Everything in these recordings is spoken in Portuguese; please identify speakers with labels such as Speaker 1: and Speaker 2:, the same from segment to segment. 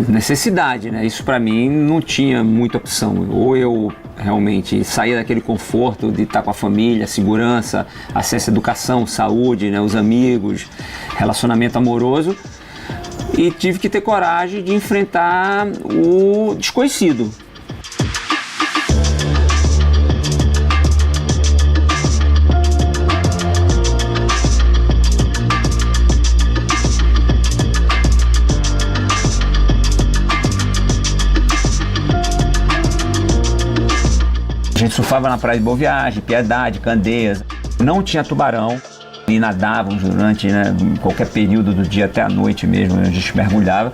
Speaker 1: necessidade, né? Isso para mim não tinha muita opção. Ou eu realmente saía daquele conforto de estar com a família, segurança, acesso à educação, saúde, né? Os amigos, relacionamento amoroso, e tive que ter coragem de enfrentar o desconhecido. A gente surfava na praia de Boa Viagem, Piedade, Candeias. Não tinha tubarão e nadávamos durante, né, qualquer período do dia até a noite mesmo, a gente mergulhava.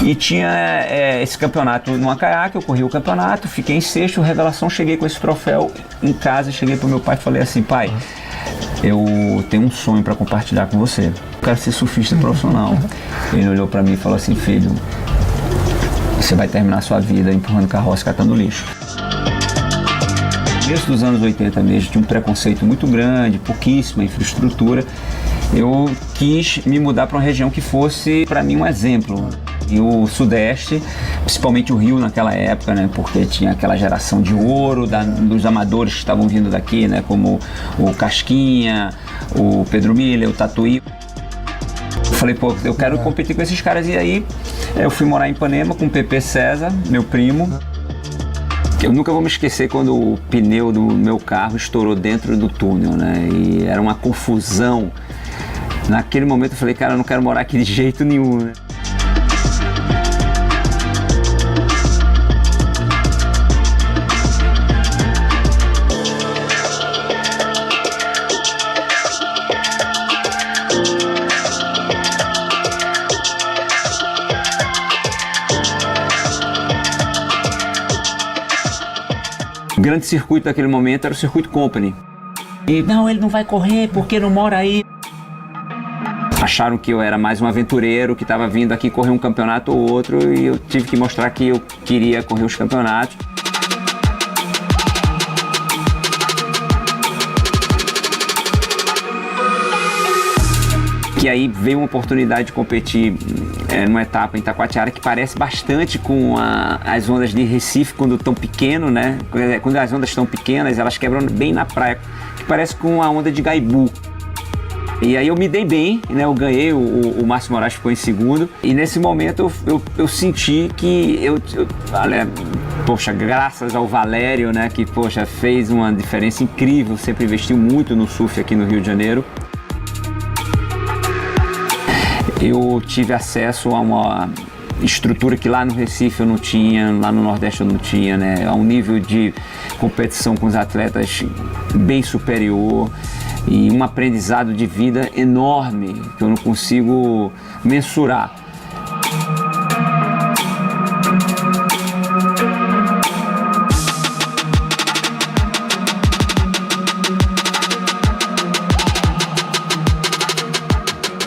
Speaker 1: E tinha esse campeonato numa caiaque, eu corri o campeonato, fiquei em sexto, revelação, cheguei com esse troféu em casa, cheguei pro meu pai e falei assim: pai, eu tenho um sonho para compartilhar com você, eu quero ser surfista profissional. Ele olhou para mim e falou assim: filho, você vai terminar sua vida empurrando carroça e catando lixo. No começo dos anos 80 mesmo, tinha um preconceito muito grande, pouquíssima infraestrutura. Eu quis me mudar para uma região que fosse, para mim, um exemplo. E o Sudeste, principalmente o Rio naquela época, né, porque tinha aquela geração de ouro dos amadores que estavam vindo daqui, né, como o Casquinha, o Pedro Miller, o Tatuí. Eu falei, pô, eu quero competir com esses caras. E aí eu fui morar em Ipanema com o Pepe César, meu primo. Eu nunca vou me esquecer quando o pneu do meu carro estourou dentro do túnel, né? E era uma confusão. Naquele momento eu falei, cara, eu não quero morar aqui de jeito nenhum, né? O grande circuito daquele momento era o circuito Company. E não, ele não vai correr porque não mora aí. Acharam que eu era mais um aventureiro que estava vindo aqui correr um campeonato ou outro, e eu tive que mostrar que eu queria correr os campeonatos. E aí veio uma oportunidade de competir numa etapa em Taquatiara que parece bastante com as ondas de Recife quando estão pequeno, né? Quando as ondas estão pequenas, elas quebram bem na praia, que parece com a onda de Gaibu. E aí eu me dei bem, né? Eu ganhei, o Márcio Moraes ficou em segundo, e nesse momento eu senti que poxa, graças ao Valério, né? Que, poxa, fez uma diferença incrível, sempre investiu muito no surf aqui no Rio de Janeiro. Eu tive acesso a uma estrutura que lá no Recife eu não tinha, lá no Nordeste eu não tinha, né? A um nível de competição com os atletas bem superior e um aprendizado de vida enorme que eu não consigo mensurar.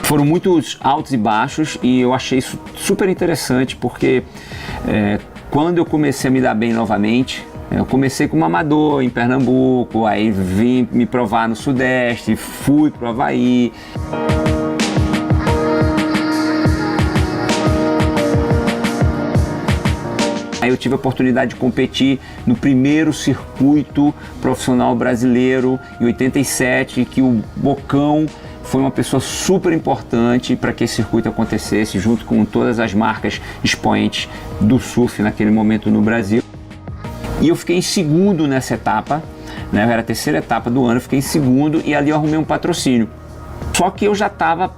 Speaker 1: Foram muitos altos e baixos, e eu achei isso super interessante, porque quando eu comecei a me dar bem novamente, eu comecei como amador em Pernambuco, aí vim me provar no Sudeste, fui para o Havaí. Aí eu tive a oportunidade de competir no primeiro circuito profissional brasileiro, em 87, que o Bocão foi uma pessoa super importante para que esse circuito acontecesse, junto com todas as marcas expoentes do surf naquele momento no Brasil. E eu fiquei em segundo nessa etapa, né? Era a terceira etapa do ano, fiquei em segundo, e ali eu arrumei um patrocínio. Só que eu já estava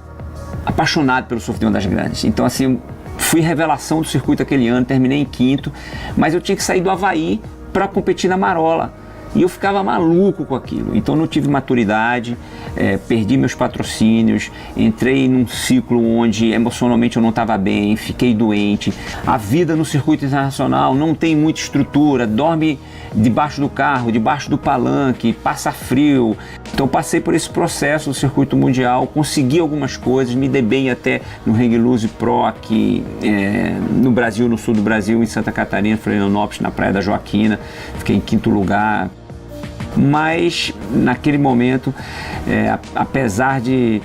Speaker 1: apaixonado pelo surf de ondas grandes. Então, assim, fui revelação do circuito aquele ano, terminei em quinto, mas eu tinha que sair do Havaí para competir na Marola. E eu ficava maluco com aquilo, então não tive maturidade, perdi meus patrocínios, entrei num ciclo onde emocionalmente eu não estava bem, fiquei doente. A vida no circuito internacional não tem muita estrutura, dorme debaixo do carro, debaixo do palanque, passa frio. Então passei por esse processo do circuito mundial, consegui algumas coisas, me dei bem até no Hang Loose Pro aqui no Brasil, no sul do Brasil, em Santa Catarina, Florianópolis, na Praia da Joaquina, fiquei em quinto lugar. Mas naquele momento, apesar de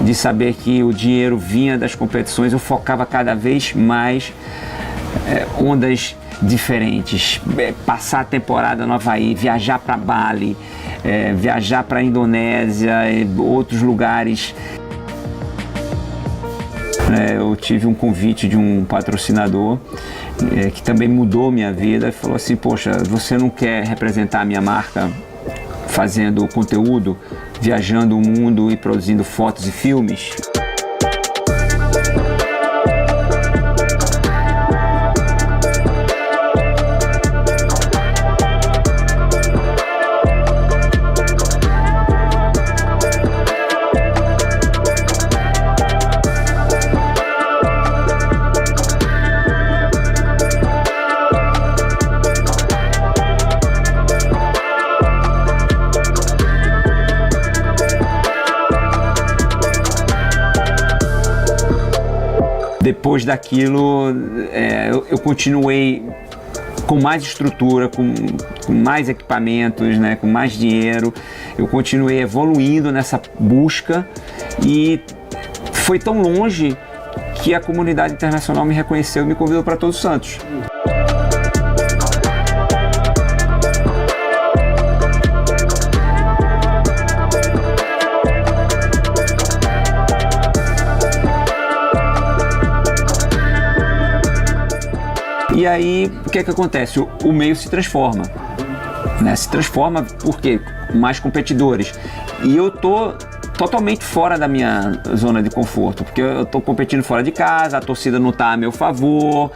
Speaker 1: de saber que o dinheiro vinha das competições, eu focava cada vez mais ondas diferentes, passar a temporada no Havaí, viajar para Bali, viajar para a Indonésia, outros lugares. Eu tive um convite de um patrocinador que também mudou minha vida e falou assim: poxa, você não quer representar a minha marca fazendo conteúdo, viajando o mundo e produzindo fotos e filmes? Depois daquilo, eu continuei com mais estrutura, com mais equipamentos, né, com mais dinheiro. Eu continuei evoluindo nessa busca e foi tão longe que a comunidade internacional me reconheceu e me convidou para Todos os Santos. E aí, o que é que acontece? O meio se transforma, né? Se transforma porque mais competidores. E eu tô totalmente fora da minha zona de conforto, porque eu tô competindo fora de casa, a torcida não tá a meu favor.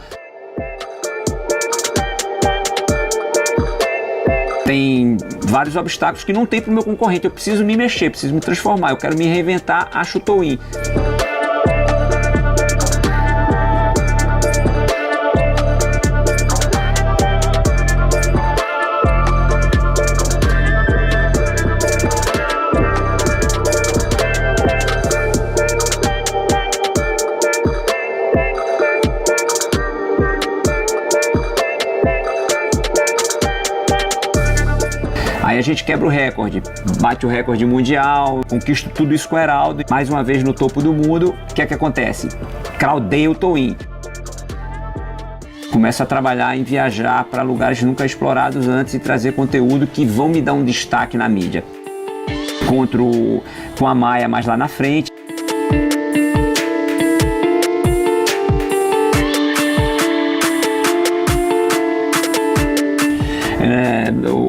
Speaker 1: Tem vários obstáculos que não tem pro meu concorrente. Eu preciso me mexer, preciso me transformar, eu quero me reinventar, acho Toin. Aí a gente quebra o recorde, bate o recorde mundial, conquista tudo isso com o Heraldo, mais uma vez no topo do mundo. O que é que acontece? Claudeio o Toin. Começo a trabalhar em viajar para lugares nunca explorados antes e trazer conteúdo que vão me dar um destaque na mídia. Encontro com a Maia mais lá na frente.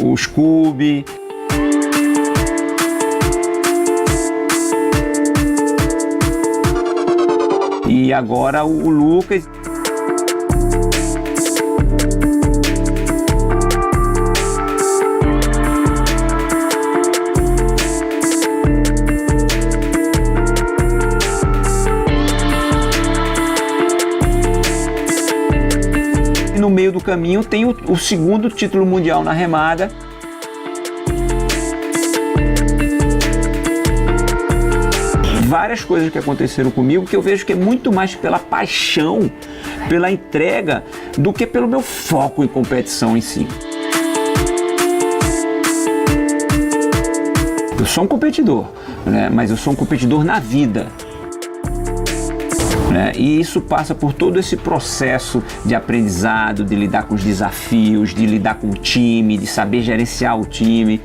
Speaker 1: O Scooby. E agora o Lucas. No meio do caminho tem o segundo título mundial na remada. Várias coisas que aconteceram comigo que eu vejo que é muito mais pela paixão, pela entrega, do que pelo meu foco em competição em si. Eu sou um competidor, né? Mas eu sou um competidor na vida. E isso passa por todo esse processo de aprendizado, de lidar com os desafios, de lidar com o time, de saber gerenciar o time.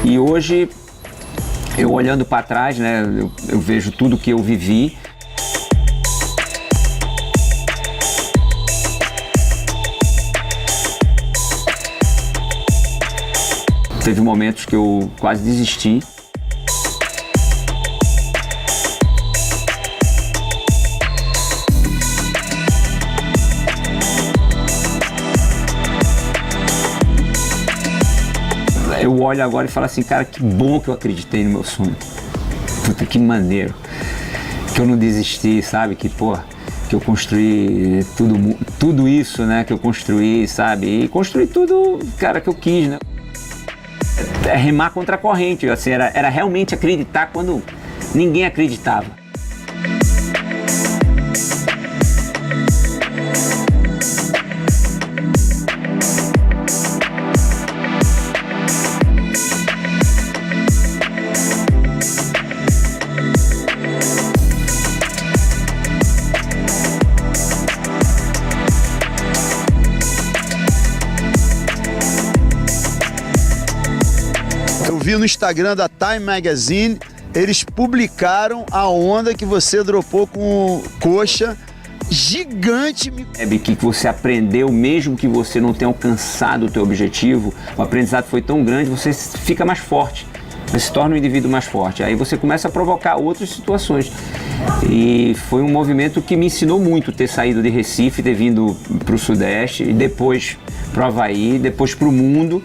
Speaker 1: E hoje, eu olhando para trás, né, eu vejo tudo que eu vivi. Teve momentos que eu quase desisti. Eu olho agora e falo assim, cara, que bom que eu acreditei no meu sonho. Puta, que maneiro. Que eu não desisti, sabe? Que, pô, que eu construí tudo isso, né? Que eu construí, sabe? E construí tudo, cara, que eu quis, né? Remar contra a corrente, assim, era realmente acreditar quando ninguém acreditava.
Speaker 2: vi no Instagram da Time Magazine, eles publicaram a onda que você dropou com coxa gigante.
Speaker 1: Que você aprendeu, mesmo que você não tenha alcançado o teu objetivo, o aprendizado foi tão grande, você fica mais forte. Você se torna um indivíduo mais forte. Aí você começa a provocar outras situações. E foi um movimento que me ensinou muito, ter saído de Recife, ter vindo para o Sudeste, e depois para o Havaí, depois para o mundo.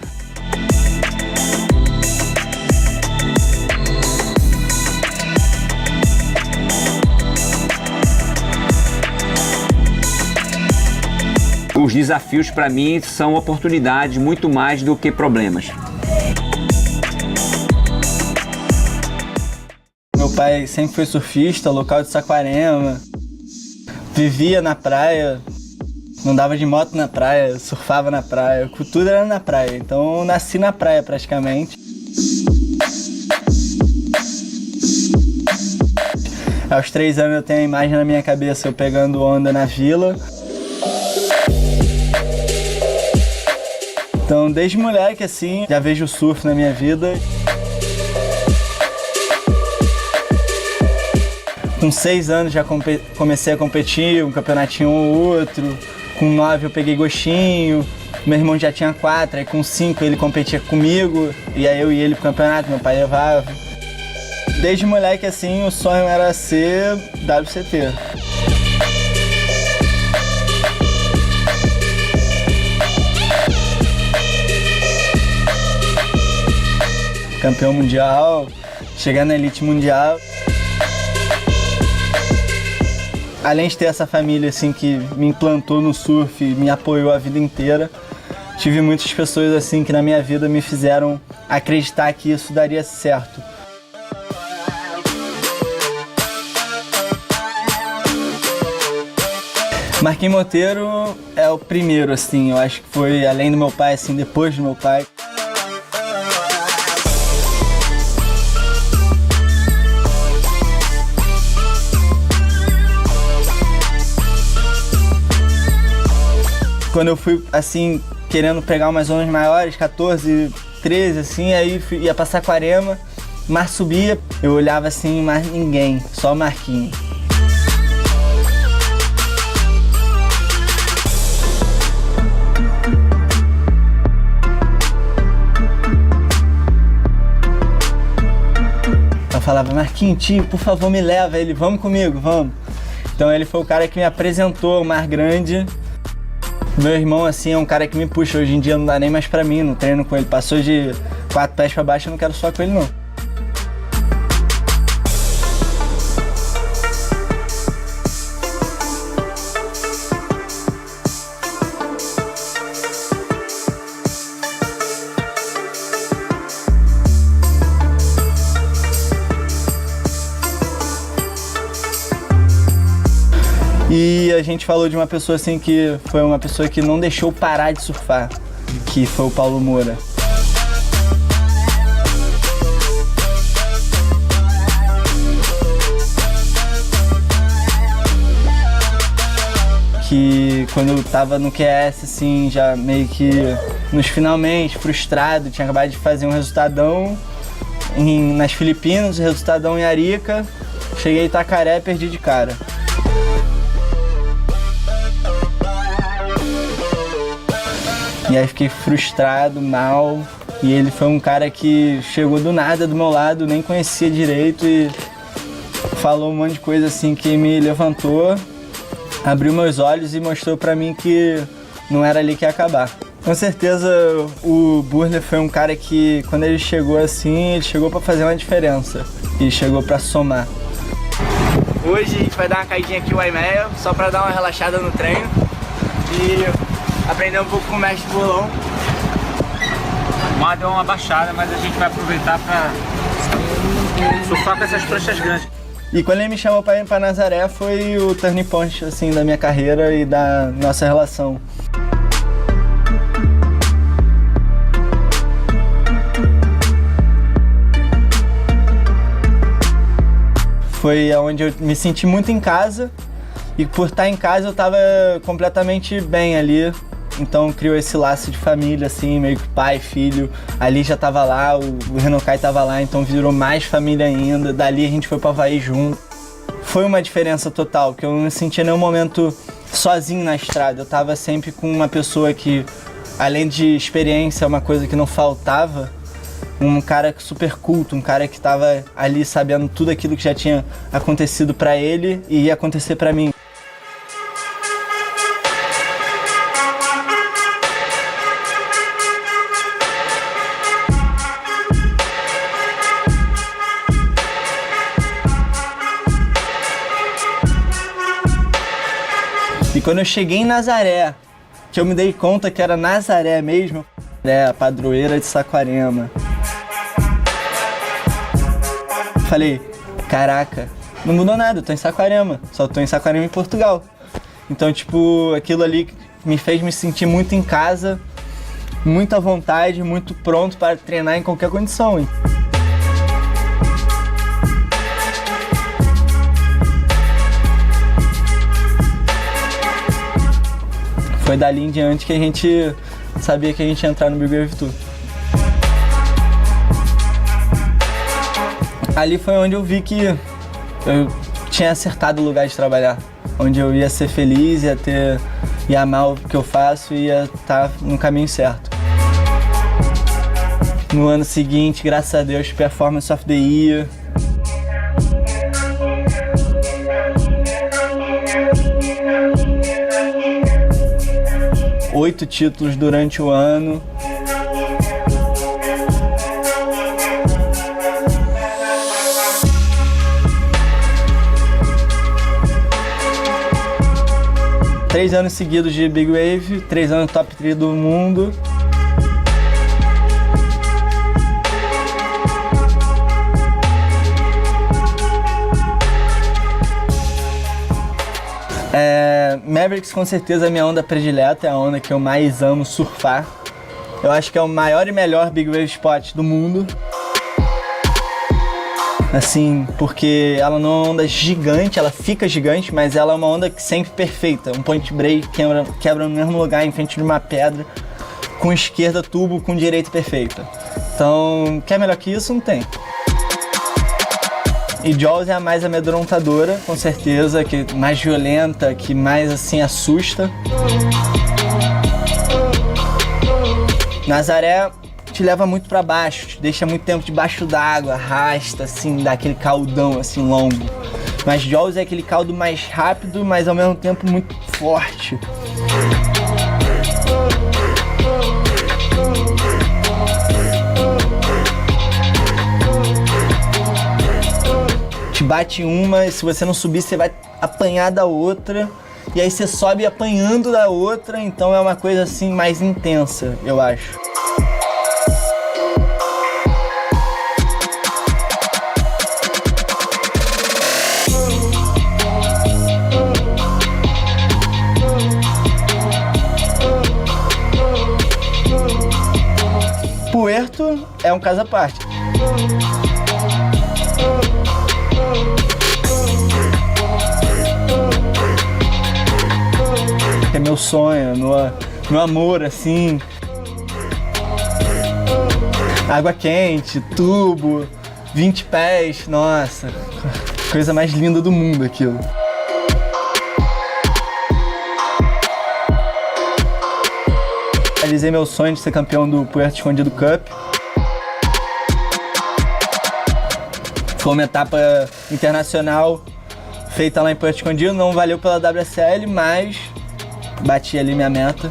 Speaker 1: Os desafios para mim são oportunidades muito mais do que problemas.
Speaker 3: Meu pai sempre foi surfista, local de Saquarema, vivia na praia, andava de moto na praia, surfava na praia, tudo era na praia, então eu nasci na praia praticamente. Aos 3 anos eu tenho a imagem na minha cabeça eu pegando onda na vila. Então desde moleque assim, já vejo o surf na minha vida. Com 6 anos já comecei a competir, um campeonatinho ou outro. Com 9 eu peguei gostinho, meu irmão já tinha 4, aí com 5 ele competia comigo, e aí eu ia ele pro campeonato, meu pai levava. Desde moleque assim, o sonho era ser WCT. Campeão mundial, chegar na elite mundial. Além de ter essa família assim que me implantou no surf, me apoiou a vida inteira, tive muitas pessoas assim que na minha vida me fizeram acreditar que isso daria certo. Marquinhos Monteiro é o primeiro assim, eu acho que foi além do meu pai, assim, depois do meu pai. Quando eu fui, assim, querendo pegar umas ondas maiores, 14, 13, assim, aí ia pra Saquarema, mar subia, eu olhava assim, mais ninguém, só o Marquinhos. Eu falava, Marquinhos, tio, por favor me leva. Ele, vamos comigo, vamos. Então ele foi o cara que me apresentou o Mar Grande. Meu irmão, assim, é um cara que me puxa. Hoje em dia não dá nem mais pra mim, não treino com ele. Passou de 4 pés pra baixo, eu não quero só com ele, não. E a gente falou de uma pessoa assim que foi uma pessoa que não deixou parar de surfar, que foi o Paulo Moura. Que quando eu tava no QS, assim, já meio que nos finalmente, frustrado, tinha acabado de fazer um resultadão nas Filipinas, um resultadão em Arica, cheguei em Itacaré e perdi de cara. E aí fiquei frustrado, mal, e ele foi um cara que chegou do nada do meu lado, nem conhecia direito e falou um monte de coisa assim que me levantou, abriu meus olhos e mostrou pra mim que não era ali que ia acabar. Com certeza o Burler foi um cara que, quando ele chegou assim, ele chegou pra fazer uma diferença e chegou pra somar. Hoje a gente vai dar uma caidinha aqui o Aimeia, só pra dar uma relaxada no treino e aprender um pouco com o mestre bolão.
Speaker 1: O mar deu uma baixada, mas a gente vai aproveitar para surfar com essas pranchas grandes.
Speaker 3: E quando ele me chamou para ir para Nazaré foi o turning point assim, da minha carreira e da nossa relação. Foi onde eu me senti muito em casa. E por estar em casa eu estava completamente bem ali, então criou esse laço de família, assim, meio que pai, filho. Ali já tava lá, o Renokai tava lá, então virou mais família ainda. Dali a gente foi pro Havaí junto. Foi uma diferença total, que eu não me sentia em nenhum momento sozinho na estrada. Eu tava sempre com uma pessoa que, além de experiência, uma coisa que não faltava, um cara super culto, um cara que tava ali sabendo tudo aquilo que já tinha acontecido pra ele e ia acontecer pra mim. E quando eu cheguei em Nazaré, que eu me dei conta que era Nazaré mesmo, a padroeira de Saquarema. Falei, caraca, não mudou nada, eu tô em Saquarema, só tô em Saquarema em Portugal. Então, tipo, aquilo ali me fez me sentir muito em casa, muito à vontade, muito pronto para treinar em qualquer condição. Foi dali em diante que a gente sabia que a gente ia entrar no Big Wave Tour. Ali foi onde eu vi que eu tinha acertado o lugar de trabalhar, onde eu ia ser feliz, ia amar o que eu faço e ia estar no caminho certo. No ano seguinte, graças a Deus, Performance of the Year. Oito títulos durante o ano. Três anos seguidos de Big Wave, 3 anos top 3 do mundo. Mavericks com certeza é a minha onda predileta, é a onda que eu mais amo surfar. Eu acho que é o maior e melhor Big Wave Spot do mundo. Assim, porque ela não é uma onda gigante, ela fica gigante, mas ela é uma onda sempre perfeita. Um point break, quebra no mesmo lugar, em frente de uma pedra, com esquerda tubo, com direita perfeita. Então, quer melhor que isso? Não tem. E Jaws é a mais amedrontadora, com certeza, que mais violenta, que mais assim assusta. Nazaré te leva muito pra baixo, te deixa muito tempo debaixo d'água, arrasta assim, dá aquele caldão assim longo. Mas Jaws é aquele caldo mais rápido, mas ao mesmo tempo muito forte. Te bate uma e se você não subir, você vai apanhar da outra. E aí você sobe apanhando da outra, então é uma coisa assim mais intensa, eu acho. Puerto é um caso à parte. É meu sonho, meu amor, assim. Água quente, tubo, 20 pés, nossa, coisa mais linda do mundo aquilo. Realizei meu sonho de ser campeão do Puerto Escondido Cup. Foi uma etapa internacional feita lá em Puerto Escondido, não valeu pela WSL, mas bati ali minha meta.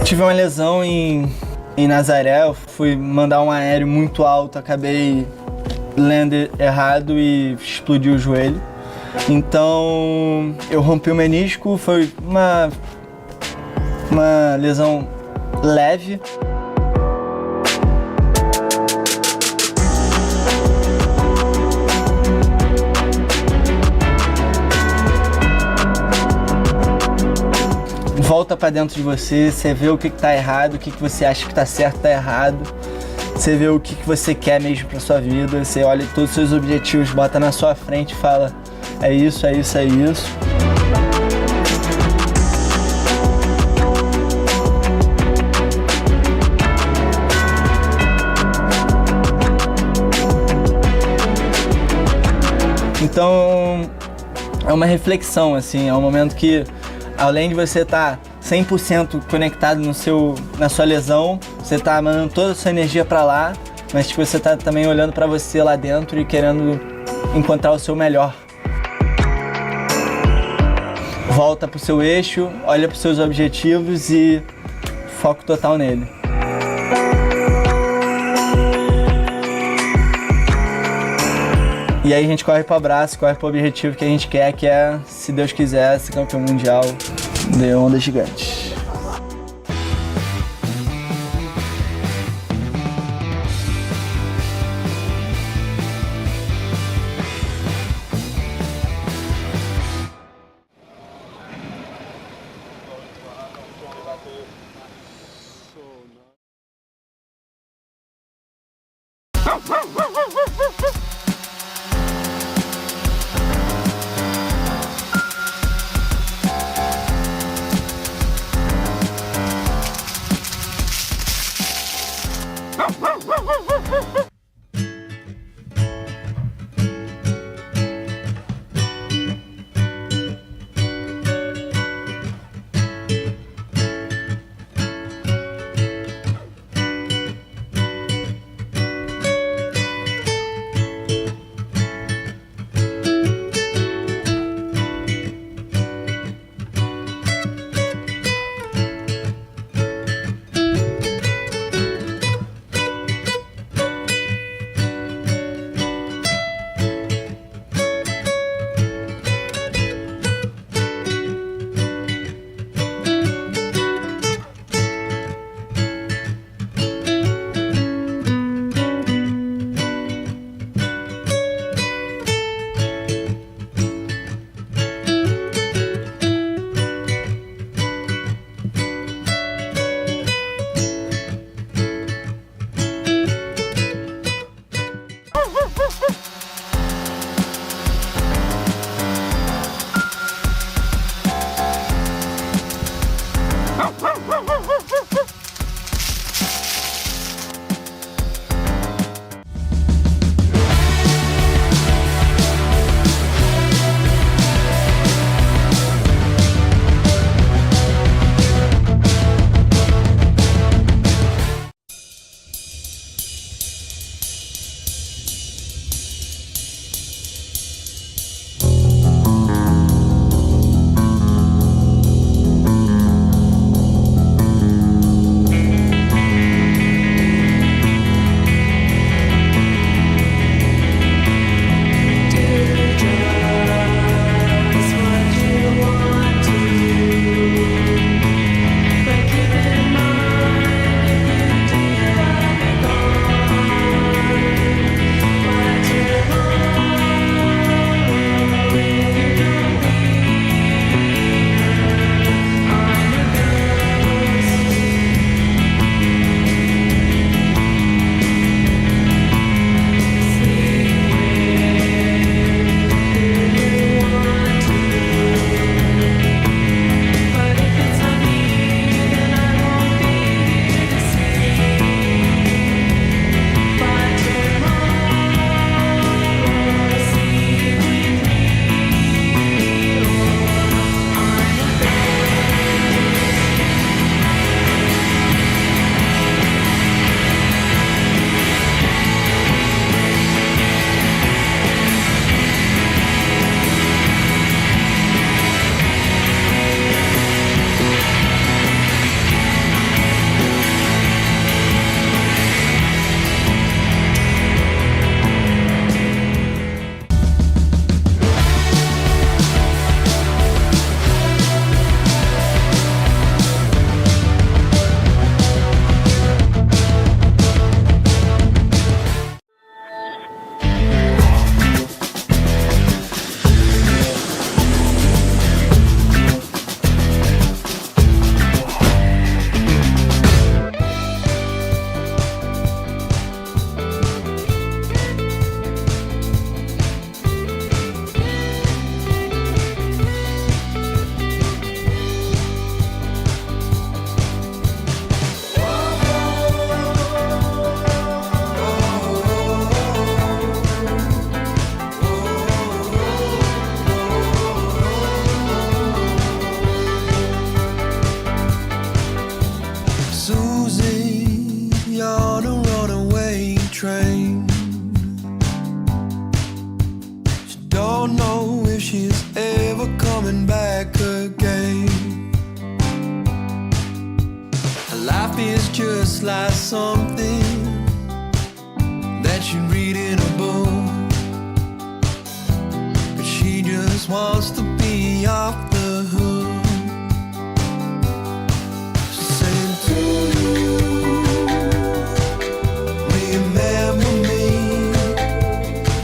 Speaker 3: Tive uma lesão em Nazaré, eu fui mandar um aéreo muito alto, acabei lander errado e explodiu o joelho. Então eu rompi o menisco, foi uma lesão leve. volta pra dentro de você, você vê o que tá errado, o que você acha que tá certo, tá errado. Você vê o que você quer mesmo pra sua vida, você olha todos os seus objetivos, bota na sua frente e fala, é isso, é isso, é isso. Então, é uma reflexão, assim, é um momento que, além de você estar 100% conectado na sua lesão, você tá mandando toda a sua energia para lá, mas tipo, você tá também olhando para você lá dentro e querendo encontrar o seu melhor. Volta pro seu eixo, olha pros seus objetivos e foco total nele. E aí a gente corre pro abraço, corre pro objetivo que a gente quer, que é, se Deus quiser, ser campeão mundial de ondas gigantes.
Speaker 4: she on a runaway train. She don't know if she's ever coming back again. Her life is just like something that you read in a book, but she just wants to be off the hook. Saying to you, remember me,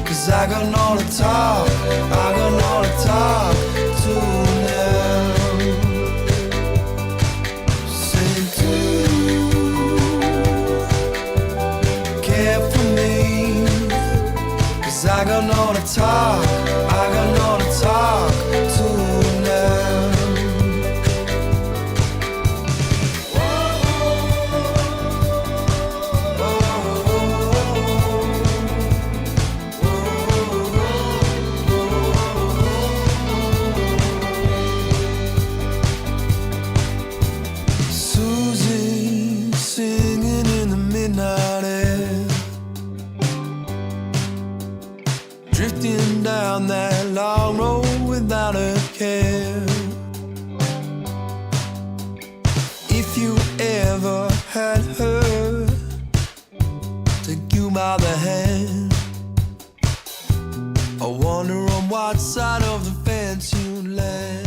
Speaker 4: 'cause I got all the talk, I got all the talk to now. Saying to you, care for me, 'cause I got all the talk, I got all the talk to now. Susie singing in the midnight air, drifting down that long road without a care. If you ever had her take you by the hand, I wonder on what side of the fence you land.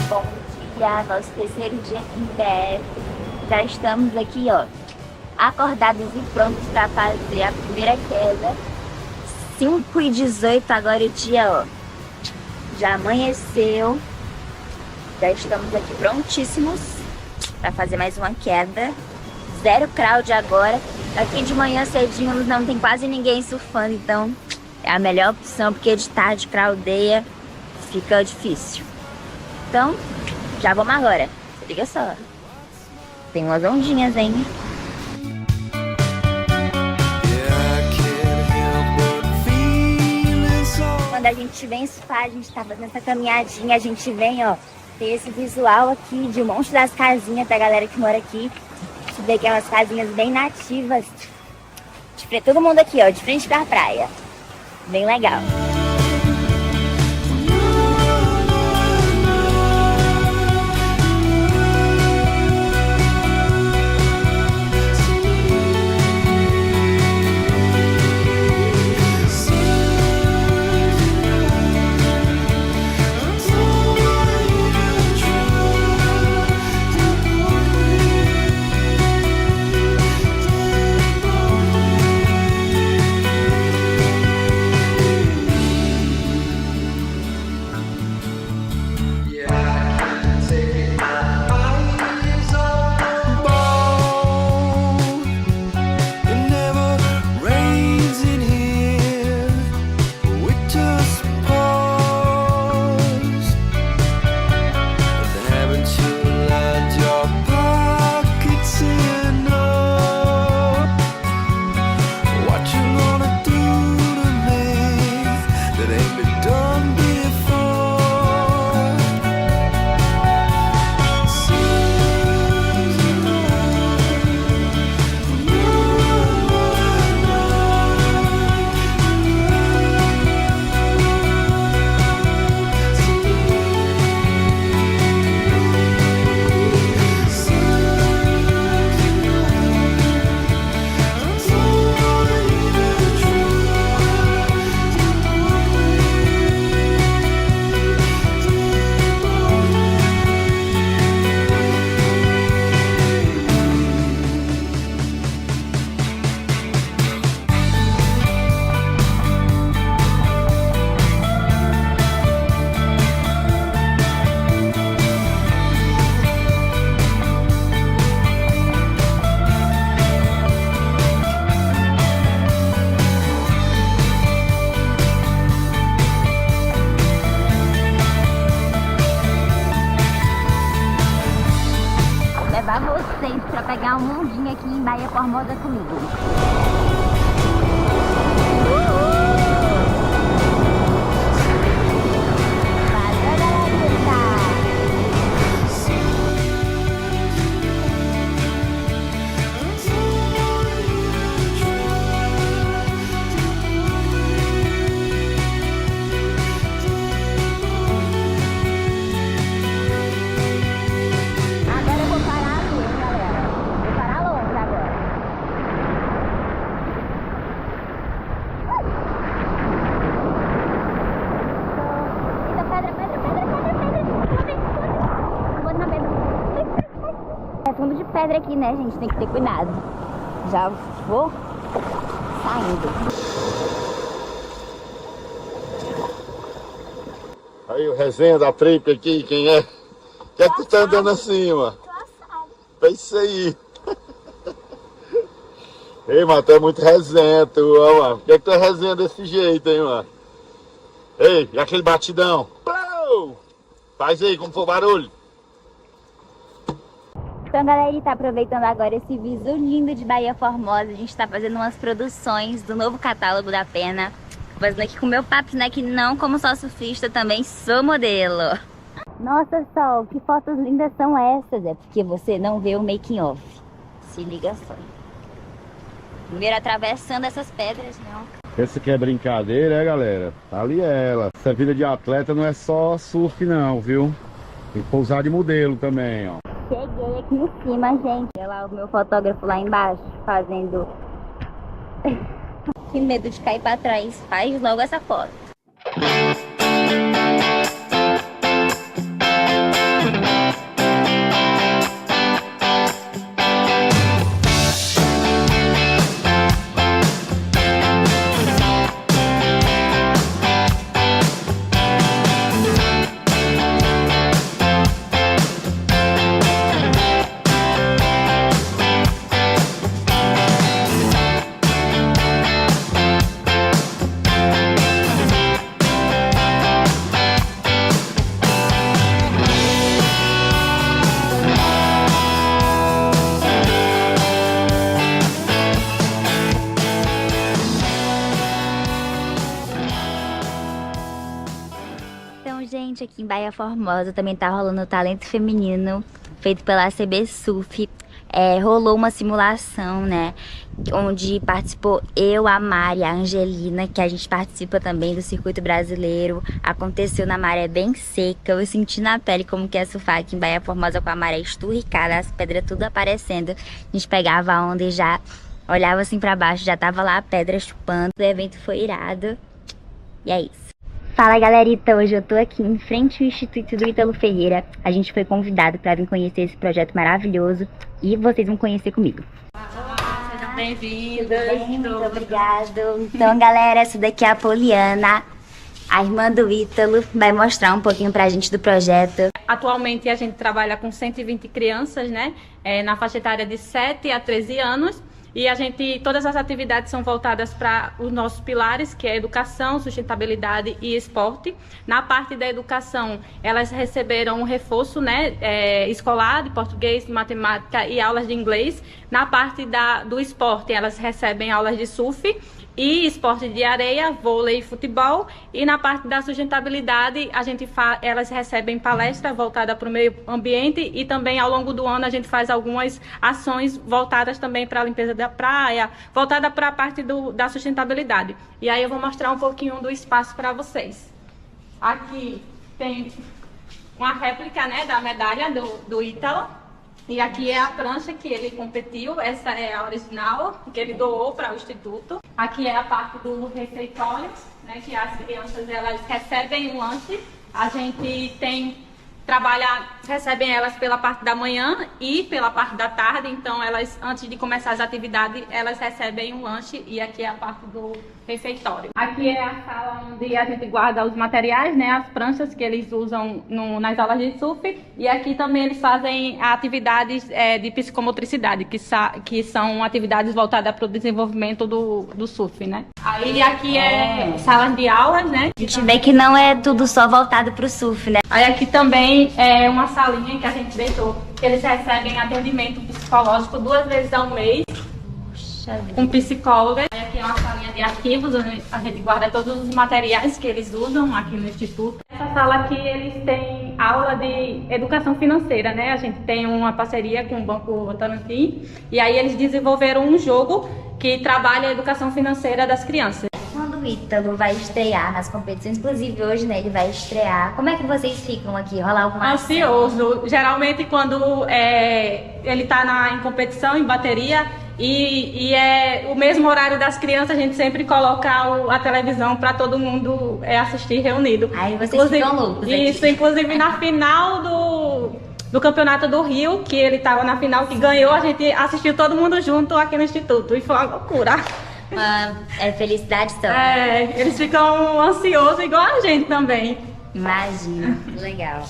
Speaker 5: Bom dia, nosso terceiro dia aqui em BF. Já estamos aqui, ó, acordados e prontos para fazer a primeira queda. 5h18 agora o dia, ó, já amanheceu. Já estamos aqui prontíssimos para fazer mais uma queda. 0 crowd agora. Aqui de manhã cedinho não tem quase ninguém surfando, então é a melhor opção, porque de tarde crowdeia, fica difícil. Então, já vamos agora. Se liga só. Tem umas ondinhas, hein? Quando a gente vem surfar, a gente tá fazendo essa caminhadinha, a gente vem, ó, tem esse visual aqui de um monte das casinhas da galera que mora aqui. A gente vê aquelas casinhas bem nativas. Todo mundo aqui, ó, de frente pra praia. Bem legal. levar vocês pra pegar um mundinho aqui em Bahia Formosa comigo. fundo de pedra aqui, né, gente? Tem que ter cuidado. Já vou saindo.
Speaker 6: Aí o resenha da tripa aqui, quem é? Quem é que tu tá andando assim, mano? É isso aí. Ei, mano, tu é muito resenha, tu, ó, mano. Por que tu é resenha desse jeito, hein, mano? Ei, e aquele batidão? Pau! Faz aí, como for o barulho.
Speaker 5: Então, galera, tá aproveitando agora esse visu lindo de Bahia Formosa. A gente tá fazendo umas produções do novo catálogo da Pena. Fazendo aqui com o meu papo, né, que não como só surfista, também sou modelo. Nossa, Sol, que fotos lindas são essas? É porque você não vê o making off. Se liga só. Primeiro atravessando essas pedras, não.
Speaker 6: Essa aqui é brincadeira, é, galera? Tá ali ela. Essa vida de atleta não é só surf, não, viu? Tem que pousar de modelo também, ó.
Speaker 5: Cheguei aqui em cima, gente. Olha lá o meu fotógrafo lá embaixo, fazendo... Que medo de cair pra trás. Faz logo essa foto. Gente, aqui em Bahia Formosa também tá rolando o talento feminino feito pela ACB Surf. Rolou uma simulação, né, onde participou eu, a Mari, a Angelina, que a gente participa também do circuito brasileiro. Aconteceu na maré bem seca, eu senti na pele como que é surfar aqui em Bahia Formosa com a maré esturricada, as pedras tudo aparecendo. A gente pegava a onda e já olhava assim pra baixo, já tava lá a pedra chupando. O evento foi irado e é isso. Fala, galerita, hoje eu tô aqui em frente ao Instituto do Ítalo Ferreira. A gente foi convidado para vir conhecer esse projeto maravilhoso e vocês vão conhecer comigo.
Speaker 7: Sejam bem-vindos.
Speaker 5: Muito obrigado. Então, galera, essa daqui é a Poliana, a irmã do Ítalo, vai mostrar um pouquinho pra gente do projeto.
Speaker 7: Atualmente a gente trabalha com 120 crianças, né, na faixa etária de 7 a 13 anos. E todas as atividades são voltadas para os nossos pilares, que é educação, sustentabilidade e esporte. Na parte da educação, elas receberam um reforço, né, escolar de português, de matemática e aulas de inglês. Na parte do esporte, elas recebem aulas de surf e esporte de areia, vôlei e futebol. E na parte da sustentabilidade, elas recebem palestra voltada para o meio ambiente e também ao longo do ano a gente faz algumas ações voltadas também para a limpeza da praia, voltada para a parte da sustentabilidade. E aí eu vou mostrar um pouquinho do espaço para vocês. Aqui tem uma réplica, né, da medalha do Ítalo. E aqui é a prancha que ele competiu, essa é a original, que ele doou para o Instituto. Aqui é a parte do refeitório, né, que as crianças elas recebem um lanche. A gente recebem elas pela parte da manhã e pela parte da tarde, então elas, antes de começar as atividades, elas recebem um lanche e aqui é a parte do refeitório. Aqui é a sala onde a gente guarda os materiais, né, as pranchas que eles usam nas aulas de surf, e aqui também eles fazem atividades de psicomotricidade, que são atividades voltadas para o desenvolvimento do surf, né. Aí aqui é salas de aulas, né.
Speaker 5: A gente vê que não é tudo só voltado para o surf, né.
Speaker 7: Aí aqui também é uma salinha que a gente deixou, que eles recebem atendimento psicológico 2 vezes ao mês, com psicóloga. Aí aqui é uma salinha de arquivos, onde a gente guarda todos os materiais que eles usam aqui no Instituto. Essa sala aqui, eles têm aula de educação financeira, né? A gente tem uma parceria com o Banco Votorantim, e aí eles desenvolveram um jogo que trabalha a educação financeira das crianças.
Speaker 5: Quando o Ítalo vai estrear nas competições, inclusive hoje, né, ele vai estrear, como é que vocês ficam aqui? Rola alguma ação?
Speaker 7: Ansioso. Geralmente quando ele tá em competição, em bateria, e é o mesmo horário das crianças, a gente sempre coloca a televisão para todo mundo assistir reunido.
Speaker 5: Aí vocês ficam loucos aqui.
Speaker 7: Isso, inclusive na final do Campeonato do Rio, que ele estava na final, que ganhou, a gente assistiu todo mundo junto aqui no Instituto, e foi uma loucura.
Speaker 5: É felicidade só.
Speaker 7: Eles ficam ansiosos igual a gente também.
Speaker 5: Imagina, legal.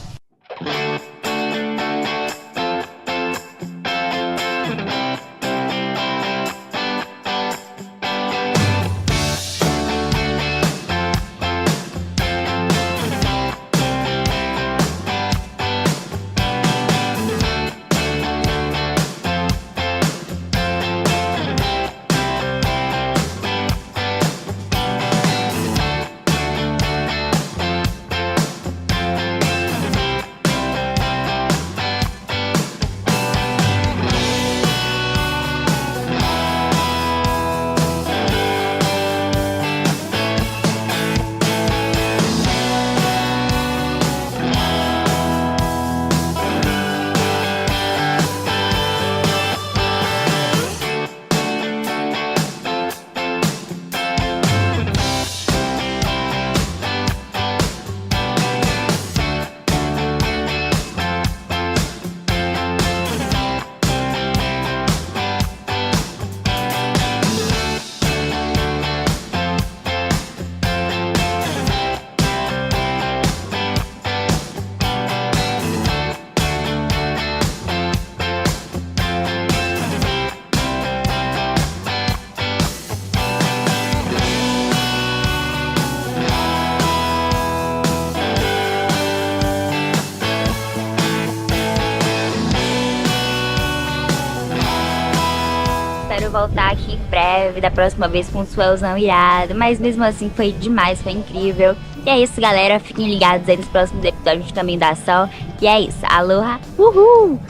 Speaker 5: Espero voltar aqui em breve, da próxima vez com um swellzão irado. Mas mesmo assim foi demais, foi incrível. E é isso, galera. Fiquem ligados aí nos próximos episódios de Caminho da Sol. E é isso. Aloha! Uhul!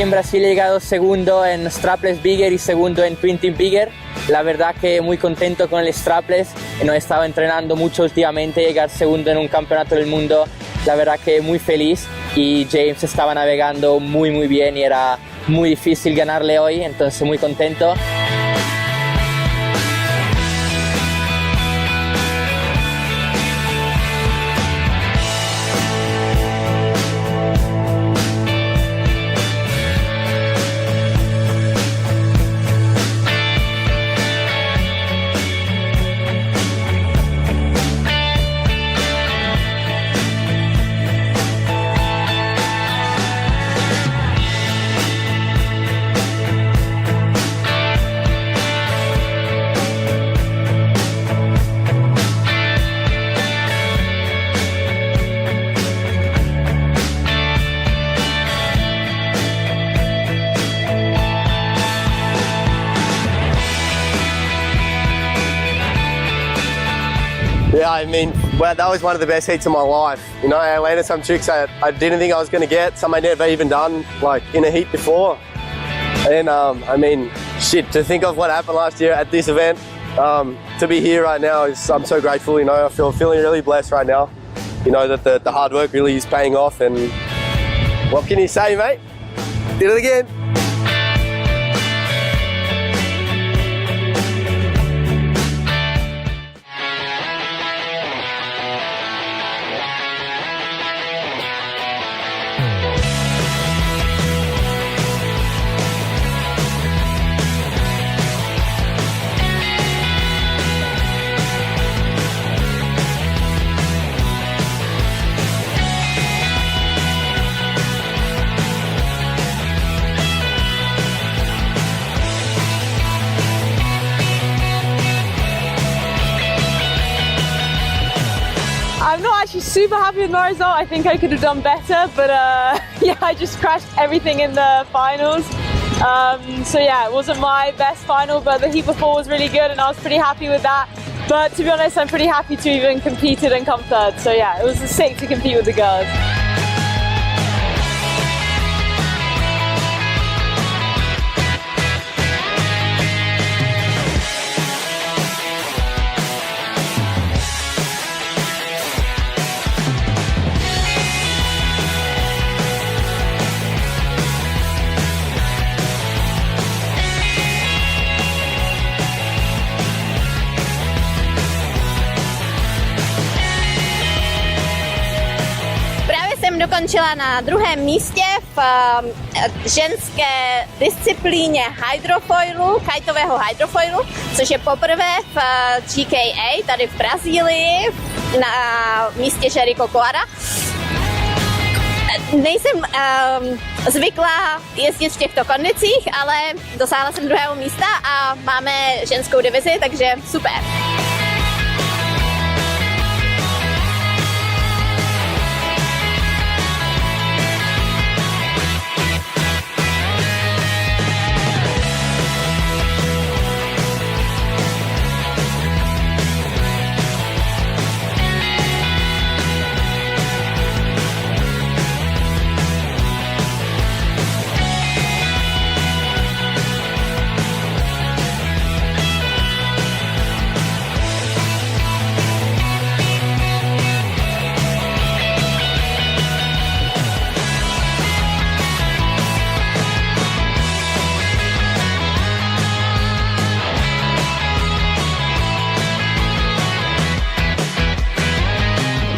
Speaker 8: en Brasil he llegado segundo en strapless bigger y segundo en 20 bigger. La verdad que muy contento con el strapless, no he estado entrenando mucho últimamente, llegar segundo en un campeonato del mundo, la verdad que muy feliz, y James estaba navegando muy bien y era muy difícil ganarle hoy, entonces muy contento.
Speaker 9: Yeah, I mean, well, that was one of the best heats of my life. You know, I landed some tricks that I didn't think I was going to get, some I never even done, like, in a heat before. And, I mean, shit, to think of what happened last year at this event, to be here right now, I'm so grateful, you know, feeling really blessed right now. You know, that the hard work really is paying off, and what can you say, mate? Did it again.
Speaker 10: I'm not actually super happy with my result. I think I could have done better, but yeah, I just crashed everything in the finals. So yeah, it wasn't my best final, but the heat before was really good and I was pretty happy with that. But to be honest, I'm pretty happy to even competed and come third. So yeah, it was sick to compete with the girls.
Speaker 5: Jsem dokončila na druhém místě v ženské disciplíně hydrofoilu, kajtového hydrofoilu, což je poprvé v GKA, tady v Brazílii, na místě Jericho Coara. Nejsem zvyklá jezdit v těchto kondicích, ale dosáhla jsem druhého místa a máme ženskou divizi, takže super.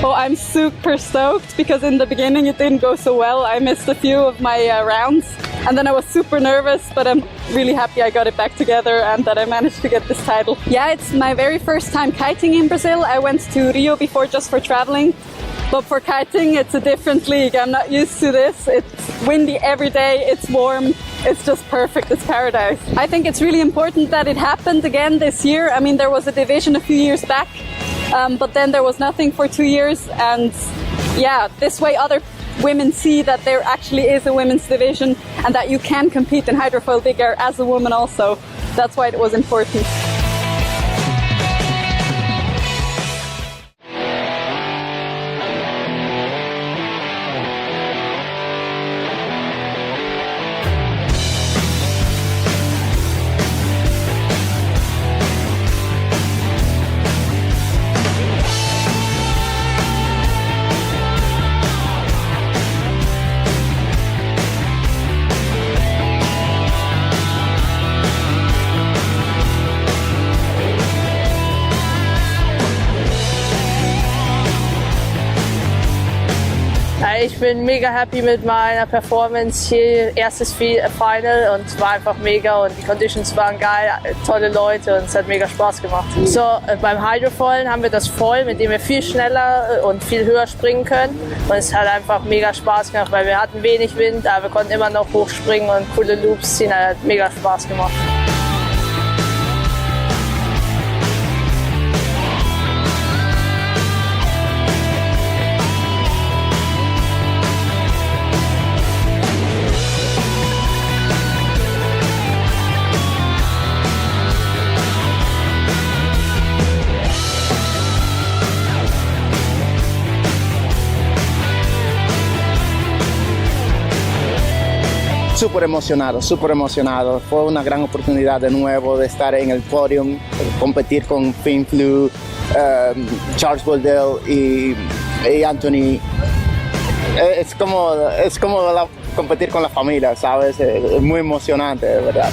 Speaker 10: Well, I'm super stoked because in the beginning it didn't go so well. I missed a few of my rounds and then I was super nervous, but I'm really happy I got it back together and that I managed to get this title. Yeah, it's my very first time kiting in Brazil. I went to Rio before just for traveling, but for kiting it's a different league. I'm not used to this. It's windy every day, it's warm, it's just perfect, it's paradise. I think it's really important that it happened again this year. I mean, there was a division a few years back, but then there was nothing for 2 years, and yeah, this way other women see that there actually is a women's division and that you can compete in hydrofoil big air as a woman also. That's why it was important.
Speaker 11: ich bin mega happy mit meiner Performance hier. Erstes Final und es war einfach mega und die Conditions waren geil, tolle Leute und es hat mega Spaß gemacht. So, beim Hydrofallen haben wir das voll, mit dem wir viel schneller und viel höher springen können und es hat einfach mega Spaß gemacht, weil wir hatten wenig Wind, aber wir konnten immer noch hochspringen und coole Loops ziehen, hat mega Spaß gemacht.
Speaker 12: Súper emocionado. Fue una gran oportunidad de nuevo de estar en el podium, competir con Finn Flew, Charles Boldell y Anthony. Es como competir con la familia, ¿sabes? Es muy emocionante, de verdad.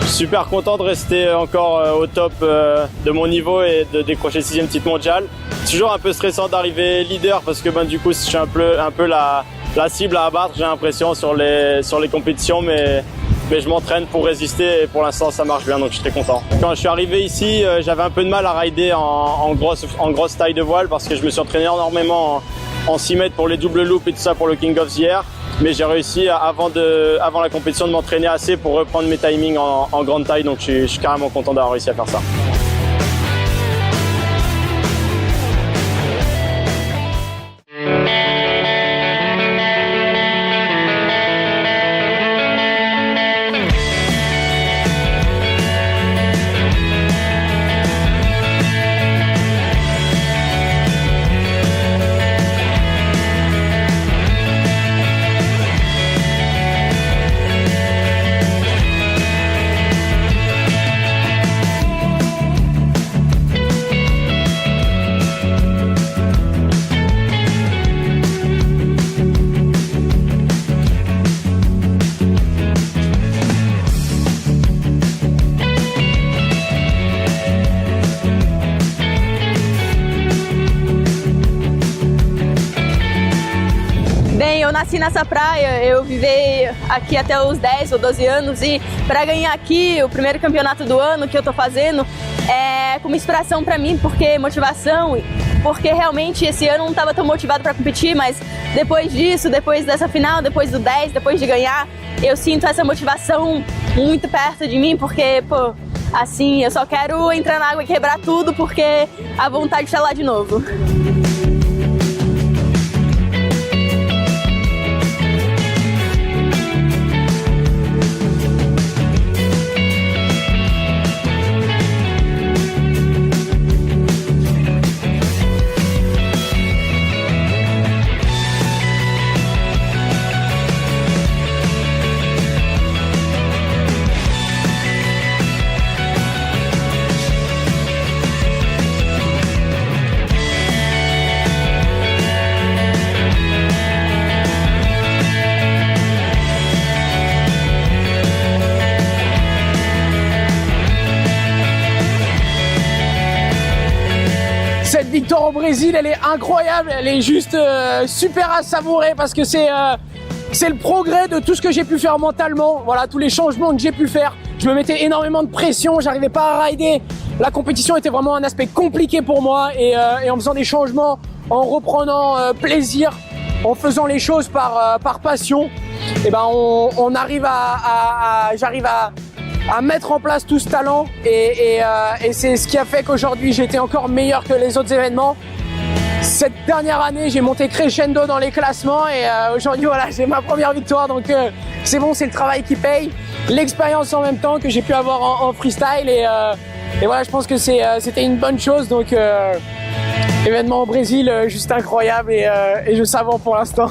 Speaker 13: Super content de rester encore au top de mon niveau et de décrocher le 6e titre mondial. C'est toujours un peu stressant d'arriver leader parce que du coup je suis un peu la cible à abattre, j'ai l'impression sur les compétitions, mais je m'entraîne pour résister et pour l'instant ça marche bien, donc je suis très content. Quand je suis arrivé ici, j'avais un peu de mal à rider en grosse taille de voile parce que je me suis entraîné énormément en 6 mètres pour les doubles loops et tout ça pour le King of the Air. Mais j'ai réussi avant la compétition de m'entraîner assez pour reprendre mes timings en grande taille, donc je suis carrément content d'avoir réussi à faire ça.
Speaker 10: Eu nasci nessa praia, eu vivi aqui até os 10 ou 12 anos e para ganhar aqui o primeiro campeonato do ano que eu tô fazendo é como inspiração para mim, porque motivação, porque realmente esse ano eu não estava tão motivado para competir, mas depois disso, depois dessa final, depois do 10, depois de ganhar, eu sinto essa motivação muito perto de mim, porque, pô, assim, eu só quero entrar na água e quebrar tudo porque a vontade de estar lá de novo.
Speaker 14: Cette victoire au Brésil, elle est incroyable, elle est juste super à savourer parce que c'est le progrès de tout ce que j'ai pu faire mentalement, voilà, tous les changements que j'ai pu faire. Je me mettais énormément de pression, j'arrivais pas à rider. La compétition était vraiment un aspect compliqué pour moi et en faisant des changements, en reprenant plaisir, en faisant les choses par passion, et ben on arrive j'arrive à mettre en place tout ce talent et c'est ce qui a fait qu'aujourd'hui j'étais encore meilleur que les autres événements. cette dernière année, j'ai monté crescendo dans les classements et aujourd'hui, voilà, j'ai ma première victoire. Donc c'est bon, c'est le travail qui paye, l'expérience en même temps que j'ai pu avoir en freestyle et voilà, je pense que c'était une bonne chose. Donc événement au Brésil, juste incroyable et je savais pour l'instant.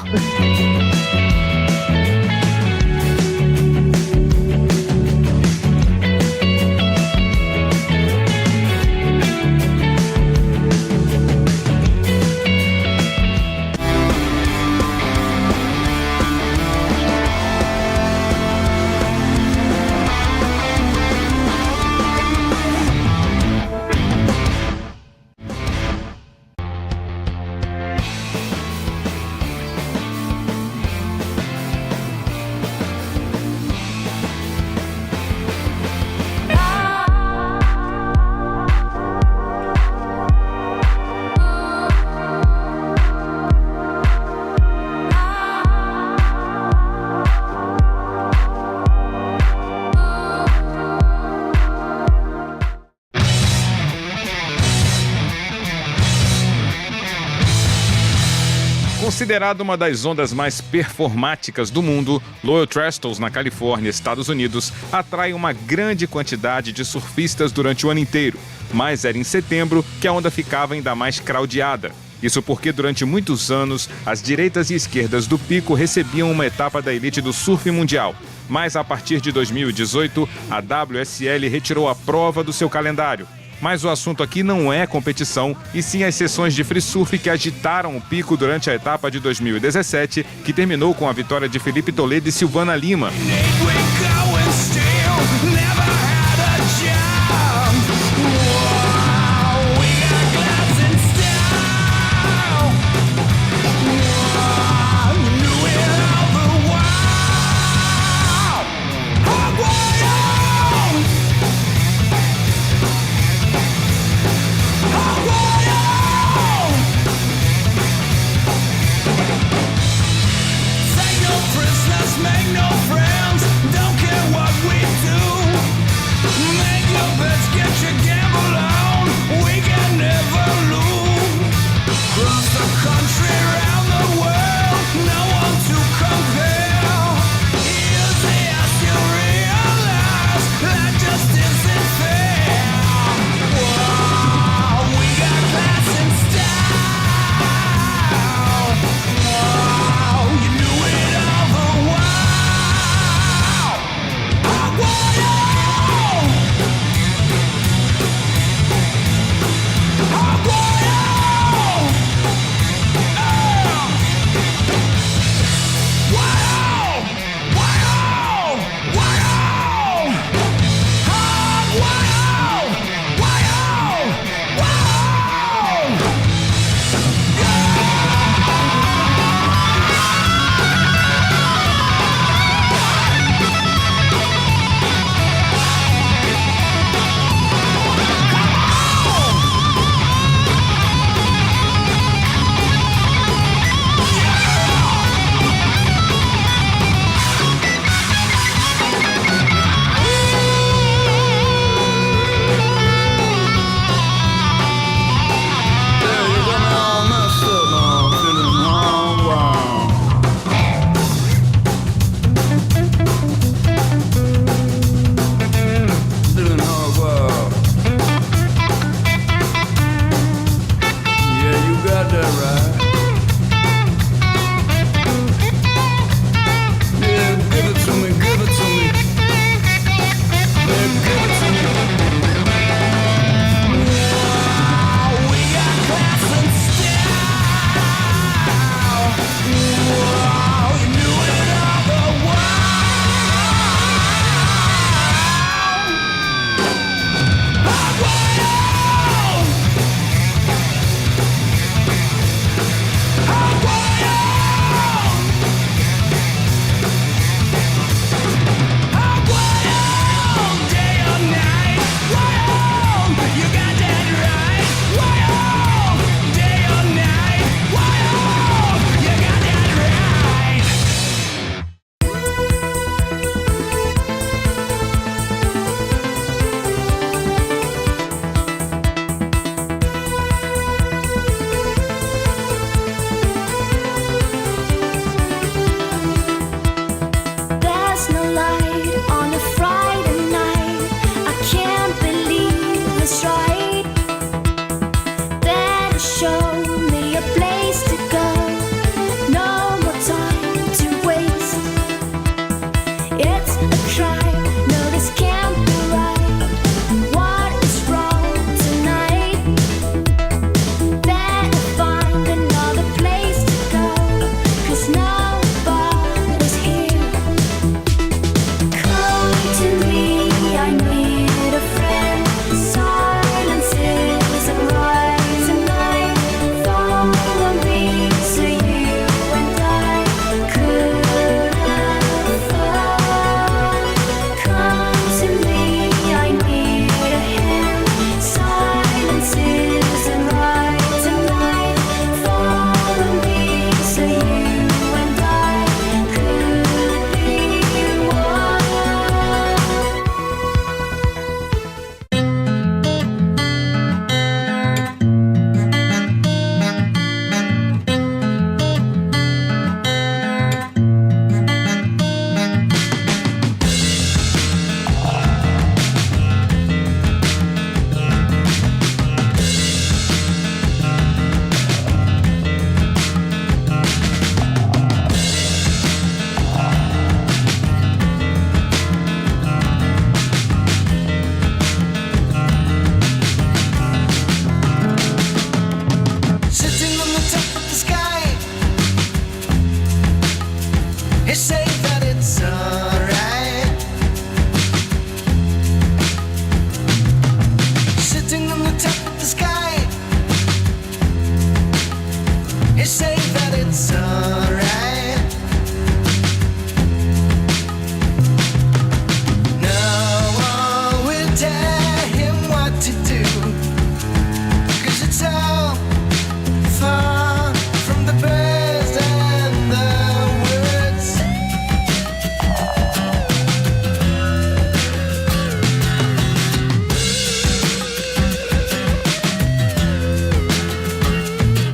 Speaker 15: Considerado uma das ondas mais performáticas do mundo, Loyal Trestles, na Califórnia, Estados Unidos, atrai uma grande quantidade de surfistas durante o ano inteiro, mas era em setembro que a onda ficava ainda mais craudiada. Isso porque durante muitos anos, as direitas e esquerdas do pico recebiam uma etapa da elite do surf mundial. Mas a partir de 2018, a WSL retirou a prova do seu calendário. Mas o assunto aqui não é competição, e sim as sessões de free surf que agitaram o pico durante a etapa de 2017, que terminou com a vitória de Felipe Toledo e Silvana Lima.
Speaker 4: Make no friends, don't care what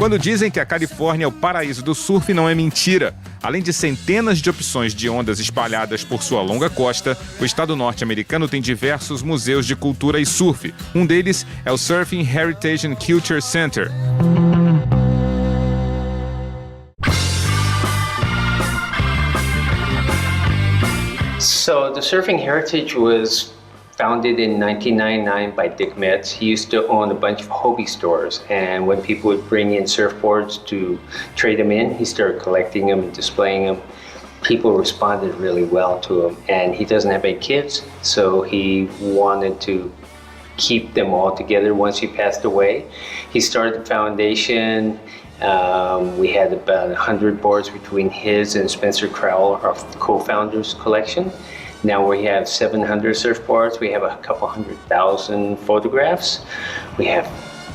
Speaker 15: Quando dizem que a Califórnia é o paraíso do surf, não é mentira. Além de centenas de opções de ondas espalhadas por sua longa costa, o estado norte-americano tem diversos museus de cultura e surf. Um deles é o Surfing Heritage and Culture Center.
Speaker 16: So the Surfing Heritage was founded in 1999 by Dick Metz. He used to own a bunch of Hobie stores, and when people would bring in surfboards to trade them in, he started collecting them and displaying them. People responded really well to him, and he doesn't have any kids, so he wanted to keep them all together once he passed away. He started the foundation. We had about 100 boards between his and Spencer Crowell, our co-founders collection. Now we have 700 surfboards. We have a couple 100,000 photographs. We have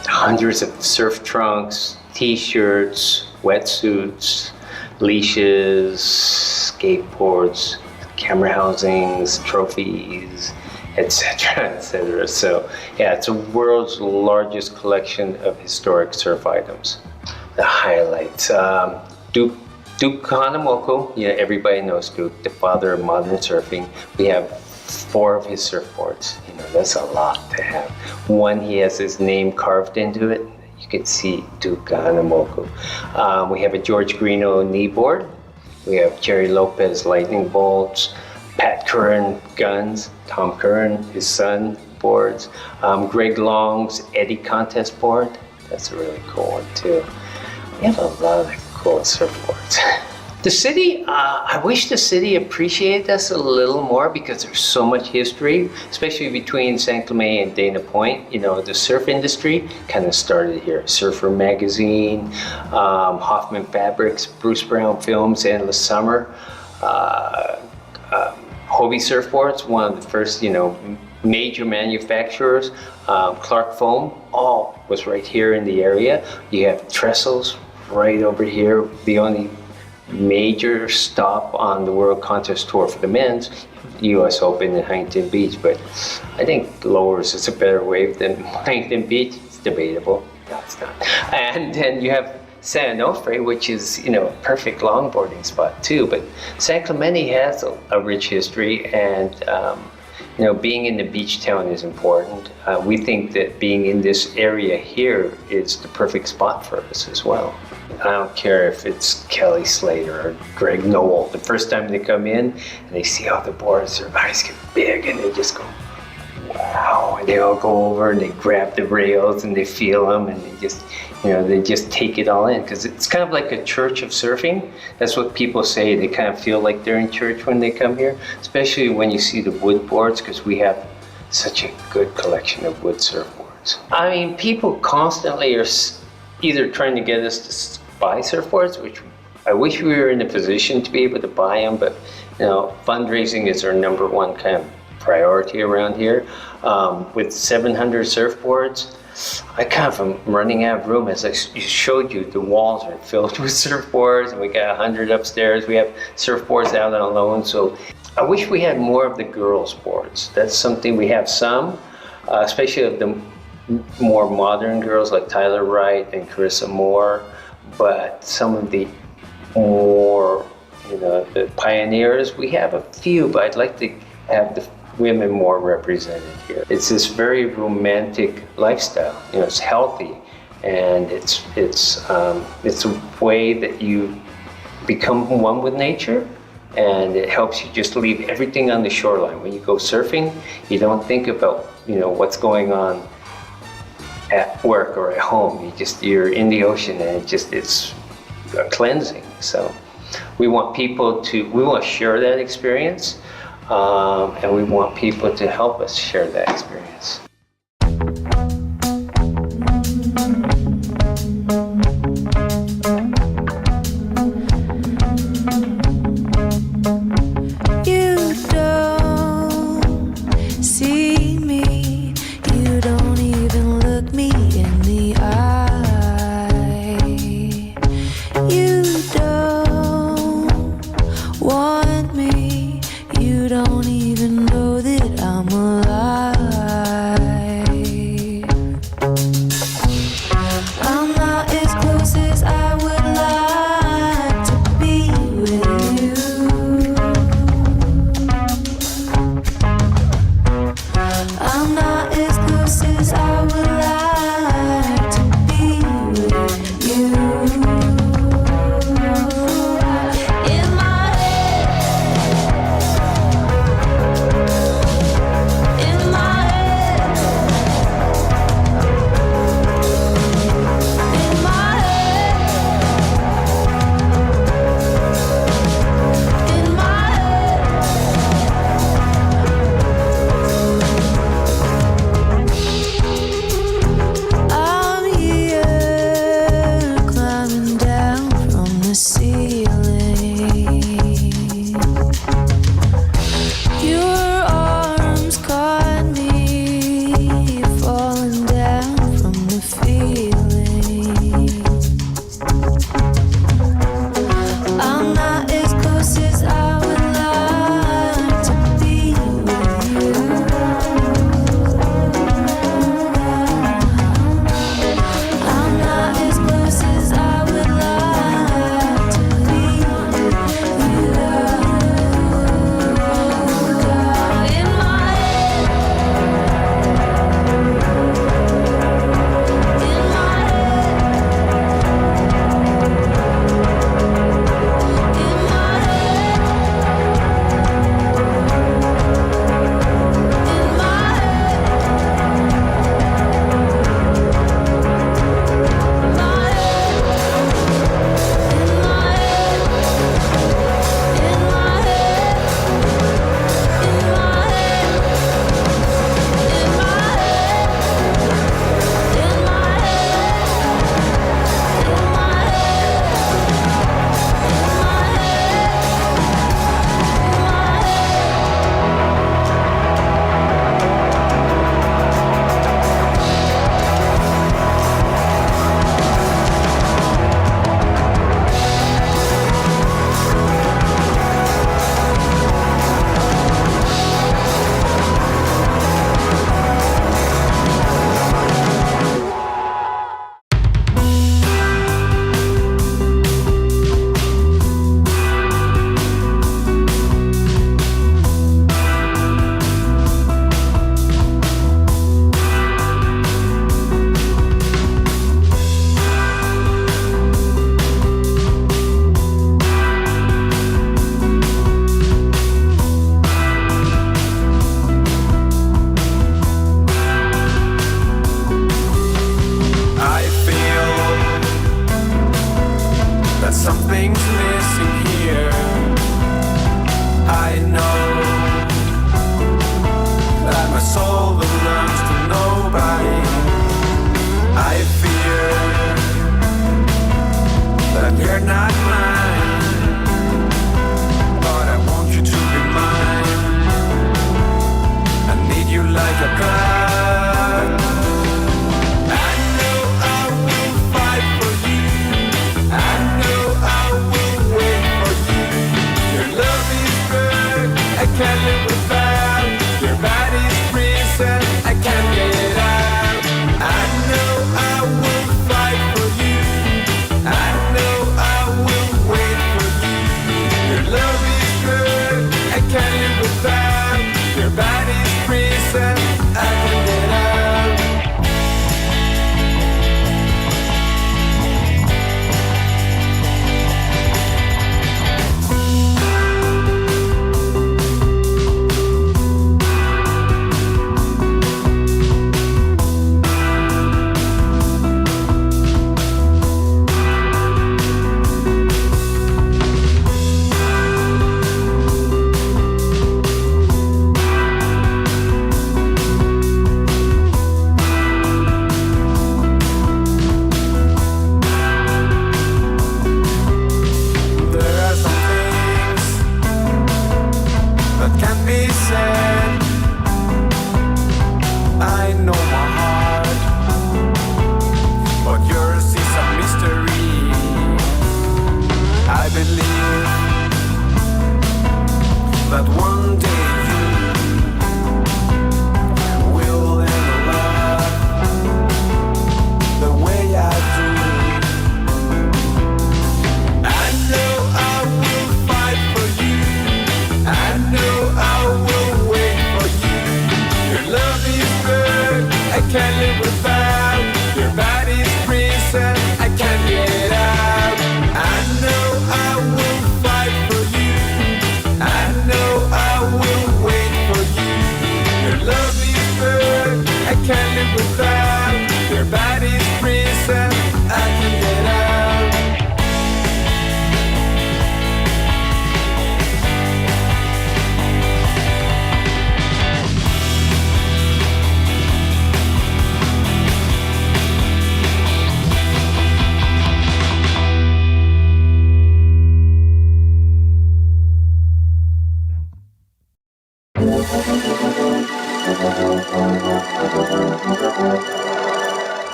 Speaker 16: hundreds of surf trunks, t-shirts, wetsuits, leashes, skateboards, camera housings, trophies, etc., etc. So yeah, it's the world's largest collection of historic surf items. The highlights, Duke Kahanamoku, yeah, everybody knows Duke, the father of modern surfing. We have 4 of his surfboards. You know, that's a lot to have. One, he has his name carved into it. You can see Duke Kahanamoku. We have a George Greeno kneeboard. We have Jerry Lopez lightning bolts, Pat Curran guns, Tom Curran, his son, boards. Greg Long's Eddie contest board. That's a really cool one too. We have a lot of cool surfboards. The city, I wish the city appreciated us a little more because there's so much history, especially between San Clemente and Dana Point. You know, the surf industry kind of started here. Surfer Magazine, Hoffman Fabrics, Bruce Brown Films, Endless Summer, Hobie Surfboards, one of the first, major manufacturers. Clark Foam, all was right here in the area. You have Trestles right over here, the only major stop on the World Contest Tour for the men's, US Open in Huntington Beach, but I think Lowers is a better wave than Huntington Beach. It's debatable. No, it's not. And then you have San Onofre, which is, a perfect longboarding spot too, but San Clemente has a rich history, and being in the beach town is important. We think that being in this area here is the perfect spot for us as well. I don't care if it's Kelly Slater or Greg Noel. The first time they come in and they see all the boards, their eyes get big and they just go, wow. And they all go over and they grab the rails and they feel them and they just take it all in, because it's kind of like a church of surfing. That's what people say. They kind of feel like they're in church when they come here, especially when you see the wood boards, because we have such a good collection of wood surfboards. I mean, people constantly are either trying to get us to buy surfboards, which I wish we were in a position to be able to buy them, but fundraising is our number one kind of priority around here. With 700 surfboards, I kind of am running out of room. As I showed you, the walls are filled with surfboards, and we got 100 upstairs. We have surfboards out on loan, so I wish we had more of the girls' boards. That's something we have some, especially of the more modern girls like Tyler Wright and Carissa Moore, but some of the more, the pioneers, we have a few, but I'd like to have the women more represented here. It's this very romantic lifestyle. It's healthy, and it's a way that you become one with nature, and it helps you just leave everything on the shoreline. When you go surfing, you don't think about what's going on at work or at home. You're in the ocean, and it's a cleansing. So we want to share that experience. And we want people to help us share that experience.
Speaker 4: You don't see me, you don't even look me in the eye. You don't want me, you don't even know that I'm alive.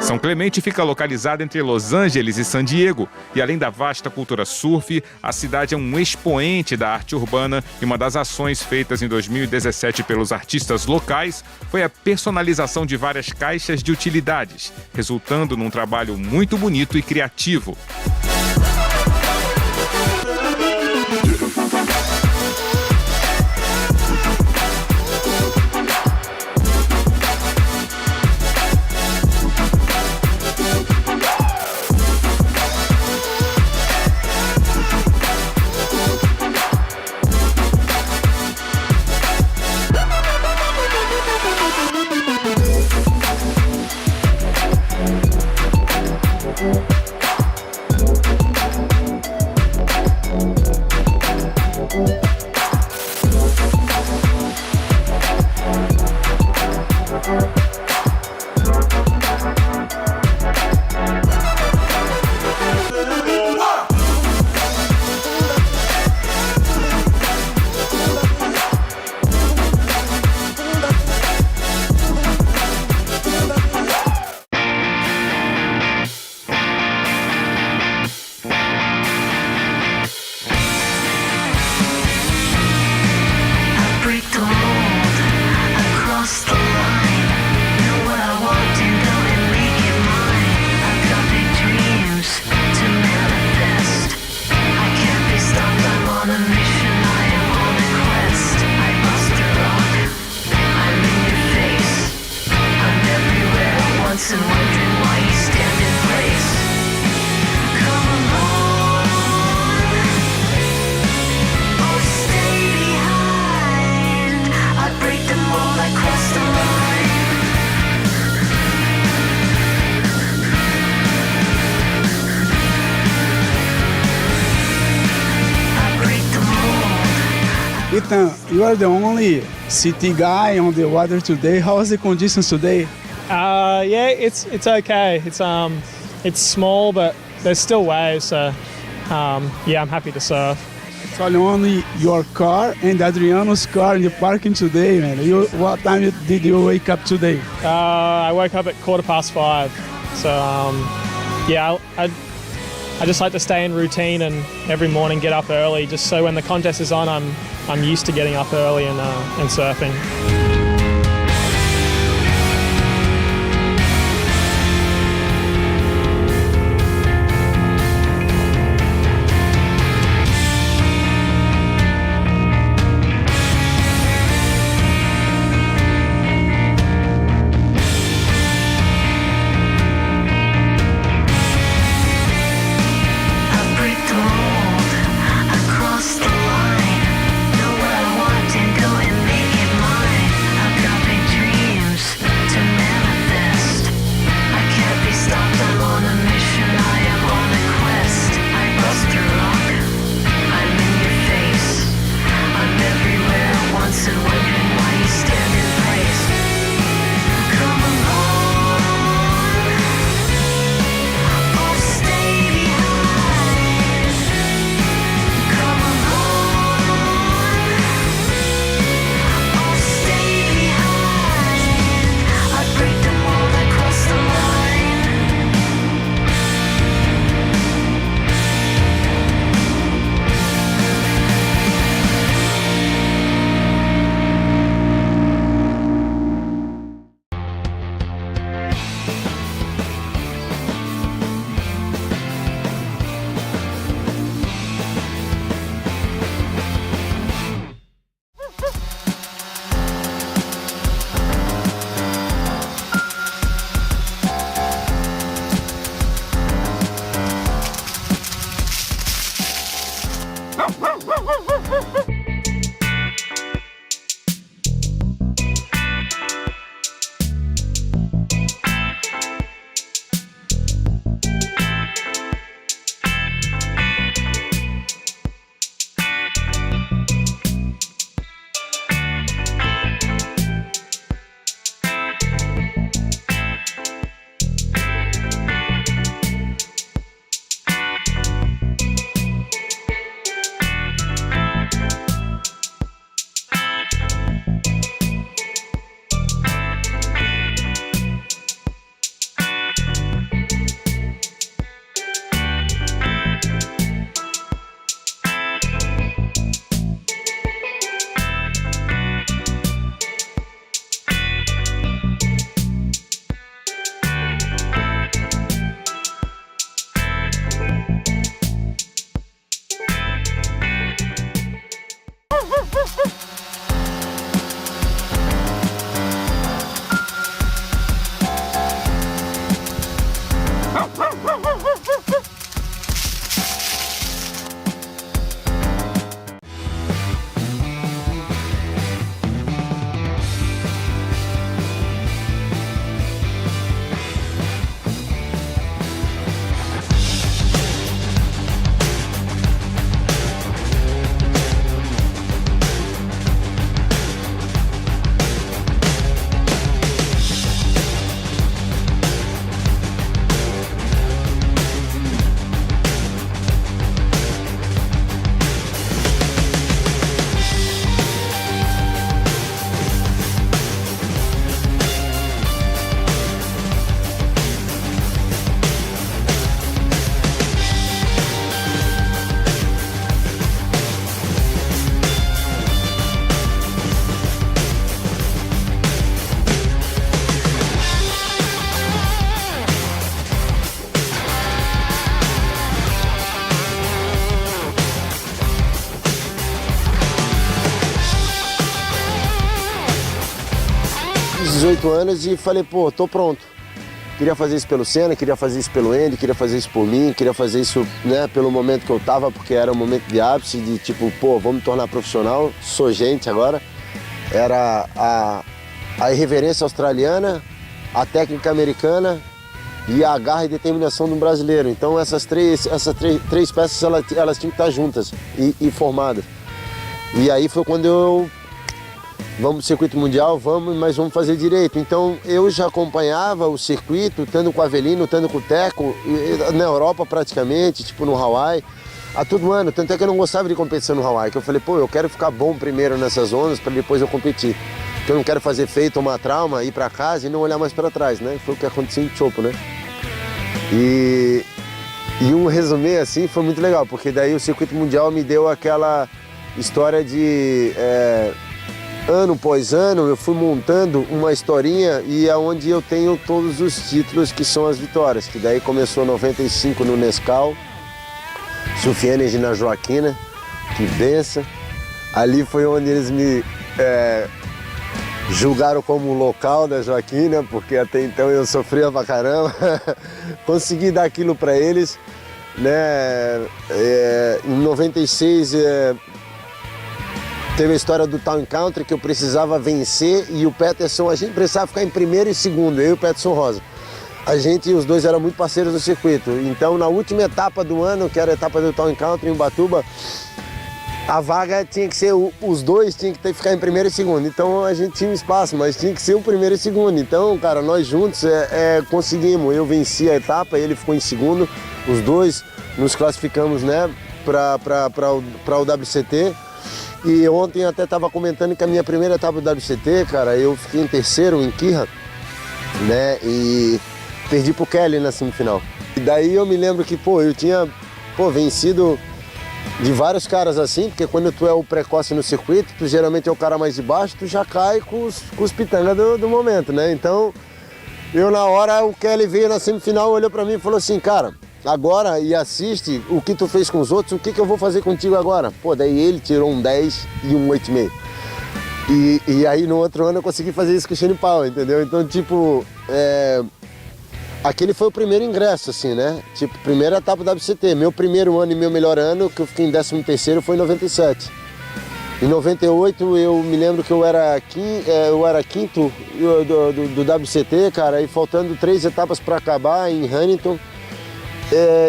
Speaker 15: São Clemente fica localizada entre Los Angeles e San Diego, e além da vasta cultura surf, a cidade é um expoente da arte urbana e uma das ações feitas em 2017 pelos artistas locais foi a personalização de várias caixas de utilidades, resultando num trabalho muito bonito e criativo.
Speaker 17: Ethan, you are the only city guy on the water today. How is the conditions today?
Speaker 18: Yeah, it's okay. It's small, but there's still waves, so yeah, I'm happy to surf.
Speaker 17: It's only your car and Adriano's car in the parking today, man. What time did you wake up today?
Speaker 18: I woke up at 5:15, so yeah, I just like to stay in routine and every morning get up early, just so when the contest is on, I'm used to getting up early and surfing.
Speaker 4: Across the line, know what I want and go and make it mine.
Speaker 19: 18 anos e falei, pô, tô pronto. Queria fazer isso pelo Senna, queria fazer isso pelo Andy, queria fazer isso por mim, queria fazer isso, né, pelo momento que eu tava, porque era um momento de ápice, de tipo, pô, vou me tornar profissional, sou gente agora. Era a irreverência australiana, a técnica americana e a garra e determinação do brasileiro. Então essas três peças, elas tinham que estar juntas e formadas. E aí foi quando eu... Vamos pro circuito mundial, mas vamos fazer direito. Então eu já acompanhava o circuito, estando com o Avelino, estando com o Teco, na Europa praticamente, tipo no Hawaii, há todo ano. Tanto é que eu não gostava de competição no Hawaii, que eu falei, pô, eu quero ficar bom primeiro nessas ondas para depois eu competir. Porque eu não quero fazer feio, tomar trauma, ir para casa e não olhar mais para trás, né? Foi o que aconteceu em Chopo, né? E um resumê assim foi muito legal, porque daí o circuito mundial me deu aquela história de... ano após ano eu fui montando uma historinha e é onde eu tenho todos os títulos que são as vitórias, que daí começou em 95 no Nescau, Surf Energy na Joaquina, que benção. Ali foi onde eles me julgaram como local da Joaquina, porque até então eu sofria pra caramba. Consegui dar aquilo pra eles, né? Em 96 teve a história do Town Country, que eu precisava vencer, e o Peterson, a gente precisava ficar em primeiro e segundo, eu e o Peterson Rosa. Os dois eram muito parceiros no circuito. Então, na última etapa do ano, que era a etapa do Town Country em Ubatuba, a vaga tinha que ser, os dois tinham que ficar em primeiro e segundo. Então, a gente tinha um espaço, mas tinha que ser o primeiro e segundo. Então, cara, nós juntos conseguimos. Eu venci a etapa, ele ficou em segundo. Os dois nos classificamos, né, para o WCT. E ontem até estava comentando que a minha primeira etapa do WCT, cara, eu fiquei em terceiro em Kirra, né, e perdi pro Kelly na semifinal. E daí eu me lembro que, pô, eu tinha, vencido de vários caras assim, porque quando tu é o precoce no circuito, tu geralmente é o cara mais de baixo, tu já cai com os pitangas do momento, né? Então, eu na hora, o Kelly veio na semifinal, olhou pra mim e falou assim, cara, agora e assiste o que tu fez com os outros, o que eu vou fazer contigo agora? Pô, daí ele tirou um 10 e um 8,5. E aí no outro ano eu consegui fazer isso com o Shane Powell, entendeu? Então, tipo, aquele foi o primeiro ingresso, assim, né? Tipo, primeira etapa do WCT. Meu primeiro ano e meu melhor ano, que eu fiquei em 13º, foi em 97. Em 98 eu me lembro que eu era quinto do WCT, cara, e faltando 3 etapas para acabar em Huntington.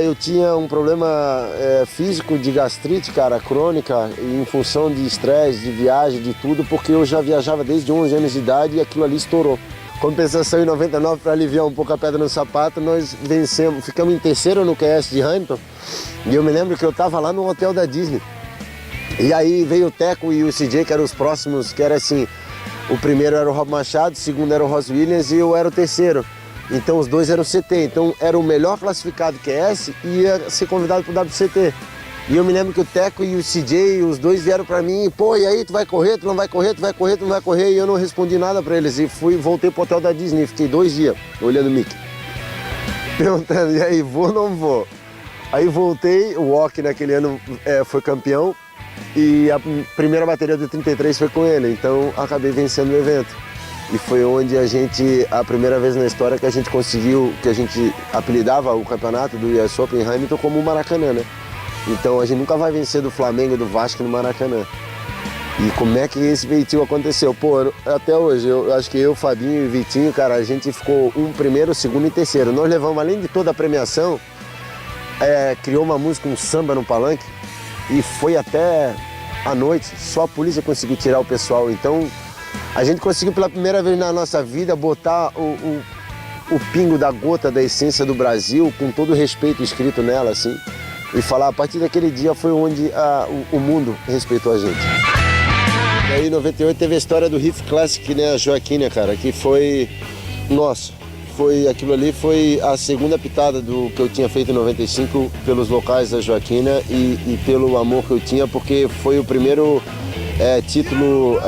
Speaker 19: Eu tinha um problema físico de gastrite, cara, crônica, em função de estresse, de viagem, de tudo, porque eu já viajava desde 11 anos de idade e aquilo ali estourou. Compensação em 99, para aliviar um pouco a pedra no sapato, nós vencemos, ficamos em terceiro no QS de Hamilton. E eu me lembro que eu tava lá no hotel da Disney. E aí veio o Teco e o CJ, que eram os próximos, que era assim, o primeiro era o Rob Machado, o segundo era o Ross Williams e eu era o terceiro. Então os dois eram CT, então era o melhor classificado QS e ia ser convidado para o WCT. E eu me lembro que o Teco e o CJ, os dois vieram para mim, pô, e aí, tu vai correr, tu não vai correr, tu vai correr, tu não vai correr, e eu não respondi nada para eles. E voltei pro hotel da Disney, fiquei 2 dias olhando o Mickey. Perguntando, e aí, vou ou não vou? Aí voltei, o Walk naquele ano foi campeão, e a primeira bateria do 33 foi com ele, então acabei vencendo o evento. E foi onde a primeira vez na história que a gente conseguiu, que a gente apelidava o campeonato do US Open Hamilton como o Maracanã, né? Então a gente nunca vai vencer do Flamengo e do Vasco no Maracanã. E como é que esse feitio aconteceu? Pô, até hoje, eu acho que eu, Fabinho e Vitinho, cara, a gente ficou primeiro, segundo e terceiro. Nós levamos, além de toda a premiação, criou uma música, um samba no palanque, e foi até a noite, só a polícia conseguiu tirar o pessoal. Então a gente conseguiu pela primeira vez na nossa vida botar o pingo da gota da essência do Brasil, com todo o respeito escrito nela, assim. E falar, a partir daquele dia foi onde o mundo respeitou a gente. E aí em 98 teve a história do Riff Classic, né, a Joaquina, cara, que foi, nossa, aquilo ali foi a segunda pitada do que eu tinha feito em 95 pelos locais da Joaquina e pelo amor que eu tinha, porque foi o primeiro título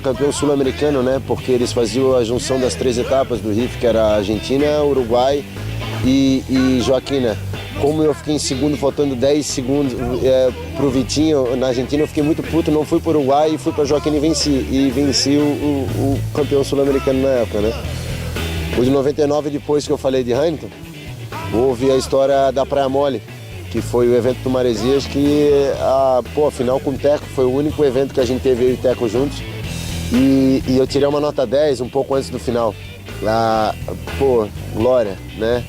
Speaker 19: campeão sul-americano, né, porque eles faziam a junção das 3 etapas do Riff, que era Argentina, Uruguai e Joaquina. como eu fiquei em segundo, faltando 10 segundos pro Vitinho, na Argentina, eu fiquei muito puto, não fui pro Uruguai e fui pra Joaquim e venci o campeão sul-americano na época, né? O de 99, depois que eu falei de Hamilton, houve a história da Praia Mole, que foi o evento do Maresias, que a final com o Teco, foi o único evento que a gente teve eu e o Teco juntos, e eu tirei uma nota 10 um pouco antes do final. Glória, né?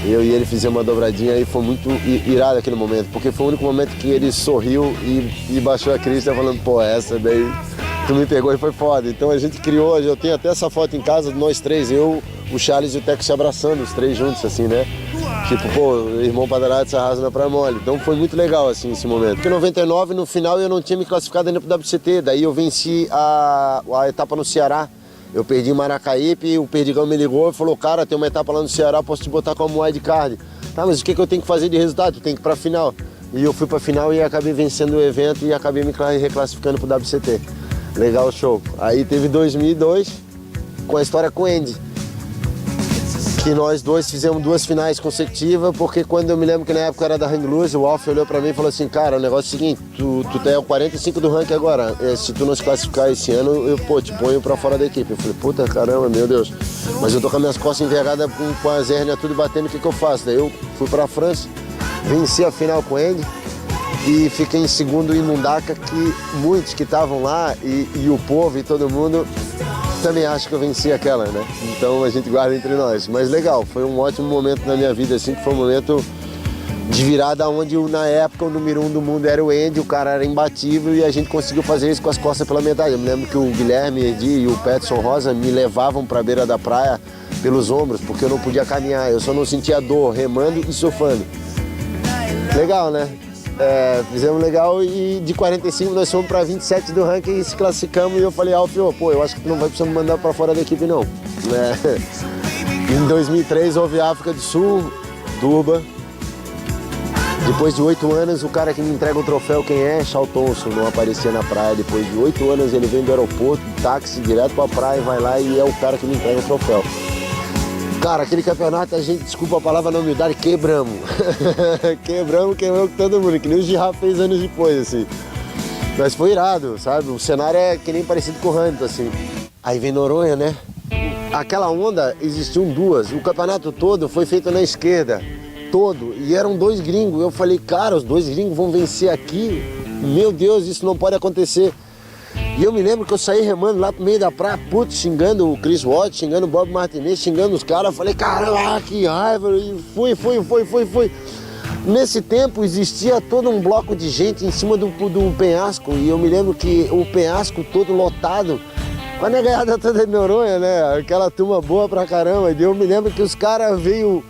Speaker 19: Eu e ele fizemos uma dobradinha e foi muito irado aquele momento, porque foi o único momento que ele sorriu e baixou a crista falando, essa daí tu me pegou e foi foda. Então a gente criou, eu tenho até essa foto em casa, nós três, eu, o Charles e o Teco se abraçando, os três juntos, assim, né? Tipo, irmão padrado se arrasa na Praia Mole. Então foi muito legal, assim, esse momento. Porque em 99, no final, eu não tinha me classificado ainda pro WCT, daí eu venci a etapa no Ceará. Eu perdi em Maracaípe, o Perdigão me ligou e falou, cara, tem uma etapa lá no Ceará, posso te botar como wildcard. Tá, mas o que eu tenho que fazer de resultado? Tem que ir pra final. E eu fui pra final e acabei vencendo o evento e acabei me reclassificando pro WCT. Legal, show. Aí teve 2002, com a história com o Andy. Que nós dois fizemos 2 finais consecutivas, porque quando eu me lembro que na época era da Hang Loose, o Alf olhou pra mim e falou assim, cara, o negócio é o seguinte, tu tá o 45 do ranking agora, se tu não se classificar esse ano, eu te ponho pra fora da equipe. Eu falei, puta caramba, meu Deus, mas eu tô com as minhas costas envergadas com as hérnias tudo batendo, o que eu faço? Daí eu fui pra França, venci a final com ele e fiquei em segundo em Mundaka, que muitos que estavam lá e o povo e todo mundo também acho que eu venci aquela, né? Então a gente guarda entre nós. Mas legal, foi um ótimo momento na minha vida, assim, que foi um momento de virada onde na época o número 1 do mundo era o Andy, o cara era imbatível e a gente conseguiu fazer isso com as costas pela metade. Eu me lembro que o Guilherme Edi e o Peterson Rosa me levavam pra beira da praia pelos ombros, porque eu não podia caminhar, eu só não sentia dor, remando e surfando. Legal, né? Fizemos legal e de 45 nós fomos para 27 do ranking e se classificamos e eu falei, Alf, eu acho que tu não vai precisar me mandar para fora da equipe não. Em 2003 houve África do Sul, Durban. Depois de 8 anos o cara que me entrega o troféu, quem é? Charles Thompson, não aparecia na praia. Depois de 8 anos ele vem do aeroporto, táxi, direto para a praia, vai lá e é o cara que me entrega o troféu. Cara, aquele campeonato, a gente, desculpa a palavra na humildade, quebramos. quebramos com todo mundo, que nem o Giraffe fez anos depois, assim. Mas foi irado, sabe? O cenário é que nem parecido com o Hamilton, assim. Aí vem Noronha, né? Aquela onda, existiam 2. O campeonato todo foi feito na esquerda, todo. E eram 2 gringos. Eu falei, cara, os 2 gringos vão vencer aqui? Meu Deus, isso não pode acontecer. E eu me lembro que eu saí remando lá pro meio da praia, puto, xingando o Chris Watt, xingando o Bob Martinez, xingando os caras. Eu falei, caramba, que raiva. E fui. Nesse tempo existia todo um bloco de gente em cima do penhasco. E eu me lembro que o penhasco todo lotado, com a negaiada toda de Noronha, né? Aquela turma boa pra caramba. E eu me lembro que os caras veio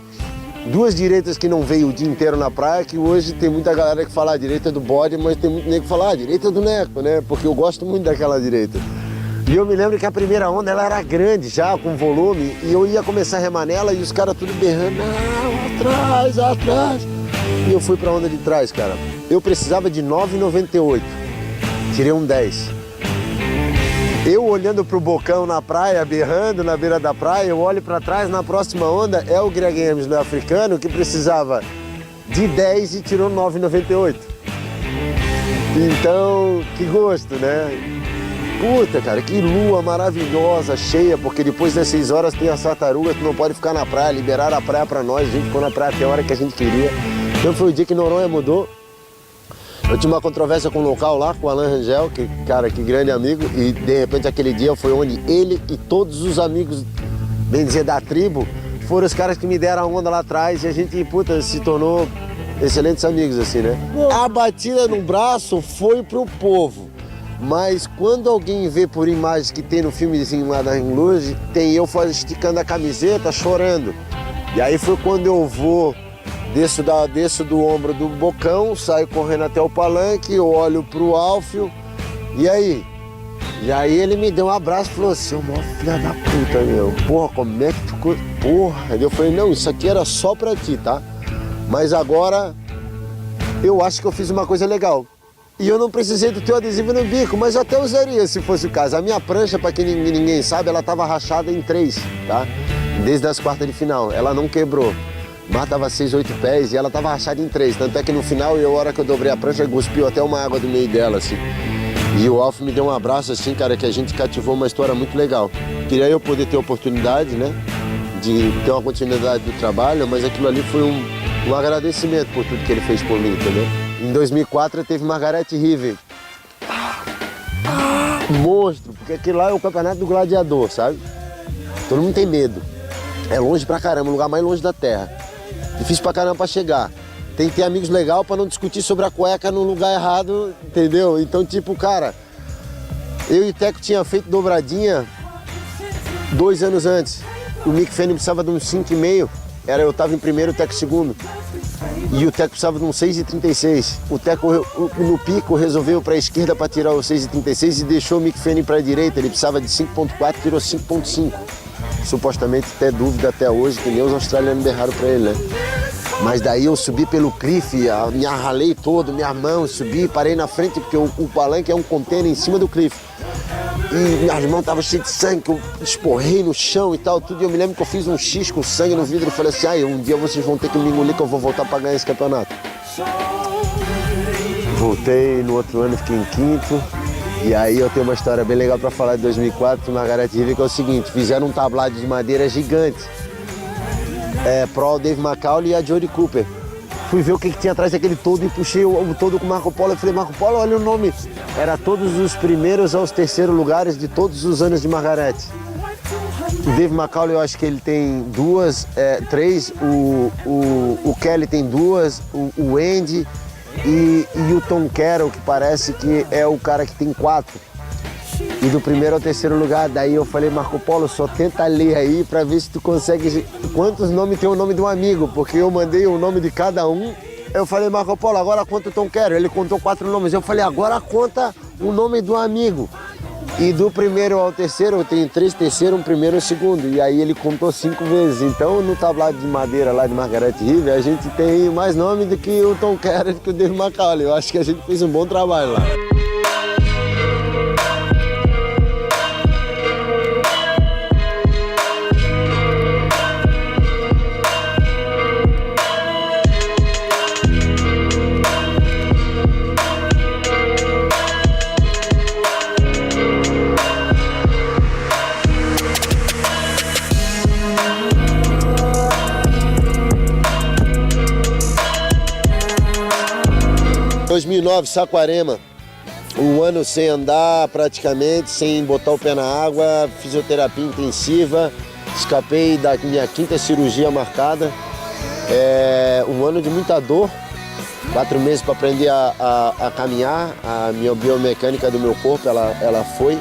Speaker 19: 2 direitas que não veio o dia inteiro na praia, que hoje tem muita galera que fala a direita do bode, mas tem muito nego que fala a direita do Neco, né? Porque eu gosto muito daquela direita. E eu me lembro que a primeira onda ela era grande já, com volume, e eu ia começar a remar nela e os caras tudo berrando, não, atrás. E eu fui pra onda de trás, cara. Eu precisava de 9,98. Tirei um 10. Eu olhando pro bocão na praia, berrando na beira da praia, eu olho pra trás, na próxima onda é o Greg Games do africano, que precisava de 10 e tirou 9,98. Então, que gosto, né? Puta, cara, que lua maravilhosa, cheia, porque depois das 6 horas tem as tartarugas, tu não pode ficar na praia, liberaram a praia pra nós, a gente ficou na praia até a hora que a gente queria. Então foi o dia que Noronha mudou. Eu tinha uma controvérsia com o local lá, com o Alain Rangel, que, cara, que grande amigo, e de repente aquele dia foi onde ele e todos os amigos, bem dizer, da tribo, foram os caras que me deram a onda lá atrás e a gente, puta, se tornou excelentes amigos, assim, né? A batida no braço foi pro povo, mas quando alguém vê por imagens que tem no filmezinho lá da Luz, tem eu esticando a camiseta, chorando. E aí foi quando eu vou... Desço do ombro do bocão, saio correndo até o palanque, olho pro Alfio, e aí? E aí ele me deu um abraço e falou assim, ô maior filha da puta, meu, porra, como é que tu... Porra, eu falei, não, isso aqui era só pra ti, tá? Mas agora, eu acho que eu fiz uma coisa legal. E eu não precisei do teu adesivo no bico, mas eu até usaria se fosse o caso. A minha prancha, pra quem ninguém sabe, ela tava rachada em 3, tá? Desde as quartas de final, ela não quebrou. O mar tava 6, 8 pés e ela tava rachada em 3. Tanto é que no final, a hora que eu dobrei a prancha, cuspiu até uma água do meio dela, assim. E o Alf me deu um abraço, assim, cara, que a gente cativou uma história muito legal. Queria eu poder ter oportunidade, né, de ter uma continuidade do trabalho, mas aquilo ali foi um agradecimento por tudo que ele fez por mim, entendeu? Em 2004 teve Margaret River. Monstro, porque aquilo lá é o campeonato do gladiador, sabe? Todo mundo tem medo. É longe pra caramba, o lugar mais longe da terra. Difícil pra caramba pra chegar. Tem que ter amigos legais pra não discutir sobre a cueca no lugar errado, entendeu? Então, tipo, cara, eu e o Teco tinha feito dobradinha 2 anos antes. O Mick Fanning precisava de uns 5,5. Eu tava em primeiro, o Teco segundo. E o Teco precisava de um 6,36. O Teco, no pico, resolveu para a esquerda para tirar o 6,36 e deixou o Mick Fanning para a direita. Ele precisava de 5,4, tirou 5,5. Supostamente até dúvida até hoje, que nem os australianos berraram para ele, né? Mas daí eu subi pelo cliff, me arralei todo, minhas mãos, subi, parei na frente, porque o palanque é um container em cima do cliff. E minhas mãos estavam cheias de sangue, que eu esporrei no chão e tal, tudo. E eu me lembro que eu fiz um X com sangue no vidro e falei assim, um dia vocês vão ter que me engolir que eu vou voltar para ganhar esse campeonato. Voltei, no outro ano fiquei em quinto. E aí eu tenho uma história bem legal para falar de 2004, Margaret River, que é o seguinte, fizeram um tablado de madeira gigante. Pro Dave McCauley e a Jodie Cooper. Fui ver o que tinha atrás daquele todo e puxei o todo com o Marco Polo. Eu falei, Marco Polo, olha o nome. Era todos os primeiros aos terceiros lugares de todos os anos de Margaret. O Dave McCauley, eu acho que ele tem 3. O Kelly tem 2. O Andy e o Tom Carroll, que parece que é o cara que tem 4. E do primeiro ao terceiro lugar, daí eu falei, Marco Polo, só tenta ler aí pra ver se tu consegue... Quantos nomes tem o nome de um amigo? Porque eu mandei o nome de cada um. Eu falei, Marco Polo, agora conta o Tom Carroll. Ele contou 4 nomes. Eu falei, agora conta o nome do amigo. E do primeiro ao terceiro, eu tenho 3 terceiros, um primeiro e um segundo. E aí ele contou 5 vezes. Então, no tablado de madeira lá de Margaret River, a gente tem mais nome do que o Tom Carroll e que o Dave McCauley. Eu acho que a gente fez um bom trabalho lá. Em 2009, Saquarema, um ano sem andar praticamente, sem botar o pé na água, fisioterapia intensiva, escapei da minha 5ª cirurgia marcada, um ano de muita dor, 4 meses para aprender a caminhar, a minha biomecânica do meu corpo, ela foi,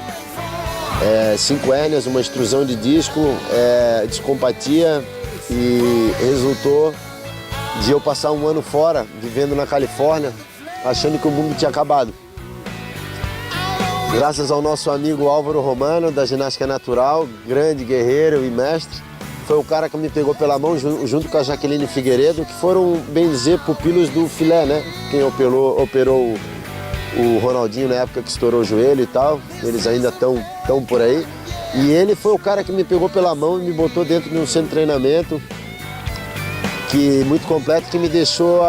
Speaker 19: 5 hérnias, uma extrusão de disco, descompatia e resultou de eu passar um ano fora, vivendo na Califórnia, achando que o mundo tinha acabado. Graças ao nosso amigo Álvaro Romano, da ginástica natural, grande guerreiro e mestre, foi o cara que me pegou pela mão junto com a Jaqueline Figueiredo, que foram, bem dizer, pupilos do filé, né? Quem operou o Ronaldinho na época que estourou o joelho e tal, eles ainda estão por aí. E ele foi o cara que me pegou pela mão e me botou dentro de um centro de treinamento, muito completo, que me deixou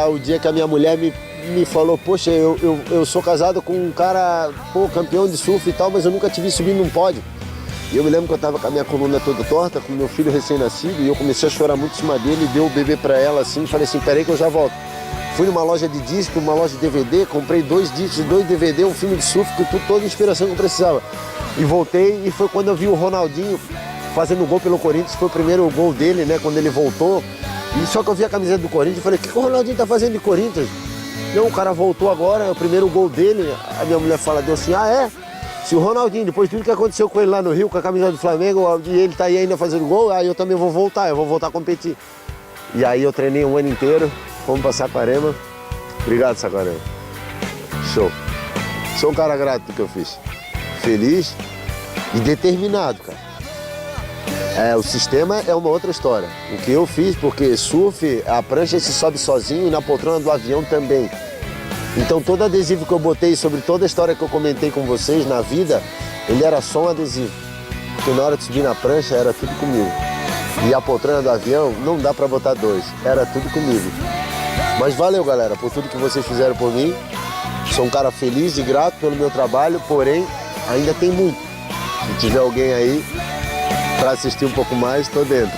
Speaker 19: o dia que a minha mulher me falou, poxa, eu sou casado com um cara, campeão de surf e tal, mas eu nunca te vi subindo num pódio. E eu me lembro que eu tava com a minha coluna toda torta, com meu filho recém-nascido, e eu comecei a chorar muito em cima dele, dei o bebê pra ela assim, e falei assim, peraí que eu já volto. Fui numa loja de disco, uma loja de DVD, comprei 2 discos, 2 DVD, um filme de surf, toda a inspiração que eu precisava. E voltei, e foi quando eu vi o Ronaldinho fazendo gol pelo Corinthians, foi o primeiro gol dele, né, quando ele voltou. E só que eu vi a camiseta do Corinthians e falei, o que o Ronaldinho tá fazendo de Corinthians? Não, o cara voltou agora, é o primeiro gol dele. A minha mulher fala, deu assim, se o Ronaldinho, depois de tudo que aconteceu com ele lá no Rio, com a camisa do Flamengo, e ele tá aí ainda fazendo gol, aí eu também vou voltar a competir. E aí eu treinei um ano inteiro, fomos pra Saquarema. Obrigado, Saquarema. Show. Sou um cara grato do que eu fiz. Feliz e determinado, cara. O sistema é uma outra história. O que eu fiz, porque surf, a prancha se sobe sozinho e na poltrona do avião também. Então todo adesivo que eu botei sobre toda a história que eu comentei com vocês na vida, ele era só um adesivo. Porque na hora de subir na prancha era tudo comigo. E a poltrona do avião não dá pra botar 2, era tudo comigo. Mas valeu, galera, por tudo que vocês fizeram por mim. Sou um cara feliz e grato pelo meu trabalho, porém, ainda tem muito. Se tiver alguém aí pra assistir um pouco mais, tô dentro.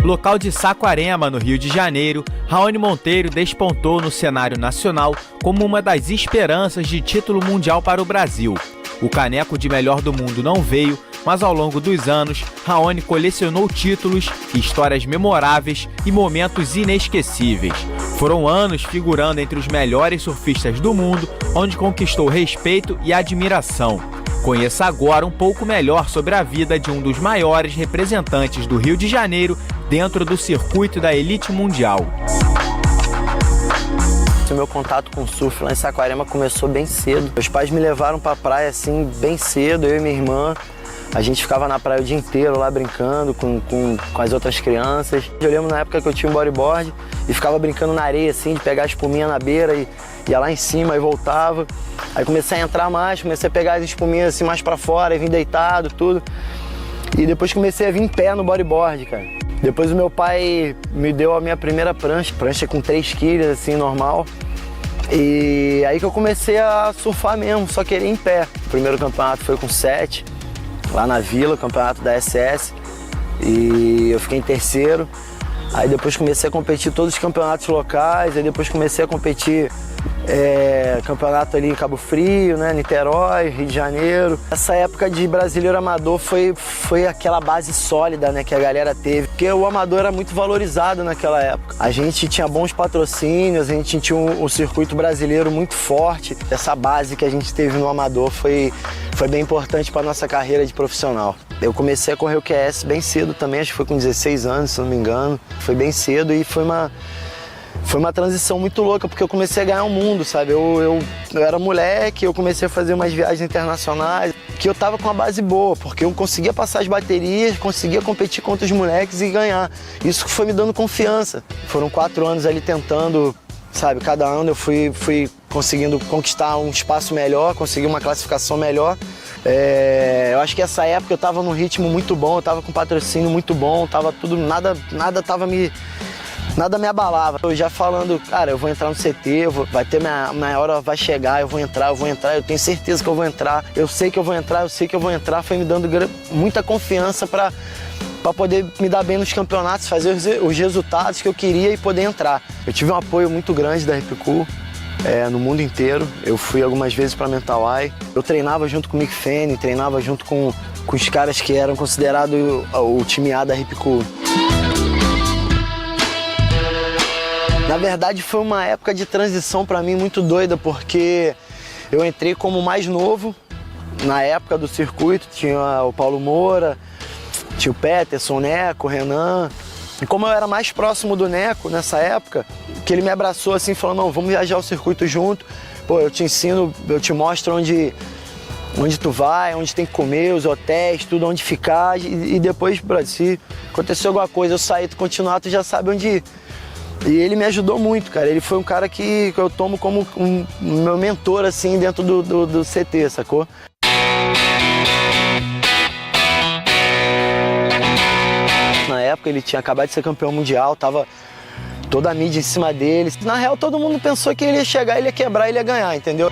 Speaker 20: Local de Saquarema, no Rio de Janeiro, Raoni Monteiro despontou no cenário nacional como uma das esperanças de título mundial para o Brasil. O caneco de melhor do mundo não veio, mas ao longo dos anos, Raoni colecionou títulos, histórias memoráveis e momentos inesquecíveis. Foram anos figurando entre os melhores surfistas do mundo, onde conquistou respeito e admiração. Conheça agora um pouco melhor sobre a vida de um dos maiores representantes do Rio de Janeiro dentro do circuito da elite mundial.
Speaker 21: O meu contato com o surf lá em Saquarema começou bem cedo. Meus pais me levaram pra praia assim bem cedo, eu e minha irmã. A gente ficava na praia o dia inteiro lá brincando com as outras crianças. Eu lembro na época que eu tinha um bodyboard e ficava brincando na areia assim, de pegar a espuminha na beira e ia lá em cima e voltava. Aí comecei a entrar mais, comecei a pegar as espuminhas assim mais pra fora e vim deitado, tudo. E depois comecei a vir em pé no bodyboard, cara. Depois o meu pai me deu a minha primeira prancha com 3 quilos, assim, normal. E aí que eu comecei a surfar mesmo, só queria em pé. O primeiro campeonato foi com 7, lá na Vila, o campeonato da SS. E eu fiquei em terceiro. Aí depois comecei a competir todos os campeonatos locais, aí depois comecei a competir campeonato ali em Cabo Frio, né, Niterói, Rio de Janeiro. Essa época de brasileiro amador foi aquela base sólida, né, que a galera teve, porque o amador era muito valorizado naquela época. A gente tinha bons patrocínios, a gente tinha um circuito brasileiro muito forte. Essa base que a gente teve no amador foi bem importante para nossa carreira de profissional. Eu comecei a correr o QS bem cedo também, acho que foi com 16 anos, se não me engano. Foi bem cedo e foi uma transição muito louca, porque eu comecei a ganhar o mundo, sabe? Eu era moleque, eu comecei a fazer umas viagens internacionais, que eu tava com uma base boa, porque eu conseguia passar as baterias, conseguia competir contra os moleques e ganhar. Isso foi me dando confiança. Foram 4 anos ali tentando, sabe? Cada ano eu fui conseguindo conquistar um espaço melhor, conseguir uma classificação melhor. Eu acho que essa época eu tava num ritmo muito bom, eu tava com patrocínio muito bom, tava tudo, nada me abalava. Eu já falando, cara, eu vou entrar no CT, vai ter minha hora, vai chegar, eu vou entrar, eu tenho certeza que eu vou entrar, eu sei que eu vou entrar, foi me dando muita confiança para poder me dar bem nos campeonatos, fazer os resultados que eu queria e poder entrar. Eu tive um apoio muito grande da Ripcool, no mundo inteiro. Eu fui algumas vezes para Mental Eye. Eu treinava junto com o Mick Fanning, treinava junto com os caras que eram considerados o time A da Ripcool. Na verdade, foi uma época de transição para mim muito doida, porque eu entrei como mais novo na época do circuito. Tinha o Paulo Moura, tinha o Peterson, o Neco, o Renan. E como eu era mais próximo do Neco nessa época, que ele me abraçou assim, falou, não, vamos viajar o circuito junto. Pô, eu te ensino, eu te mostro onde tu vai, onde tem que comer, os hotéis, tudo, onde ficar. E depois, brother, se acontecer alguma coisa, eu sair, tu continuar, tu já sabe onde ir. E ele me ajudou muito, cara. Ele foi um cara que eu tomo como meu mentor, assim, dentro do CT, sacou? Na época ele tinha acabado de ser campeão mundial, tava toda a mídia em cima dele. Na real, todo mundo pensou que ele ia chegar, ele ia quebrar, ele ia ganhar, entendeu?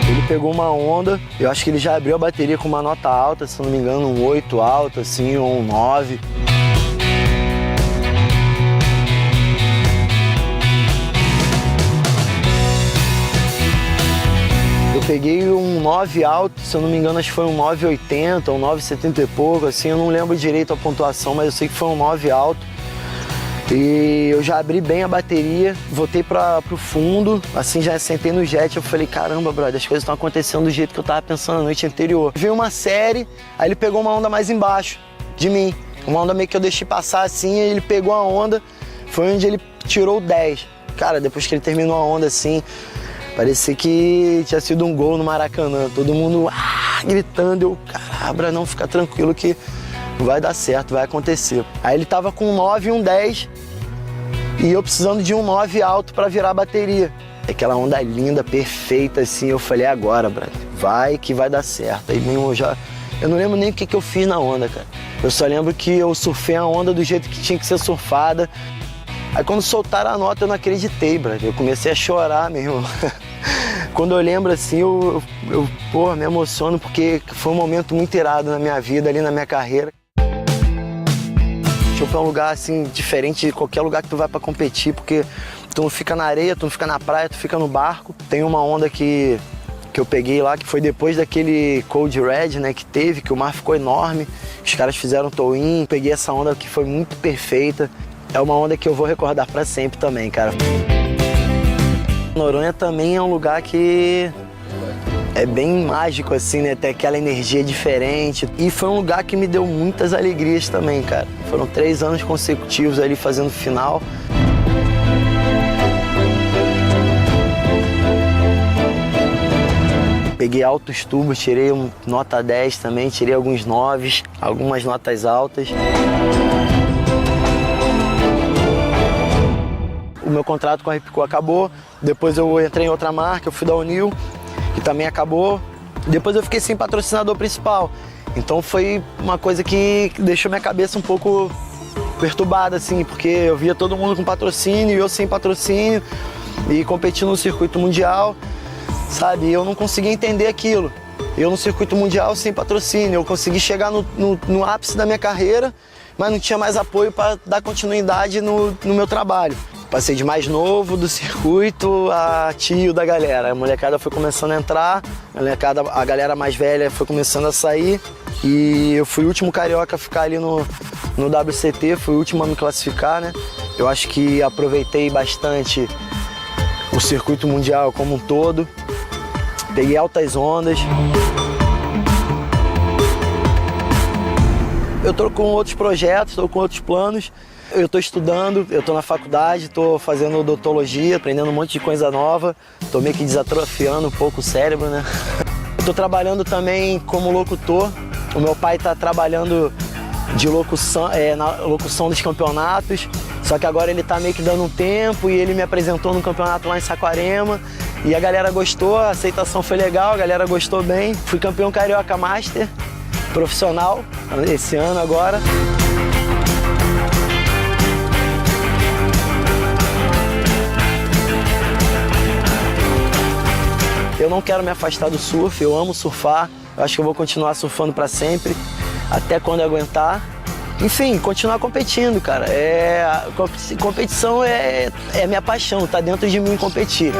Speaker 21: Ele pegou uma onda, eu acho que ele já abriu a bateria com uma nota alta, se não me engano, um 8 alto, assim, ou um 9. Eu peguei um 9 alto, se eu não me engano, acho que foi um 9,80 ou 9,70 e pouco, assim, eu não lembro direito a pontuação, mas eu sei que foi um 9 alto. E eu já abri bem a bateria, voltei pro fundo, assim, já sentei no jet, eu falei, caramba, brother, as coisas estão acontecendo do jeito que eu tava pensando na noite anterior. Veio uma série, aí ele pegou uma onda mais embaixo de mim, uma onda meio que eu deixei passar assim, aí ele pegou a onda, foi onde ele tirou o 10. Cara, depois que ele terminou a onda assim, parecia que tinha sido um gol no Maracanã, todo mundo gritando, eu, caramba, não, fica tranquilo que vai dar certo, vai acontecer. Aí ele tava com um 9 e um 10 e eu precisando de um 9 alto pra virar a bateria. Aquela onda linda, perfeita, assim, eu falei, agora, brother, vai que vai dar certo. Aí mesmo eu não lembro nem o que eu fiz na onda, cara. Eu só lembro que eu surfei a onda do jeito que tinha que ser surfada. Aí quando soltaram a nota eu não acreditei, brother. Eu comecei a chorar mesmo. Quando eu lembro assim, eu me emociono porque foi um momento muito irado na minha vida, ali na minha carreira. Chopp é um lugar assim diferente de qualquer lugar que tu vai pra competir, porque tu não fica na areia, tu não fica na praia, tu fica no barco. Tem uma onda que eu peguei lá, que foi depois daquele Cold Red, né, que o mar ficou enorme, os caras fizeram tow-in, peguei essa onda que foi muito perfeita. É uma onda que eu vou recordar pra sempre também, cara. Noronha também é um lugar que é bem mágico, assim, né? Tem aquela energia diferente. E foi um lugar que me deu muitas alegrias também, cara. Foram 3 anos consecutivos ali fazendo final. Peguei altos tubos, tirei nota 10 também, tirei alguns 9, algumas notas altas. O meu contrato com a Ripco acabou, depois eu entrei em outra marca, eu fui da O'Neill, que também acabou. Depois eu fiquei sem patrocinador principal, então foi uma coisa que deixou minha cabeça um pouco perturbada, assim, porque eu via todo mundo com patrocínio e eu sem patrocínio, e competindo no circuito mundial, sabe? E eu não conseguia entender aquilo. Eu no circuito mundial sem patrocínio, eu consegui chegar no ápice da minha carreira, mas não tinha mais apoio para dar continuidade no meu trabalho. Passei de mais novo do circuito a tio da galera. A molecada foi começando a entrar, a galera mais velha foi começando a sair. E eu fui o último carioca a ficar ali no WCT, fui o último a me classificar, né? Eu acho que aproveitei bastante o circuito mundial como um todo. Peguei altas ondas. Eu tô com outros projetos, tô com outros planos. Eu estou estudando, eu estou na faculdade, estou fazendo odontologia, aprendendo um monte de coisa nova. Estou meio que desatrofiando um pouco o cérebro, né? Estou trabalhando também como locutor. O meu pai está trabalhando de locução, na locução dos campeonatos. Só que agora ele está meio que dando um tempo e ele me apresentou no campeonato lá em Saquarema. E a galera gostou, a aceitação foi legal, a galera gostou bem. Fui campeão carioca master, profissional, esse ano agora. Eu não quero me afastar do surf, eu amo surfar, eu acho que eu vou continuar surfando para sempre, até quando eu aguentar. Enfim, continuar competindo, cara. Competição é minha paixão, tá dentro de mim competir.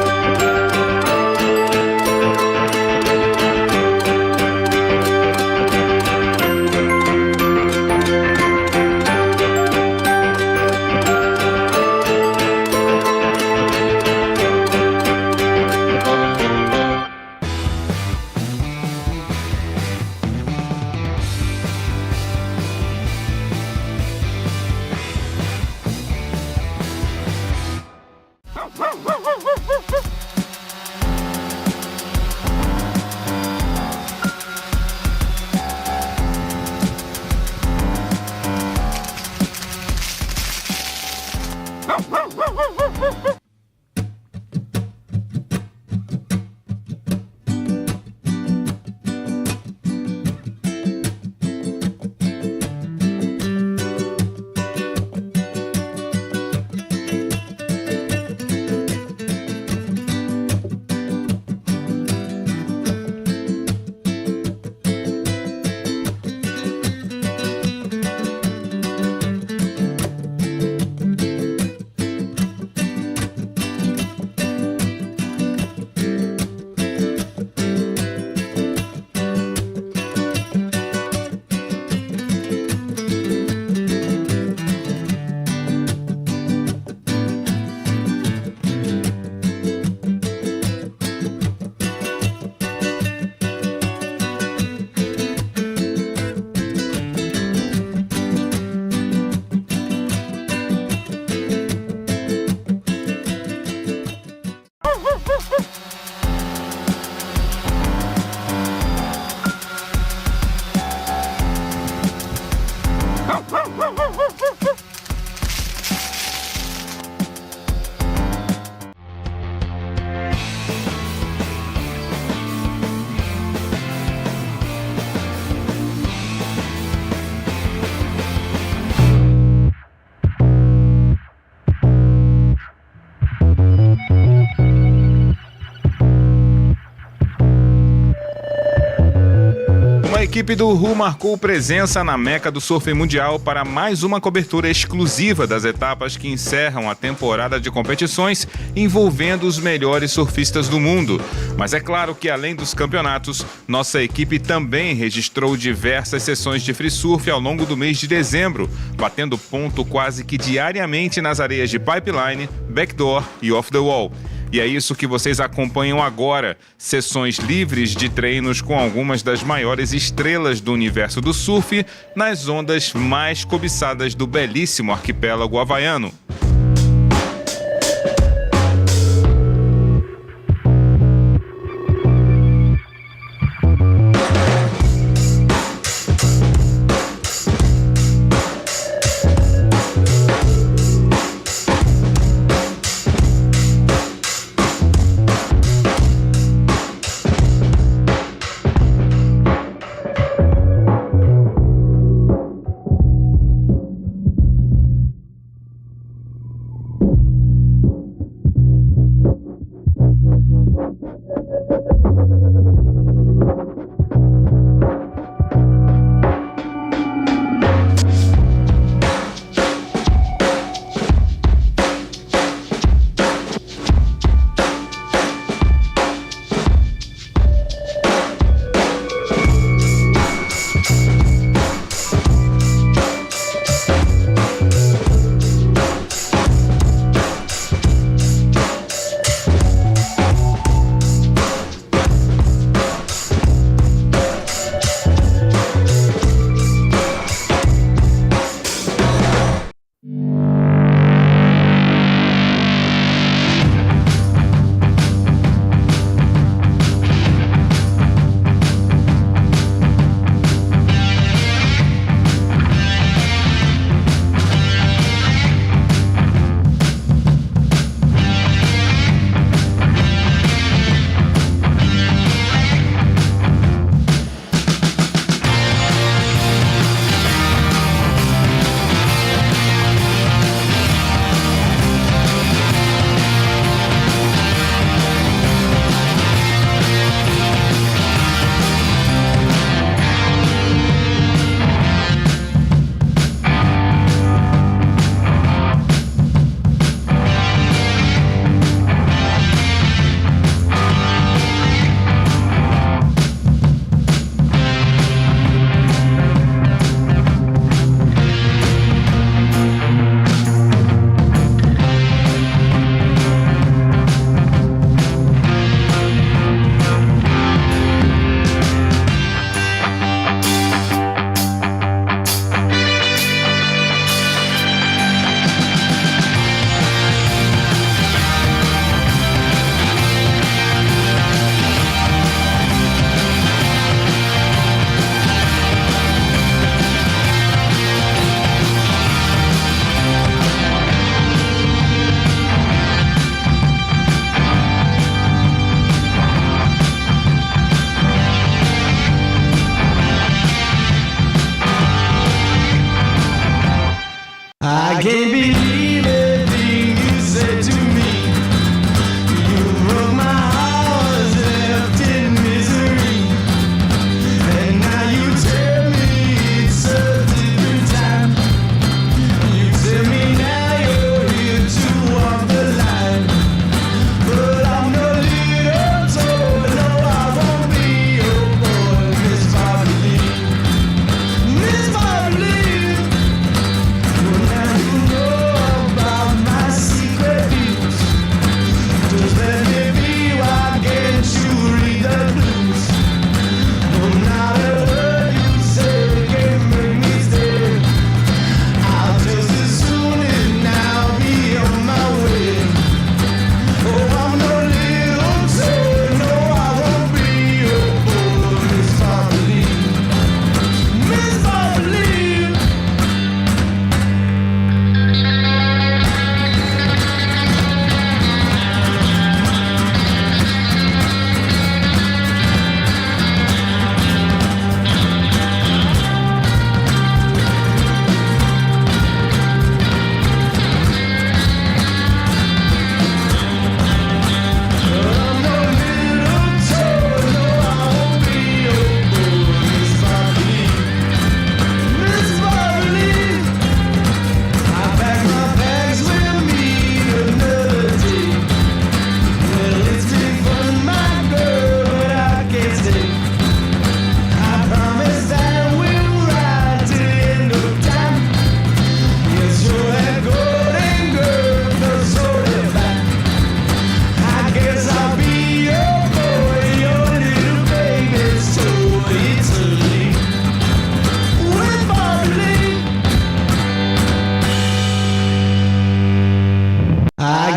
Speaker 15: equipe do Who marcou presença na meca do surf mundial para mais uma cobertura exclusiva das etapas que encerram a temporada de competições envolvendo os melhores surfistas do mundo. Mas é claro que, além dos campeonatos, nossa equipe também registrou diversas sessões de free surf ao longo do mês de dezembro, batendo ponto quase que diariamente nas areias de Pipeline, Backdoor e Off the Wall. E é isso que vocês acompanham agora, sessões livres de treinos com algumas das maiores estrelas do universo do surf nas ondas mais cobiçadas do belíssimo arquipélago havaiano.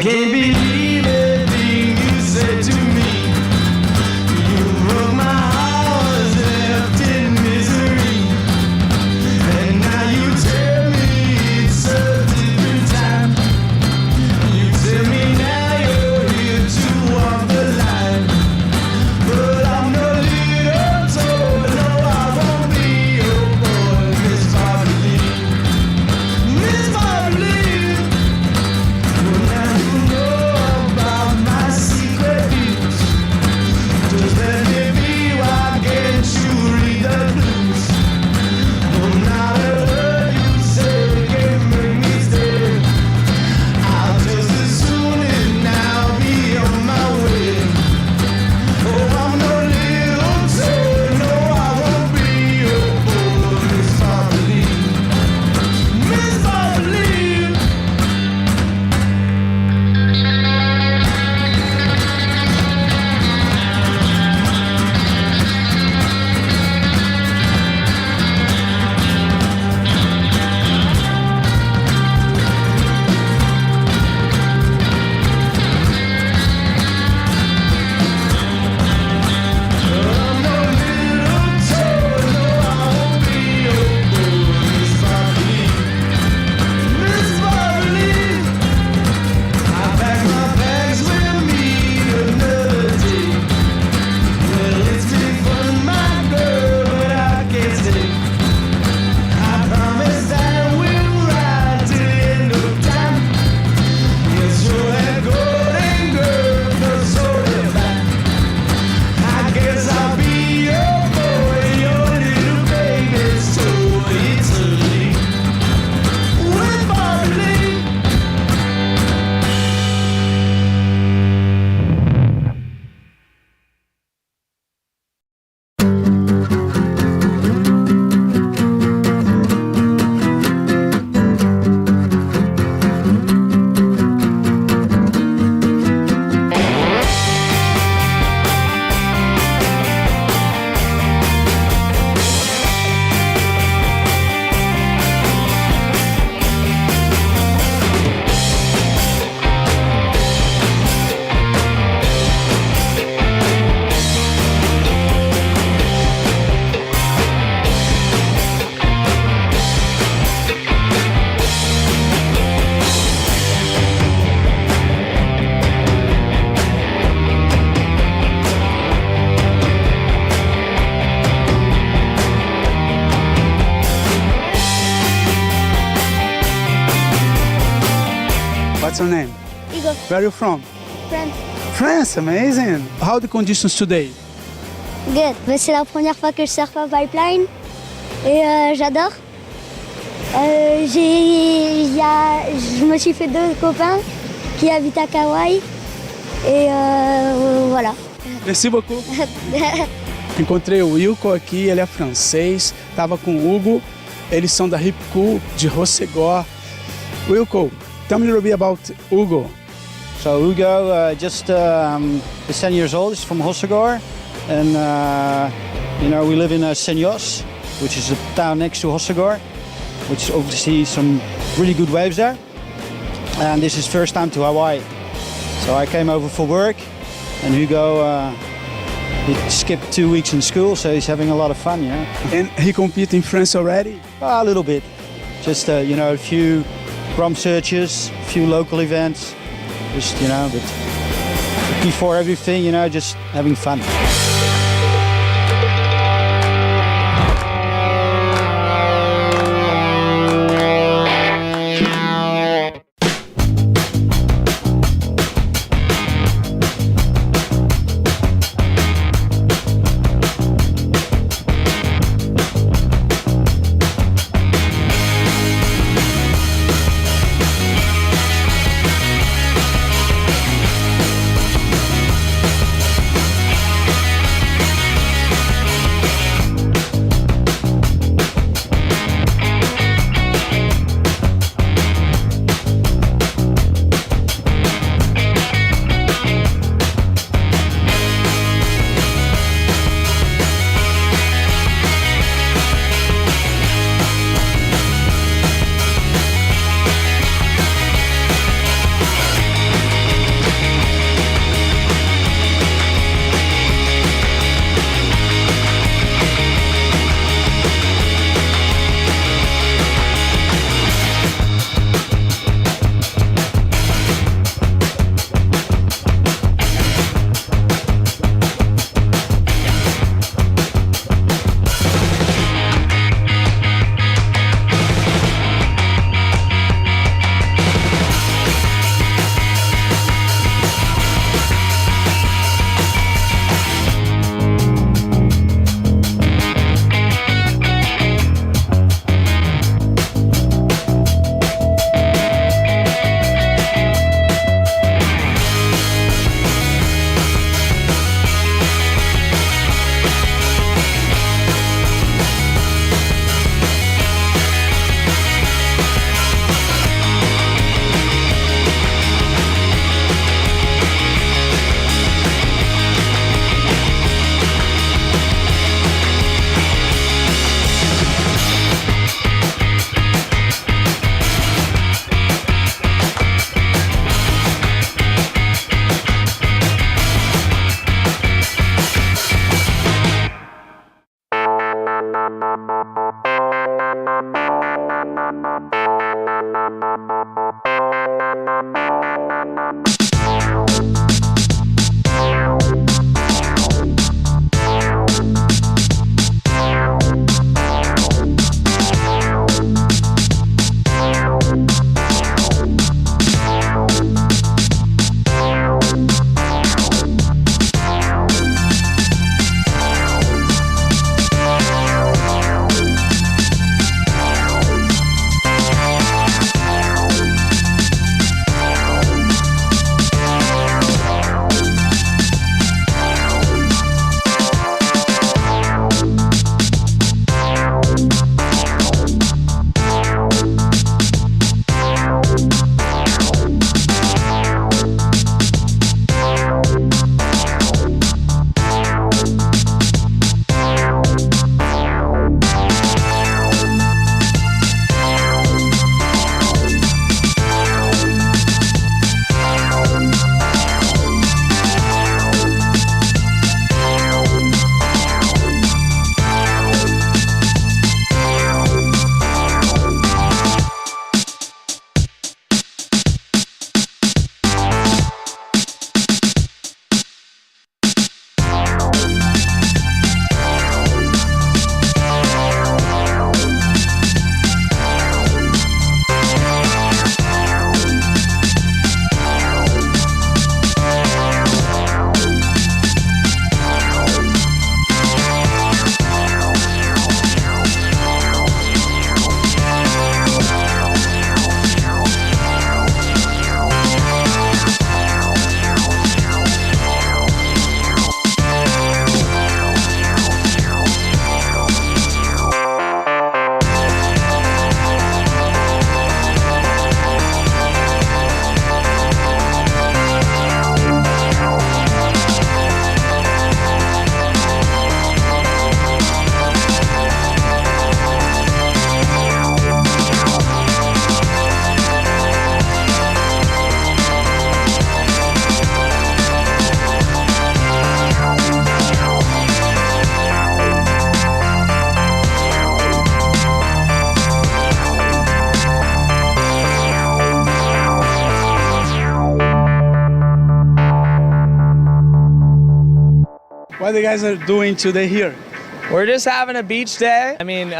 Speaker 4: I can't believe everything you said to me. You broke my heart, left in misery. And now you tell me it's a different time. You tell me now you're here to walk the line. But I'm no little toad, no I won't be your boy, Miss Bobby. Miss Bobby. Well now you know about my secret views. Just let me be, why can't you read the blues? Well now that word you say can make me stay. I'll just as soon as now be on my way. Oh, I'm no little toad, no I won't be your boy, Miss Bobby. Miss Bobby.
Speaker 17: What's your name?
Speaker 2: Igor.
Speaker 17: Where are you from?
Speaker 2: France.
Speaker 17: France, amazing. How are the conditions today?
Speaker 2: Good. C'est la première fois que je surfe à pipeline et j'adore. Je me suis fait 2 copains qui habitent à Kauai et voilà.
Speaker 17: Merci beaucoup. Encontrei o Wilco aqui, ele é francês, estava com o Hugo, eles são da Hip Cool de Rossegor. Wilco, tell me a little bit about Hugo.
Speaker 22: So Hugo just is 10 years old, he's from Hossegor, and we live in Senjos, which is a town next to Hossegor, which is obviously some really good waves there. And this is first time to Hawaii. So I came over for work, and Hugo he skipped 2 weeks in school, so he's having a lot of fun, yeah.
Speaker 17: And he competed in France already?
Speaker 22: A little bit. Just, a few rum searches, a few local events. Just, but before everything, just having fun.
Speaker 17: What you guys are doing today here?
Speaker 1: We're just having a beach day. I mean,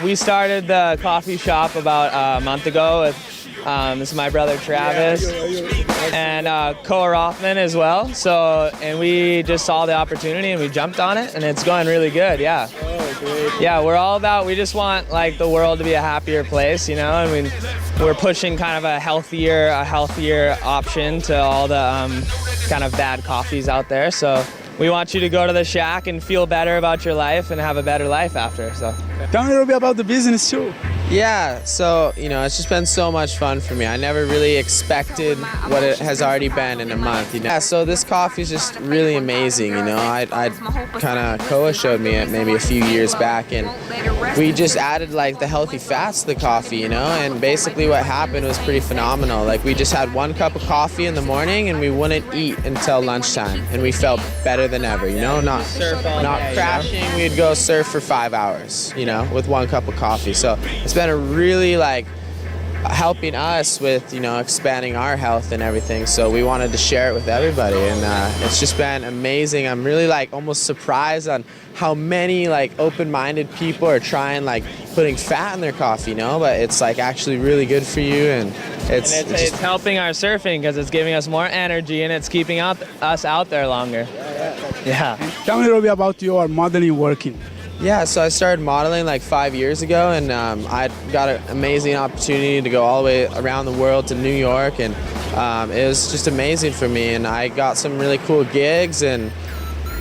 Speaker 1: we started the coffee shop about a month ago with this is my brother Travis and Koa Rothman as well. So, and we just saw the opportunity and we jumped on it, and it's going really good. Yeah.
Speaker 17: Oh, great.
Speaker 1: Yeah, we're all about. We just want like the world to be a happier place, you know. I mean, we're pushing kind of a healthier option to all the kind of bad coffees out there. So we want you to go to the shack and feel better about your life and have a better life after. So
Speaker 17: tell me a little bit about the business too.
Speaker 3: Yeah, so, you know, it's just been so much fun for me. I never really expected what it has already been in a month, you know. Yeah, so this coffee is just really amazing, you know. I kind of, Koa showed me it maybe a few years back, and we just added, like, the healthy fats to the coffee, you know, and basically what happened was pretty phenomenal. Like, we just had 1 cup of coffee in the morning, and we wouldn't eat until lunchtime, and we felt better than ever, you know, not crashing. We'd go surf for 5 hours, you know, with 1 cup of coffee. So it's been a really like helping us with, you know, expanding our health and everything. So we wanted to share it with everybody, and it's just been amazing. I'm really like almost surprised on how many like open-minded people are trying like putting fat in their coffee, you know, but it's like actually really good for you, and
Speaker 1: it's helping our surfing because it's giving us more energy and it's keeping us out there longer. Yeah.
Speaker 17: Tell me a little bit about your modeling working.
Speaker 3: Yeah, so I started modeling like 5 years ago, and I got an amazing opportunity to go all the way around the world to New York, and it was just amazing for me, and I got some really cool gigs, and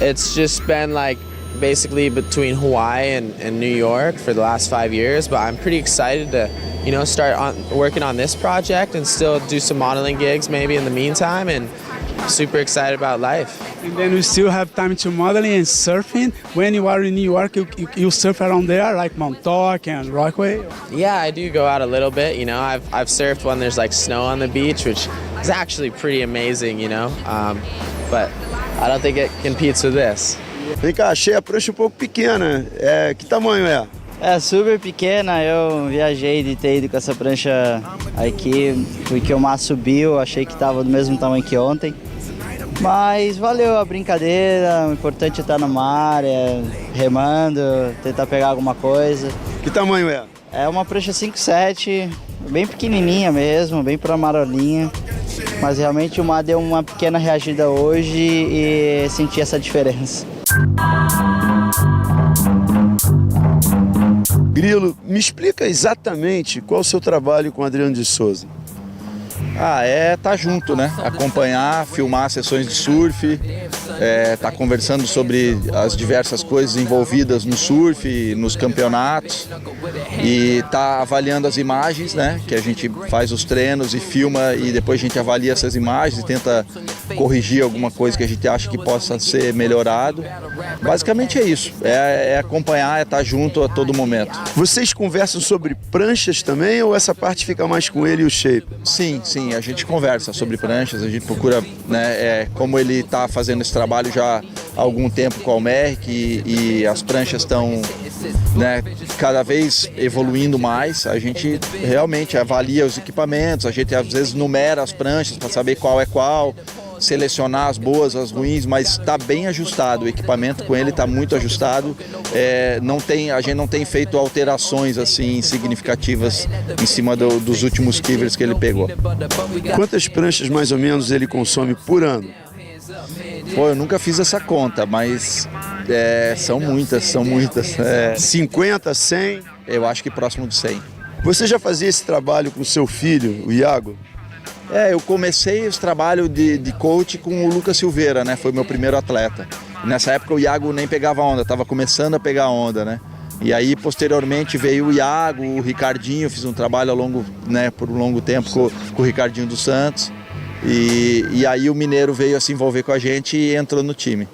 Speaker 3: it's just been like basically between Hawaii and New York for the last 5 years, but I'm pretty excited to, you know, start working on this project and still do some modeling gigs maybe in the meantime, and super excited about life.
Speaker 17: And then we still have time to modeling and surfing. When you are in New York, you surf around there, like Montauk and Rockaway?
Speaker 3: Yeah, I do go out a little bit, you know. I've surfed when there's like snow on the beach, which is actually pretty amazing, you know. But I don't think it competes with this.
Speaker 23: Vem cá, achei a prancha um pouco pequena. Que tamanho é?
Speaker 21: É super pequena, eu viajei de ter ido com essa prancha aqui, porque o mar subiu, achei que estava do mesmo tamanho que ontem. Mas valeu a brincadeira, o importante é estar no mar, remando, tentar pegar alguma coisa.
Speaker 6: Que tamanho é?
Speaker 21: É uma prancha 5,7, bem pequenininha mesmo, bem para marolinha. Mas realmente o mar deu uma pequena reagida hoje e senti essa diferença.
Speaker 6: Grilo, me explica exatamente qual é o seu trabalho com o Adriano de Souza.
Speaker 7: Tá junto, né? Acompanhar, filmar sessões de surf, tá conversando sobre as diversas coisas envolvidas no surf, nos campeonatos e tá avaliando as imagens, né? Que a gente faz os treinos e filma e depois a gente avalia essas imagens e tenta corrigir alguma coisa que a gente acha que possa ser melhorado. Basicamente é isso, é acompanhar, é estar junto a todo momento.
Speaker 6: Vocês conversam sobre pranchas também ou essa parte fica mais com ele e o shape?
Speaker 7: Sim, a gente conversa sobre pranchas, a gente procura, né, como ele está fazendo esse trabalho já há algum tempo com a Almerc e as pranchas estão, né, cada vez evoluindo mais, a gente realmente avalia os equipamentos, a gente às vezes numera as pranchas para saber qual é qual, selecionar as boas, as ruins, mas está bem ajustado, o equipamento com ele está muito ajustado, a gente não tem feito alterações assim significativas em cima dos últimos quivers que ele pegou.
Speaker 6: Quantas pranchas mais ou menos ele consome por ano?
Speaker 7: Eu nunca fiz essa conta, mas são muitas.
Speaker 6: 50, 100?
Speaker 7: Eu acho que próximo de 100.
Speaker 6: Você já fazia esse trabalho com seu filho, o Iago?
Speaker 7: Eu comecei esse trabalho de coach com o Lucas Silveira, né? Foi meu primeiro atleta. Nessa época o Iago nem pegava onda, estava começando a pegar onda, né? E aí posteriormente veio o Iago, o Ricardinho, fiz um trabalho por um longo tempo com o Ricardinho dos Santos. E aí o Mineiro veio a se envolver com a gente e entrou no time.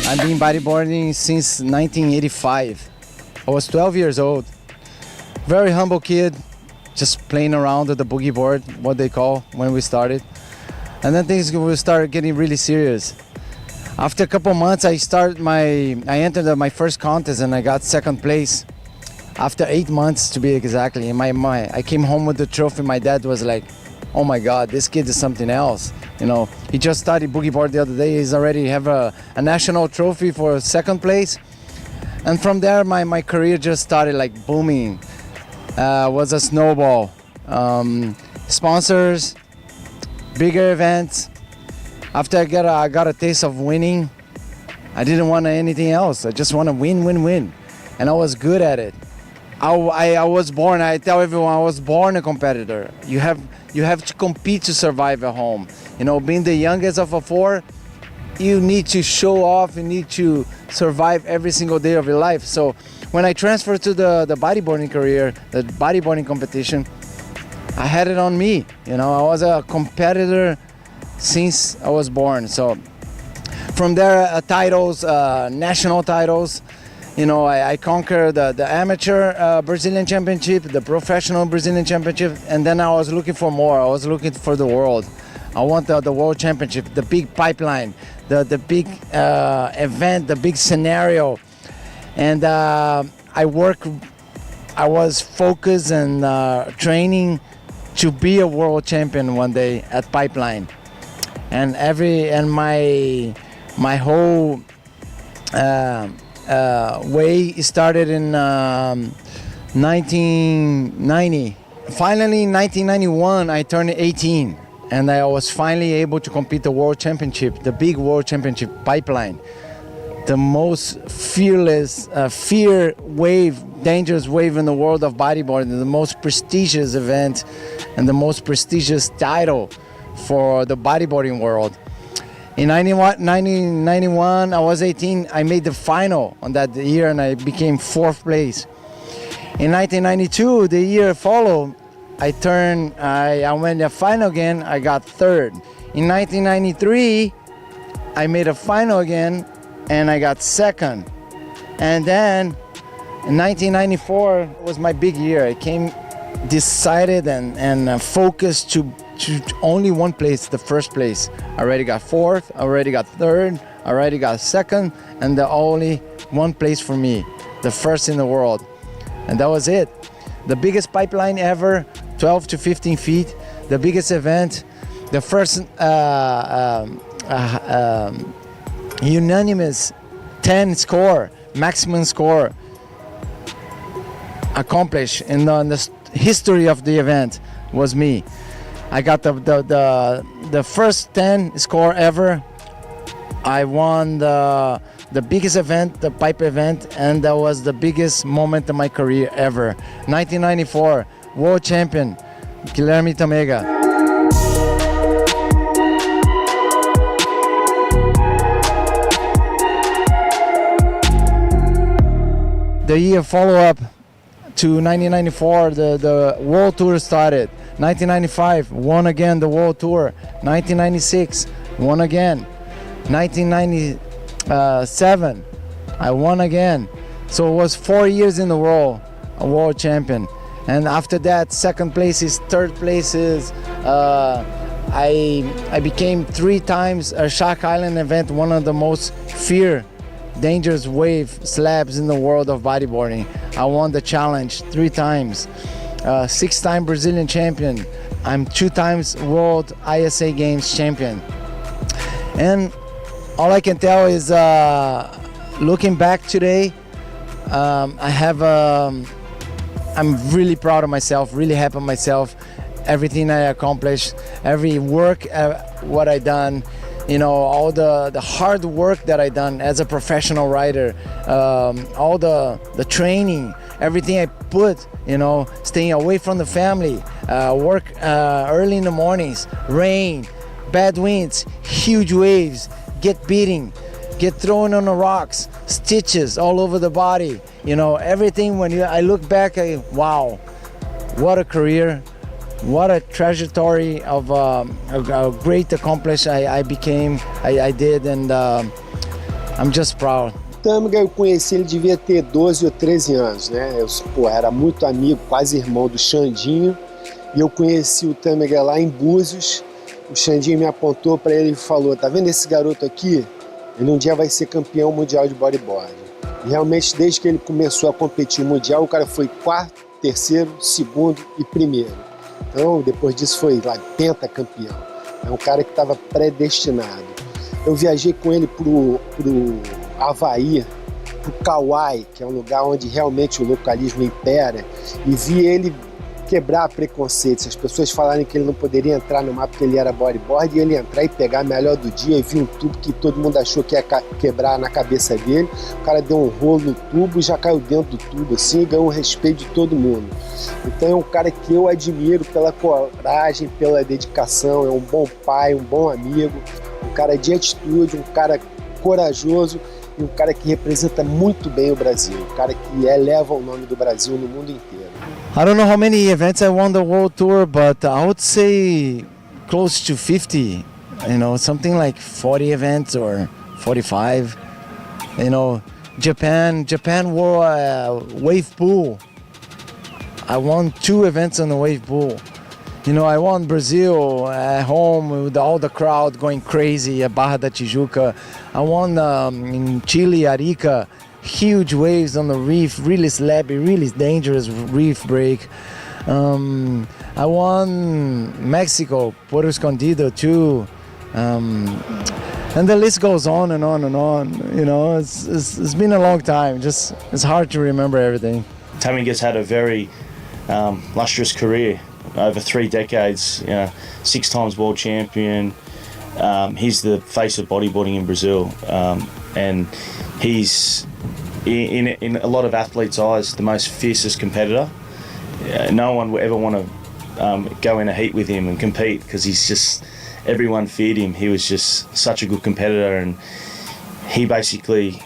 Speaker 22: I've been bodyboarding since 1985. I was 12 years old. Very humble kid, just playing around with the boogie board, what they call, when we started. And then things will start getting really serious. After a couple months, I entered my first contest and I got second place. After 8 months, to be exactly, I came home with the trophy. My dad was like, "Oh my God, this kid is something else." You know, he just started boogie board the other day. He's already have a national trophy for second place. And from there, my career just started like booming. Was a snowball. Sponsors, bigger events. After I got a taste of winning, I didn't want anything else. I just want to win. And I was good at it. I was born, I tell everyone, I was born a competitor. You have to compete to survive at home. You know, being the youngest of a four, you need to show off, you need to survive every single day of your life. So when I transferred to the bodyboarding career, the bodyboarding competition, I had it on me. You know, I was a competitor since I was born. So from there, titles, national titles. You know, I conquered the amateur Brazilian championship, the professional Brazilian championship, and then I was looking for more. I was looking for the world. I want the world championship, the big pipeline, the big event, the big scenario. And I was focused and training to be a world champion one day at Pipeline. And my whole way started in 1990. Finally, in 1991, I turned 18, and I was finally able to compete the world championship, the big world championship Pipeline, the most fearless, dangerous wave in the world of bodyboarding, the most prestigious event, and the most prestigious title for the bodyboarding world. In 1991, I was 18. I made the final on that year and I became 4th place. In 1992, the year followed, I went to the final again, I got 3rd. In 1993, I made a final again and I got 2nd. And then in 1994 was my big year. I came decided and focused to only one place, the 1st place. I already got 4th, I already got 3rd, I already got 2nd, and the only one place for me, the 1st in the world. And that was it. The biggest pipeline ever, 12 to 15 feet, the biggest event, the first unanimous 10 score, maximum score accomplished in the history of the event was me. I got the first 10 score ever. I won the biggest event, the pipe event, and that was the biggest moment of my career ever. 1994, world champion, Guilherme Tamega. The year follow-up to 1994, the World Tour started. 1995, won again the World Tour. 1996, won again. 1997, I won again. So it was 4 years in a row, a world champion. And after that, 2nd places, 3rd places. I became 3 times a Shark Island event, one of the most feared, dangerous wave slabs in the world of bodyboarding. I won the challenge 3 times. 6-time Brazilian champion. I'm 2 times World ISA Games champion. And all I can tell is, looking back today, I'm really proud of myself, really happy with myself, everything I accomplished, every work, what I done, you know, all the hard work that I done as a professional rider, all the training, everything I put, you know, staying away from the family, work early in the mornings, rain, bad winds, huge waves, get beating, get thrown on the rocks, stitches all over the body, you know, everything. When I look back, wow, what a career, what a trajectory of a great accomplishment I did, and I'm just proud.
Speaker 8: Tâmega, eu conheci, ele devia ter 12 ou 13 anos, né? Eu era muito amigo, quase irmão do Xandinho, e eu conheci o Tâmega lá em Búzios. O Xandinho me apontou para ele e falou: tá vendo esse garoto aqui? Ele um dia vai ser campeão mundial de bodyboard. E realmente, desde que ele começou a competir mundial, o cara foi quarto, terceiro, segundo e primeiro. Então, depois disso foi lá, pentacampeão. É um cara que estava predestinado. Eu viajei com ele pro Havaí, pro Kauai, que é um lugar onde realmente o localismo impera, e vi ele quebrar preconceitos. As pessoas falarem que ele não poderia entrar no mar porque ele era bodyboard, e ele entrar e pegar a melhor do dia, e vi um tubo que todo mundo achou que ia quebrar na cabeça dele. O cara deu um rolo no tubo e já caiu dentro do tubo assim, e ganhou o respeito de todo mundo. Então é um cara que eu admiro pela coragem, pela dedicação, é um bom pai, um bom amigo, um cara de atitude, um cara corajoso e um cara que representa muito bem o Brasil, um cara que eleva o nome do Brasil no mundo inteiro.
Speaker 22: I don't know how many events I won the world tour, but I would say close to 50, something like 40 events or 45. Japan wore a wave pool. I won 2 events on the wave pool. I won Brazil at home with all the crowd going crazy at Barra da Tijuca. I won in Chile, Arica, huge waves on the reef, really slappy, really dangerous reef break. I won Mexico, Puerto Escondido too. And the list goes on and on and on. It's been a long time. It's hard to remember everything.
Speaker 9: Tâmega's had a very lustrous career over 3 decades. 6 times world champion. He's the face of bodyboarding in Brazil, and he's in a lot of athletes' eyes the most fiercest competitor. No one would ever want to go in a heat with him and compete because everyone feared him. He was just such a good competitor, and he basically,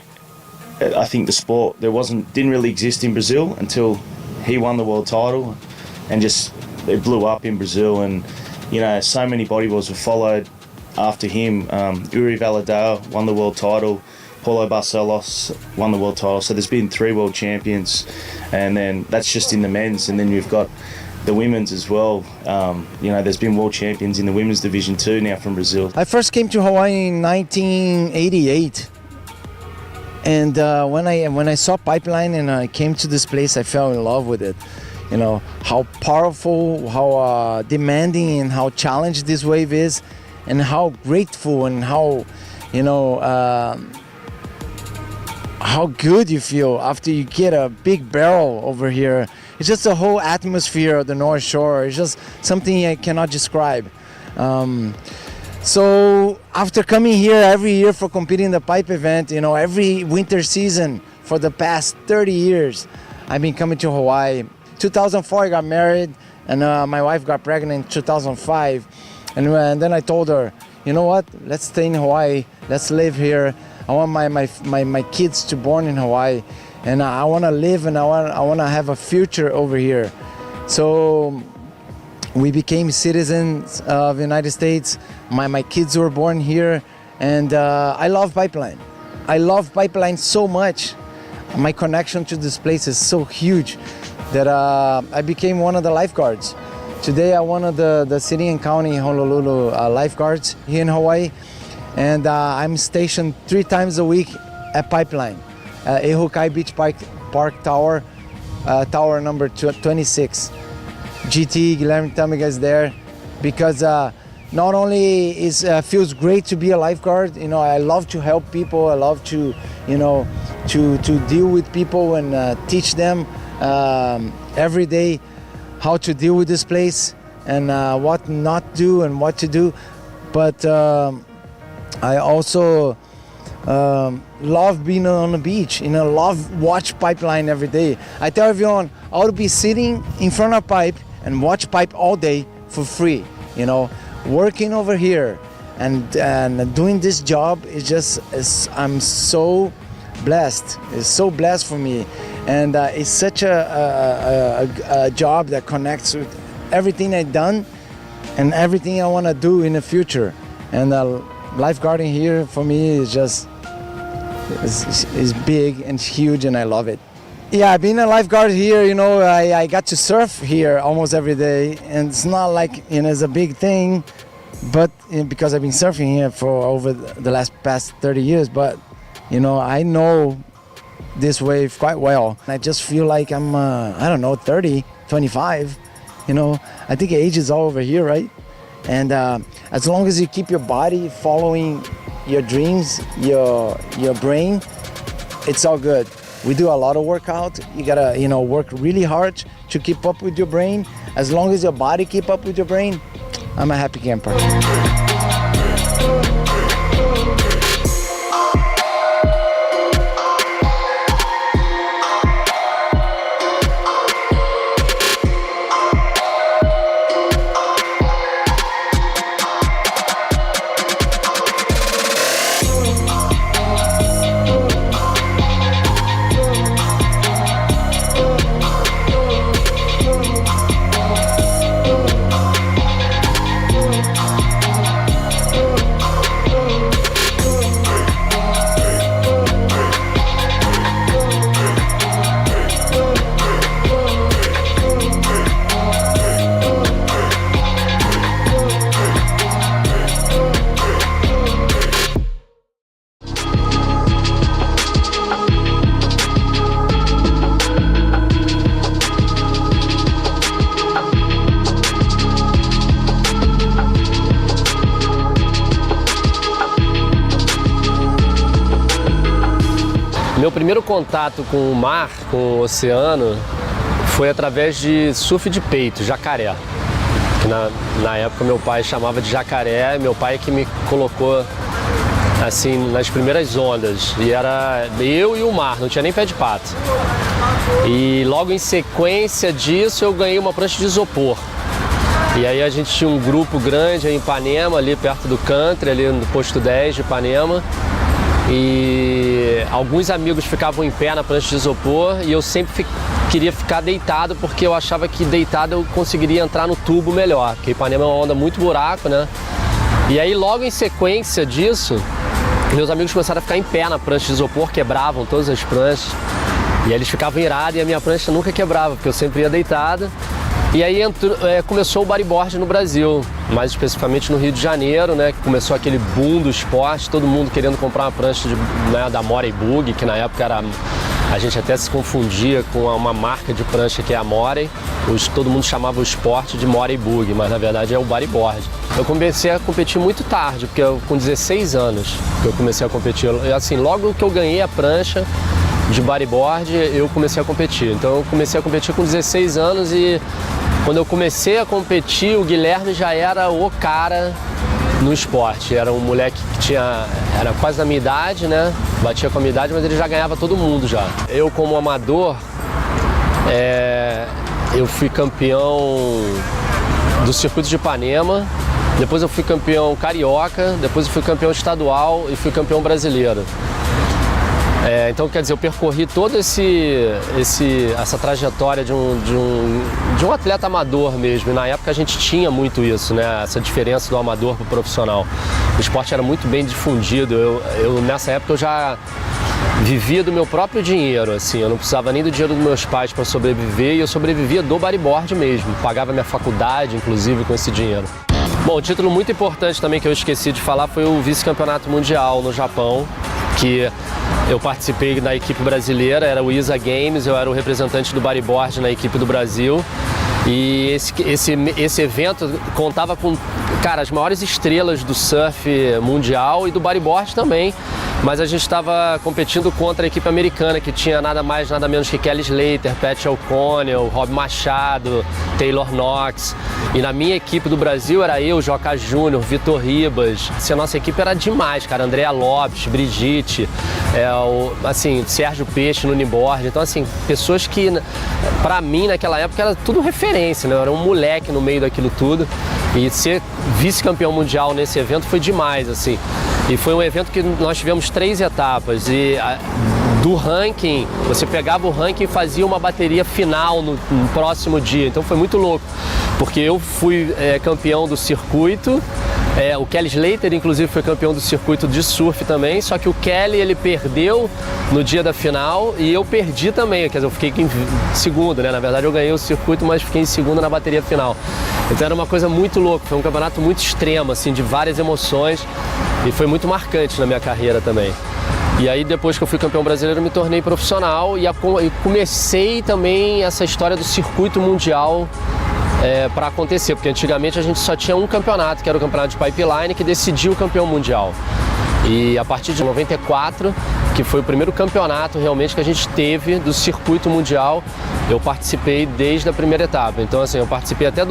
Speaker 9: I think the sport didn't really exist in Brazil until he won the world title, and it blew up in Brazil. And so many bodyboarders have followed after him. Uri Valadao won the world title. Paulo Barcelos won the world title. So there's been 3 world champions, and then that's just in the men's, and then you've got the women's as well. There's been world champions in the women's division too now from Brazil.
Speaker 22: I first came to Hawaii in 1988, and when I saw Pipeline and I came to this place, I fell in love with it. How powerful, how demanding, and how challenged this wave is, and how grateful and how good you feel after you get a big barrel over here. It's just the whole atmosphere of the North Shore. It's just something I cannot describe. So after coming here every year for competing in the pipe event, every winter season for the past 30 years, I've been coming to Hawaii. 2004 I got married, and my wife got pregnant in 2005. And then I told her, you know what, let's stay in Hawaii, let's live here. I want my kids to born in Hawaii, and I want to live, and I want to have a future over here. So we became citizens of the United States. My kids were born here, and I love Pipeline. I love Pipeline so much. My connection to this place is so huge that I became one of the lifeguards. Today I'm one of the city and county Honolulu lifeguards here in Hawaii. And I'm stationed 3 times a week at Pipeline, Ehukai Beach Park Tower, tower number 26. GT Guilherme Tâmega is there because not only feels great to be a lifeguard. I love to help people. I love to to deal with people and teach them every day how to deal with this place and what not do and what to do. But I also love being on the beach, love watch Pipeline every day. I tell everyone, I would be sitting in front of pipe and watch pipe all day for free, working over here and doing this job I'm so blessed. It's so blessed for me, and it's such a job that connects with everything I've done and everything I want to do in the future. And lifeguarding here for me is just
Speaker 5: is big and huge, and I love it. Yeah, being a lifeguard here, you know, I got to surf here almost every day, and it's not like, you know, it's a big thing, but because I've been surfing here for over the past 30 years, but, you know, I know this wave quite well. I just feel like I'm, I don't know, 30, 25, you know. I think age is all over here, right? And as long as you keep your body following your dreams, your brain, it's all good. We do a lot of workout. You gotta, you know, work really hard to keep up with your brain. As long as your body keep up with your brain, I'm a happy camper.
Speaker 11: Meu primeiro contato com o mar, com o oceano, foi através de surf de peito, jacaré. Na época meu pai chamava de jacaré, e meu pai que me colocou assim nas primeiras ondas. E era eu e o mar, não tinha nem pé de pato. E logo em sequência disso eu ganhei uma prancha de isopor. E aí a gente tinha um grupo grande em Ipanema, ali perto do country, ali no posto 10 de Ipanema. E alguns amigos ficavam em pé na prancha de isopor e eu sempre queria ficar deitado porque eu achava que deitado eu conseguiria entrar no tubo melhor, porque Ipanema é uma onda muito buraco, né? E aí logo em sequência disso, meus amigos começaram a ficar em pé na prancha de isopor, quebravam todas as pranchas. E aí eles ficavam irados e a minha prancha nunca quebrava, porque eu sempre ia deitado. E aí começou o bodyboard no Brasil, mais especificamente no Rio de Janeiro, né? Que começou aquele boom do esporte, todo mundo querendo comprar uma prancha da Morey Bug, que na época era, a gente até se confundia com uma marca de prancha que é a Morey. Todo mundo chamava o esporte de Morey Bug, mas na verdade é o bodyboard. Eu comecei a competir muito tarde, porque com 16 anos que eu comecei a competir. Assim, logo que eu ganhei a prancha de bodyboard, eu comecei a competir. Então eu comecei a competir com 16 anos e quando eu comecei a competir, o Guilherme já era o cara no esporte. Era um moleque que era quase da minha idade, né? Batia com a minha idade, mas ele já ganhava todo mundo já. Eu como amador, eu fui campeão do circuito de Ipanema, depois eu fui campeão carioca, depois eu fui campeão estadual e fui campeão brasileiro. Então, quer dizer, eu percorri toda essa trajetória de um atleta amador mesmo. E na época a gente tinha muito isso, né? Essa diferença do amador para o profissional. O esporte era muito bem difundido. Nessa época eu já vivia do meu próprio dinheiro, assim. Eu não precisava nem do dinheiro dos meus pais para sobreviver e eu sobrevivia do bodyboard mesmo. Pagava minha faculdade, inclusive, com esse dinheiro. Bom, um título muito importante também que eu esqueci de falar foi o vice-campeonato mundial no Japão, que eu participei na equipe brasileira, era o ISA Games, eu era o representante do bodyboard na equipe do Brasil. E esse evento contava com, cara, as maiores estrelas do surf mundial e do bodyboard também. Mas a gente estava competindo contra a equipe americana, que tinha nada mais, nada menos que Kelly Slater, Pat O'Connell, Rob Machado, Taylor Knox. E na minha equipe do Brasil era eu, Joca Júnior, Vitor Ribas. A nossa equipe era demais, cara. Andréa Lopes, Brigitte, Sérgio Peixe no inboard. Então, assim, pessoas que, pra mim, naquela época, era tudo referência, né? Eu era um moleque no meio daquilo tudo. E ser vice-campeão mundial nesse evento foi demais, assim. E foi um evento que nós tivemos 3 etapas e do ranking, você pegava o ranking e fazia uma bateria final no próximo dia. Então foi muito louco, porque eu fui campeão do circuito, O Kelly Slater, inclusive, foi campeão do circuito de surf também, só que o Kelly, ele perdeu no dia da final e eu perdi também, quer dizer, eu fiquei em segundo, né? Na verdade, eu ganhei o circuito, mas fiquei em segundo na bateria final. Então era uma coisa muito louca, foi um campeonato muito extremo, assim, de várias emoções e foi muito marcante na minha carreira também. E aí, depois que eu fui campeão brasileiro, eu me tornei profissional e comecei também essa história do circuito mundial para acontecer, porque antigamente a gente só tinha um campeonato, que era o campeonato de pipeline, que decidia o campeão mundial. E a partir de 94, que foi o primeiro campeonato realmente que a gente teve do circuito mundial, eu participei desde a primeira etapa. Então, assim, eu participei até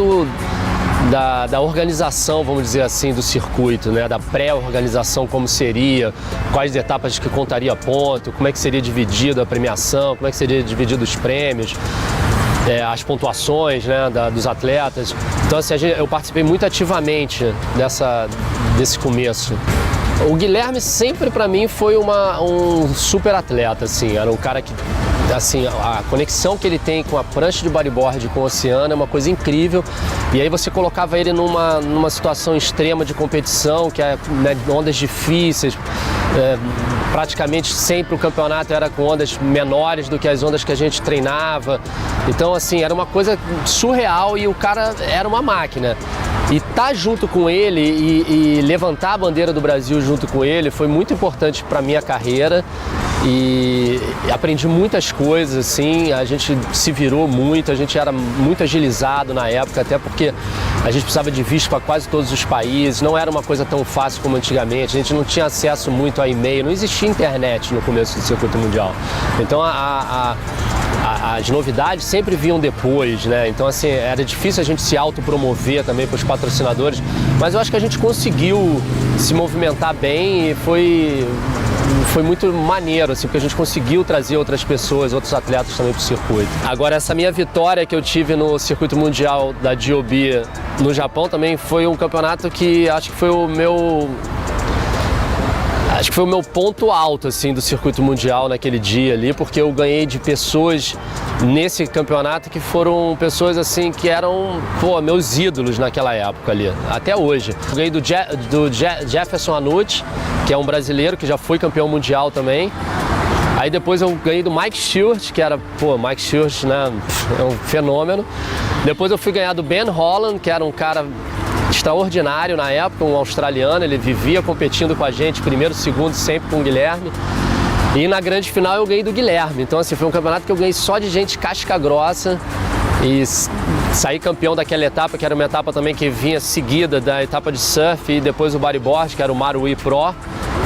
Speaker 11: da organização, vamos dizer assim, do circuito, né? Da pré-organização, como seria, quais etapas que contaria ponto, como é que seria dividido a premiação, como é que seria dividido os prêmios, as pontuações, né, dos atletas. Então, assim, eu participei muito ativamente desse começo. O Guilherme sempre para mim foi um super atleta, assim, era um cara que, assim, a conexão que ele tem com a prancha de bodyboard e com o oceano é uma coisa incrível. E aí você colocava ele numa situação extrema de competição, que é, né, ondas difíceis, praticamente sempre o campeonato era com ondas menores do que as ondas que a gente treinava. Então, assim, era uma coisa surreal e o cara era uma máquina. E estar junto com ele e levantar a bandeira do Brasil junto com ele foi muito importante para a minha carreira e aprendi muitas coisas, assim, a gente se virou muito, a gente era muito agilizado na época, até porque a gente precisava de visto para quase todos os países, não era uma coisa tão fácil como antigamente, a gente não tinha acesso muito a e-mail, não existia internet no começo do circuito mundial. Então as novidades sempre vinham depois, né? Então, assim, era difícil a gente se autopromover também para os patrocinadores, mas eu acho que a gente conseguiu se movimentar bem e foi muito maneiro, assim, porque a gente conseguiu trazer outras pessoas, outros atletas também para o circuito. Agora, essa minha vitória que eu tive no circuito mundial da DOB no Japão também foi um campeonato que acho que foi o meu ponto alto, assim, do circuito mundial naquele dia ali, porque eu ganhei de pessoas nesse campeonato que foram pessoas, assim, que eram, meus ídolos naquela época ali, até hoje. Eu ganhei do Jefferson Anucci, que é um brasileiro que já foi campeão mundial também. Aí depois eu ganhei do Mike Stewart, que era, Mike Stewart, né, é um fenômeno. Depois eu fui ganhar do Ben Holland, que era um cara extraordinário na época, um australiano, ele vivia competindo com a gente, primeiro, segundo, sempre com o Guilherme. E na grande final eu ganhei do Guilherme, então, assim, foi um campeonato que eu ganhei só de gente casca grossa e saí campeão daquela etapa, que era uma etapa também que vinha seguida da etapa de surf e depois o bodyboard, que era o Marui Pro.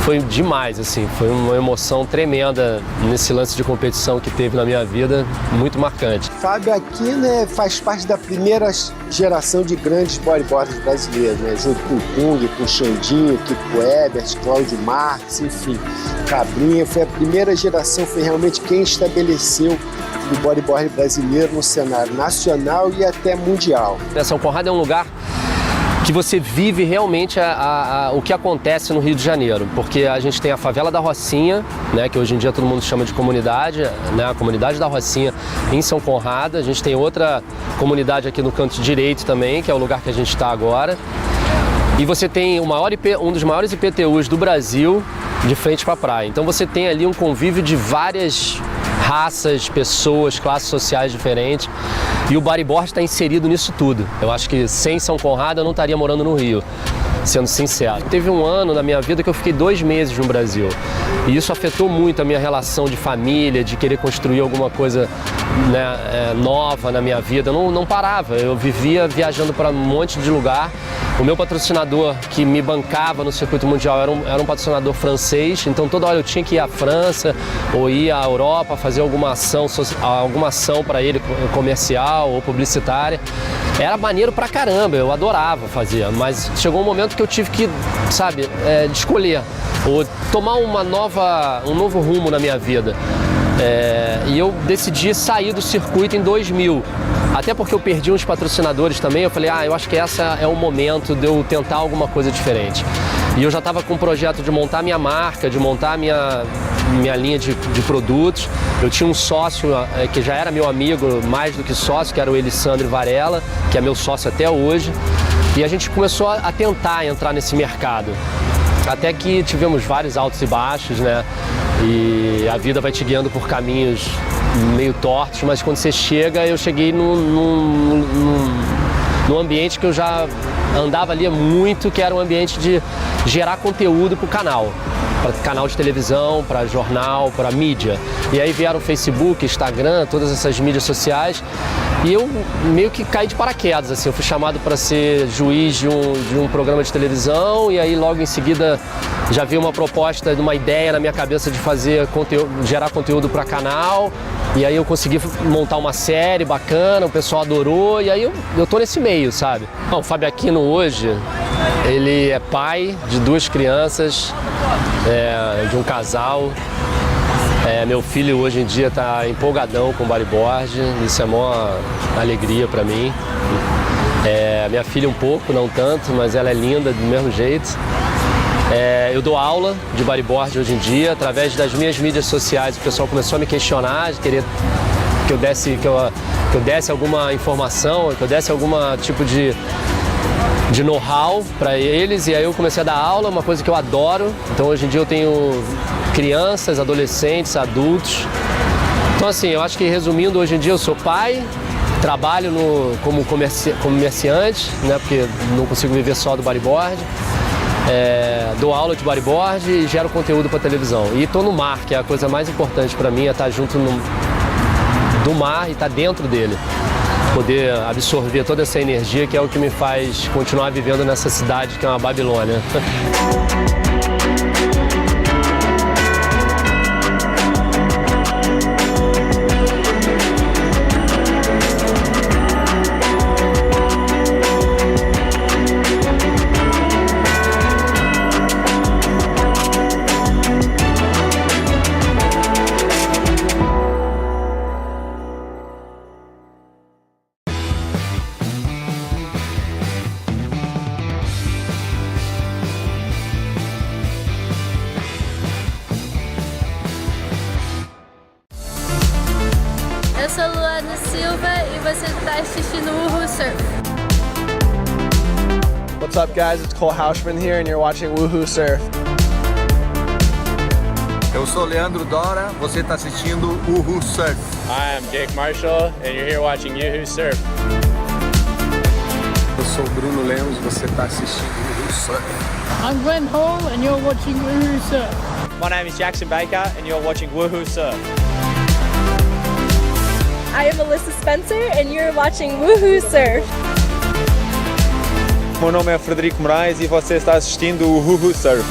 Speaker 11: Foi demais, assim, foi uma emoção tremenda nesse lance de competição que teve na minha vida, muito marcante.
Speaker 8: Fábio aqui, né, faz parte da primeira geração de grandes bodyboarders brasileiros, né, junto com o Kung, com o Xandinho, Kiko Ebert, Cláudio Marques, enfim, Cabrinha. Foi a primeira geração, foi realmente quem estabeleceu o bodyboard brasileiro no cenário nacional e até mundial.
Speaker 11: São Conrado é um lugar que você vive realmente o que acontece no Rio de Janeiro, porque a gente tem a favela da Rocinha, né, que hoje em dia todo mundo chama de comunidade, né, a comunidade da Rocinha em São Conrado. A gente tem outra comunidade aqui no canto direito também, que é o lugar que a gente está agora. E você tem um dos maiores IPTUs do Brasil de frente para a praia. Então você tem ali um convívio de várias raças, pessoas, classes sociais diferentes. E o bodyboard está inserido nisso tudo. Eu acho que sem São Conrado eu não estaria morando no Rio, sendo sincero. Teve um ano na minha vida que eu fiquei 2 meses no Brasil. E isso afetou muito a minha relação de família, de querer construir alguma coisa, né, nova na minha vida. Eu não parava, eu vivia viajando para um monte de lugar. O meu patrocinador que me bancava no circuito mundial era um patrocinador francês, então toda hora eu tinha que ir à França ou ir à Europa fazer alguma ação para ele, comercial ou publicitária. Era maneiro pra caramba, eu adorava fazer, mas chegou um momento que eu tive que, sabe, escolher ou tomar um novo rumo na minha vida. E eu decidi sair do circuito em 2000. Até porque eu perdi uns patrocinadores também, eu falei, eu acho que esse é o momento de eu tentar alguma coisa diferente. E eu já estava com o projeto de montar minha marca, de montar minha linha de produtos. Eu tinha um sócio que já era meu amigo, mais do que sócio, que era o Elisandro Varela, que é meu sócio até hoje. E a gente começou a tentar entrar nesse mercado. Até que tivemos vários altos e baixos, né? E a vida vai te guiando por caminhos meio tortos, mas quando você chega, eu cheguei num ambiente que eu já andava ali muito, que era um ambiente de gerar conteúdo para o canal. Para canal de televisão, para jornal, para mídia. E aí vieram o Facebook, Instagram, todas essas mídias sociais. E eu meio que caí de paraquedas, assim. Eu fui chamado para ser juiz de um programa de televisão e aí logo em seguida já vi uma proposta, uma ideia na minha cabeça de fazer conteúdo, gerar conteúdo para canal. E aí eu consegui montar uma série bacana, o pessoal adorou e aí eu tô nesse meio, sabe? Bom, o Fábio Aquino hoje, ele é pai de 2 crianças, de um casal. Meu filho hoje em dia está empolgadão com bodyboard, isso é uma alegria para mim. Minha filha um pouco, não tanto, mas ela é linda do mesmo jeito. Eu dou aula de bodyboard hoje em dia, através das minhas mídias sociais. O pessoal começou a me questionar, de querer que eu desse alguma informação, que eu desse algum tipo de know-how para eles, e aí eu comecei a dar aula, uma coisa que eu adoro. Então hoje em dia eu tenho crianças, adolescentes, adultos. Então assim, eu acho que resumindo, hoje em dia eu sou pai, trabalho como comerciante, né, porque não consigo viver só do bodyboard. Dou aula de bodyboard e gero conteúdo para televisão. E estou no mar, que é a coisa mais importante para mim, é estar junto do mar e estar dentro dele. Poder absorver toda essa energia que é o que me faz continuar vivendo nessa cidade que é uma Babilônia.
Speaker 12: Eu sou Luana Silva e você está assistindo o Woohoo Surf.
Speaker 13: What's up guys, it's Cole Hauschman here and you're watching Woohoo Surf.
Speaker 23: Eu sou Leandro Dora, você está assistindo Woohoo Surf.
Speaker 24: Hi, I'm Jake Marshall and you're here watching Woohoo Surf.
Speaker 23: Eu sou Bruno Lemos, você está assistindo Woohoo Surf.
Speaker 25: I'm Glenn Hall and you're watching Woohoo Surf.
Speaker 24: My name is Jackson Baker and you're watching Woohoo Surf.
Speaker 26: I am Alyssa Spencer and you're watching Woohoo Surf.
Speaker 24: Meu nome é Frederico Moraes e você está assistindo o Woohoo Surf.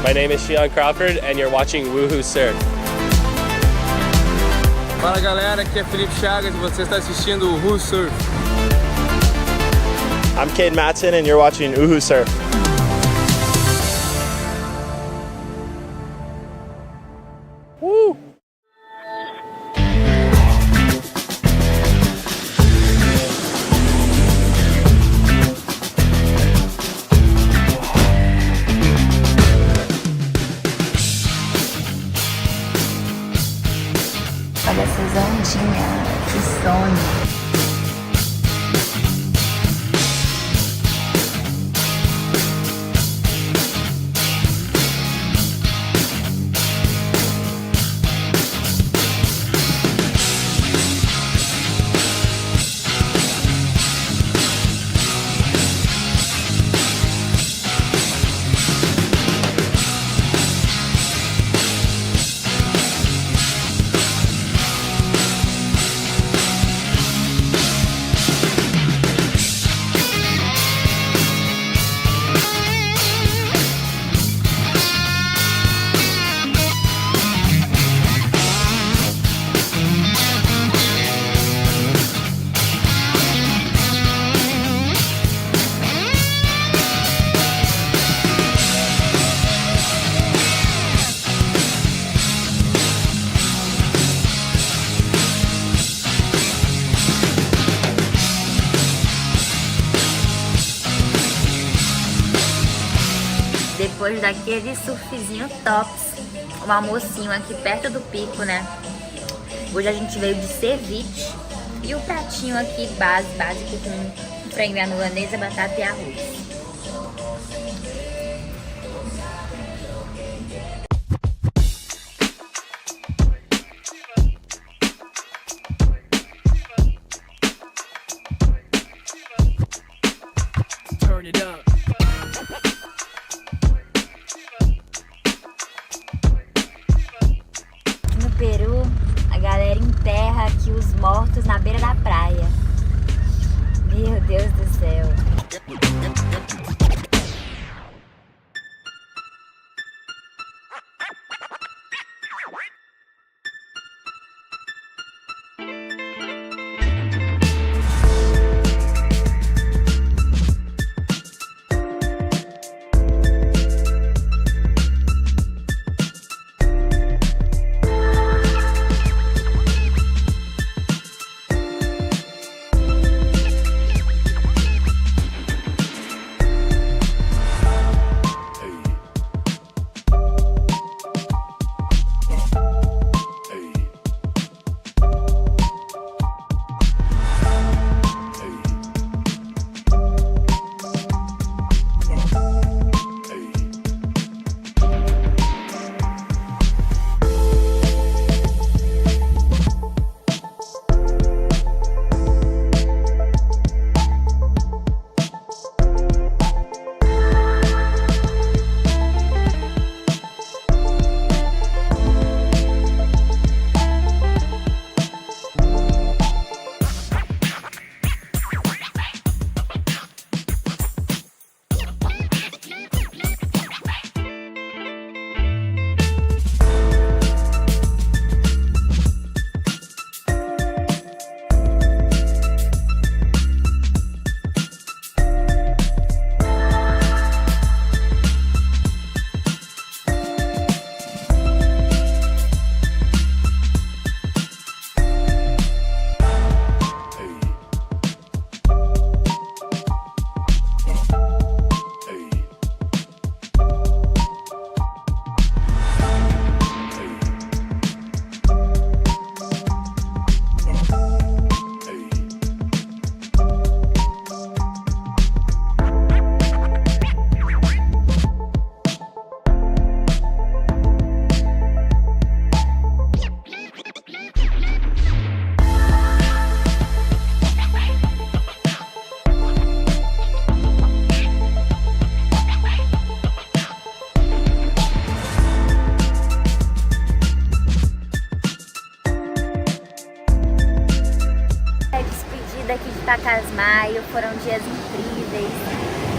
Speaker 24: My name is Sean Crawford and you're watching Woohoo Surf.
Speaker 23: Fala galera, aqui é Felipe Chagas e você está assistindo o Woohoo Surf.
Speaker 24: I'm Cade Matson and you're watching Woohoo Surf.
Speaker 25: Woo!
Speaker 27: Olha essas ondinhas, que sonho.
Speaker 10: depois daquele surfzinho tops, um almocinho aqui perto do pico, né? Hoje a gente veio de ceviche e o pratinho aqui básico com frango à milanesa, batata e arroz. No Peru, a galera enterra aqui os mortos na beira da praia. Meu Deus do céu. Daqui de Pacasmayo, foram dias incríveis,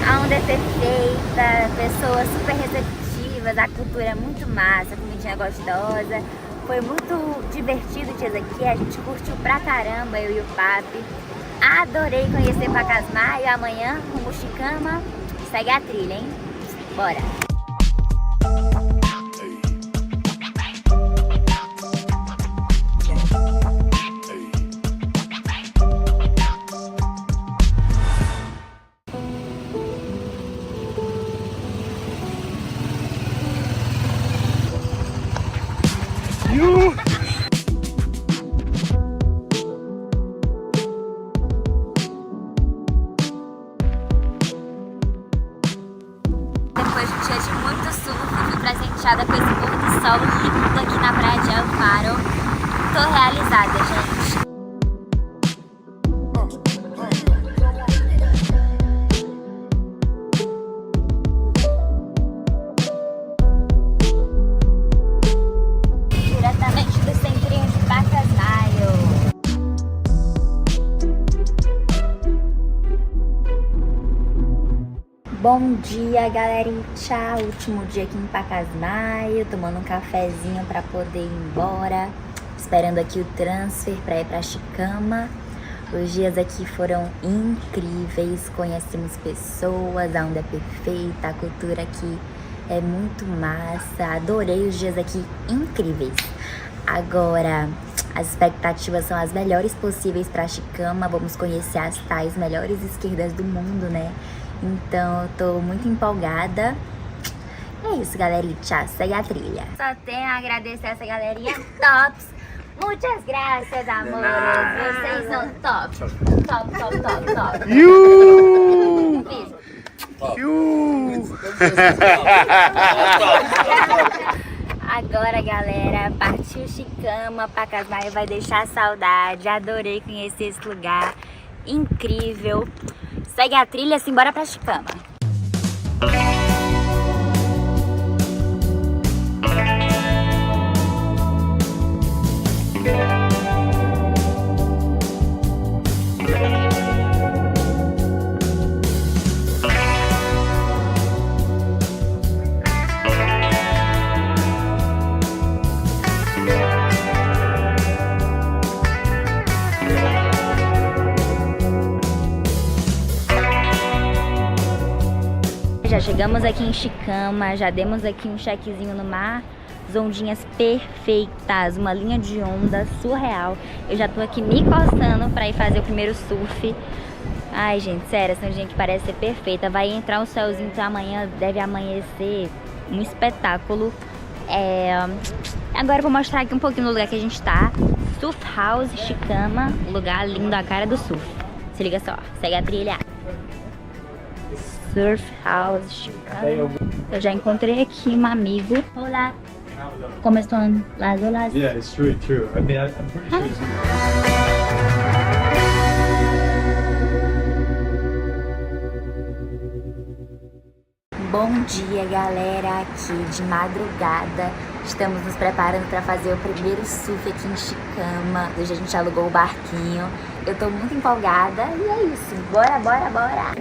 Speaker 10: a onda é perfeita, pessoas super receptivas, a cultura é muito massa, a comidinha gostosa, foi muito divertido dias aqui, a gente curtiu pra caramba, eu e o Papi, adorei conhecer Pacasmayo, amanhã rumo Chicama, segue a trilha, hein? Bora! Depois de um dia de muito surf, fui presenteada com esse pôr do sol lindo aqui na praia de Amparo. Tô realizada, gente. Diretamente do centrinho de Pacasmayo. Bom dia, galerinha, último dia aqui em Pacasmayo, tomando um cafezinho para poder ir embora, esperando aqui o transfer para ir para Chicama. Os dias aqui foram incríveis, conhecemos pessoas, a onda é perfeita, a cultura aqui é muito massa, adorei os dias aqui, incríveis. Agora, as expectativas são as melhores possíveis para Chicama, vamos conhecer as tais melhores esquerdas do mundo, né? Então eu tô muito empolgada É isso, galerinha. Segue a trilha. Só tenho a agradecer essa galerinha tops. Muitas graças, amores. Vocês são top. Top, top, top, top. Beijo. Agora, galera, partiu Chicama, Pacas Maia vai deixar saudade. Adorei conhecer esse lugar incrível. Segue a trilha, simbora pra Chicama. Já chegamos aqui em Chicama, já demos aqui um checkzinho no mar. As ondinhas perfeitas, uma linha de onda surreal. Eu já tô aqui me coçando pra ir fazer o primeiro surf. Ai, gente, sério, essa ondinha que parece ser perfeita. Vai entrar um solzinho, então amanhã deve amanhecer um espetáculo. Agora eu vou mostrar aqui um pouquinho do lugar que a gente tá. Surf House Chicama, lugar lindo, a cara do surf. Se liga só, segue a trilha. Surf House Chicama. Eu já encontrei aqui um amigo. Olá. Como estão las olas?
Speaker 4: Yeah, it's true. I mean, I'm pretty sure it's...
Speaker 10: Bom dia, galera, aqui de madrugada. Estamos nos preparando para fazer o primeiro surf aqui em Chicama. Hoje a gente alugou o barquinho. Eu tô muito empolgada e é isso. Bora, bora, bora!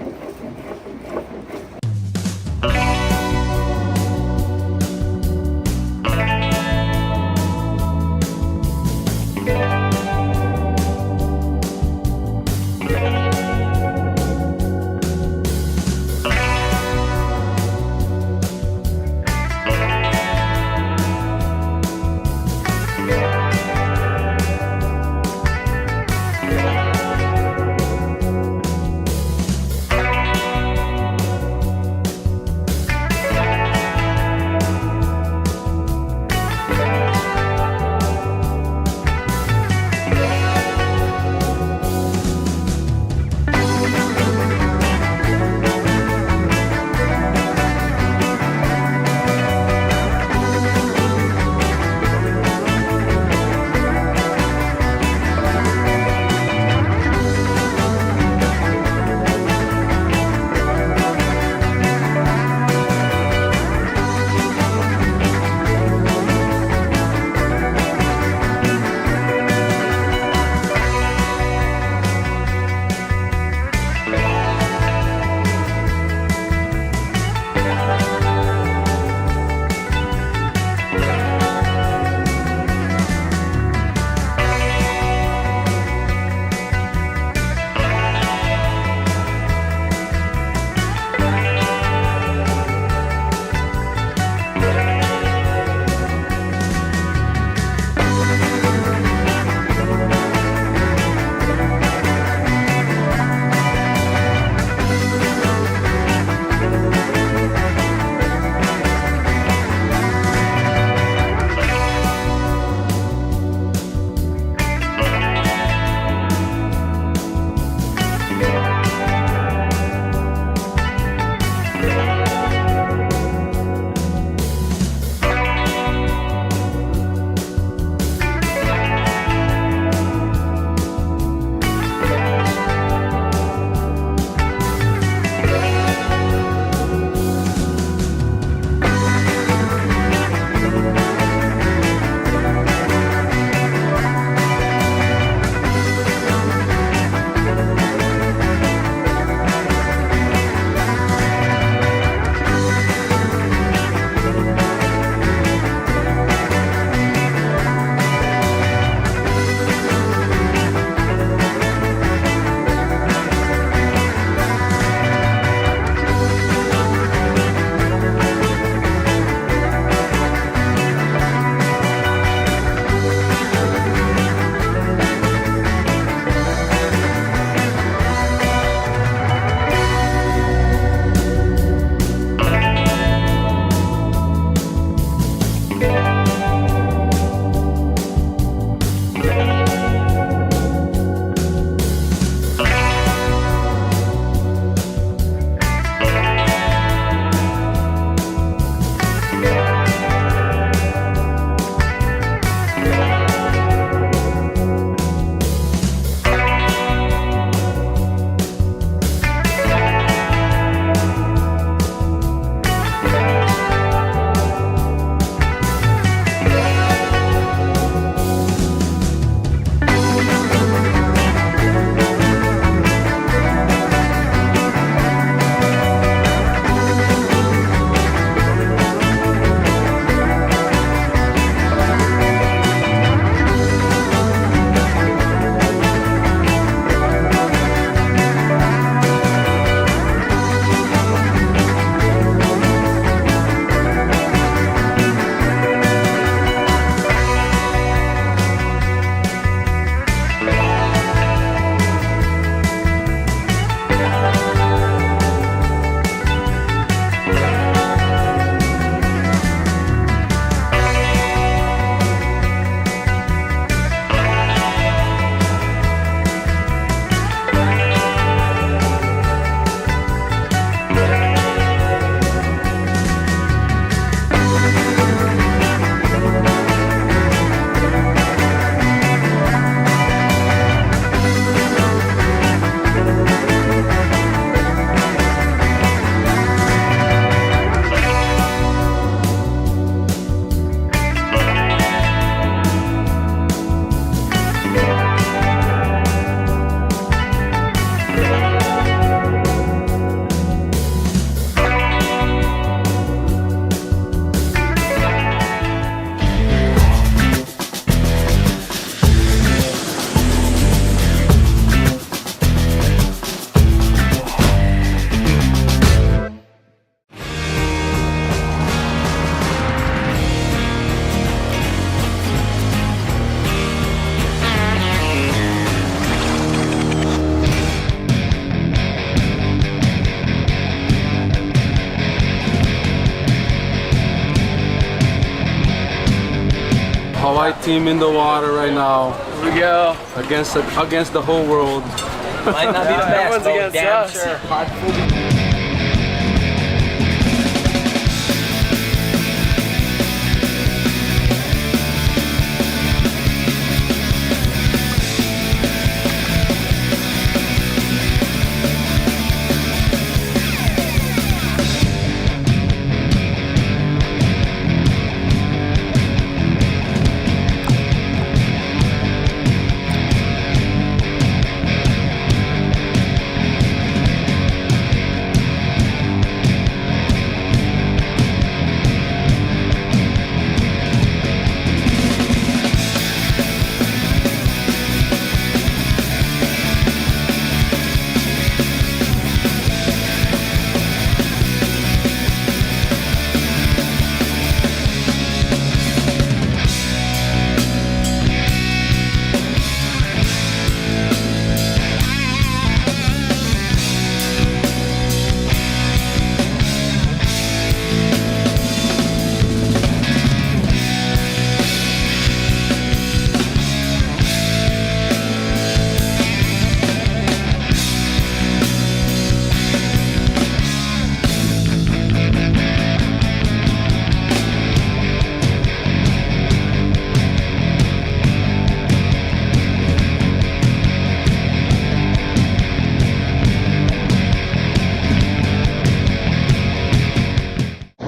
Speaker 23: Hawaii team in the water right now.
Speaker 1: Here we go.
Speaker 23: Against the whole world.
Speaker 1: Might not be the best, but damn sure.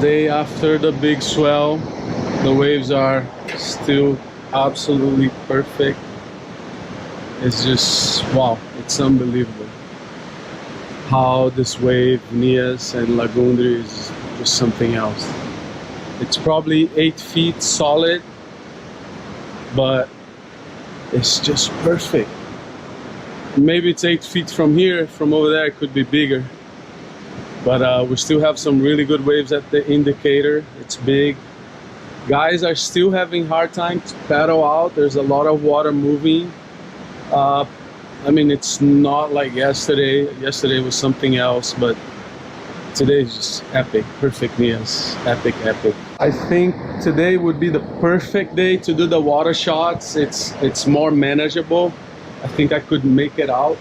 Speaker 23: Day after the big swell, the waves are still absolutely perfect. It's just, wow, it's unbelievable how this wave, Nias and Lagundri, is just something else. It's probably 8 feet solid, but it's just perfect. Maybe it's 8 feet from here, from over there it could be bigger. But we still have some really good waves at the indicator. It's big. Guys are still having hard time to paddle out. There's a lot of water moving. I mean, it's not like yesterday. Yesterday was something else, but today is just epic. Perfect Nias. Epic, epic. I think today would be the perfect day to do the water shots. It's more manageable. I think I could make it out.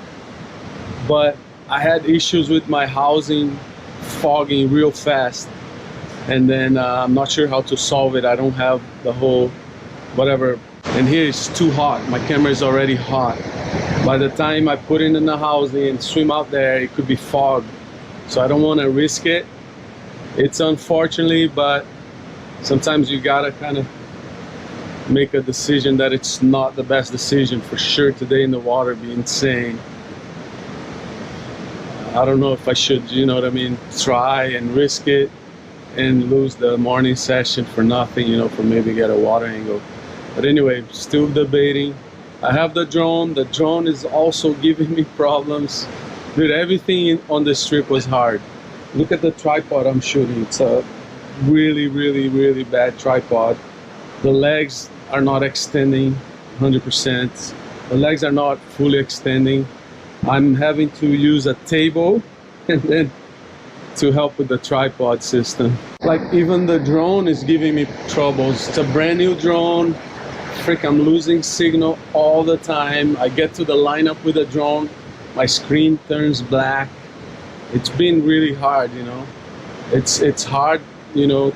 Speaker 23: But I had issues with my housing fogging real fast, and then I'm not sure how to solve it. I don't have the whole whatever, and here it's too hot. My camera is already hot. By the time I put it in the housing and swim out there, it could be fogged, so I don't want to risk it. It's unfortunately, but sometimes you gotta kind of make a decision that it's not the best decision. For sure today in the water be insane. I don't know if I should, you know what I mean, try and risk it and lose the morning session for nothing, you know, for maybe get a water angle. But anyway, still debating. I have the drone. The drone is also giving me problems. Dude, everything on this trip was hard. Look at the tripod I'm shooting. It's a really, really, really bad tripod. The legs are not extending 100%. The legs are not fully extending. I'm having to use a table and then to help with the tripod system. Like even the drone is giving me troubles. It's a brand new drone. Frick, I'm losing signal all the time. I get to the lineup with the drone, my screen turns black. It's been really hard, you know. It's hard, you know.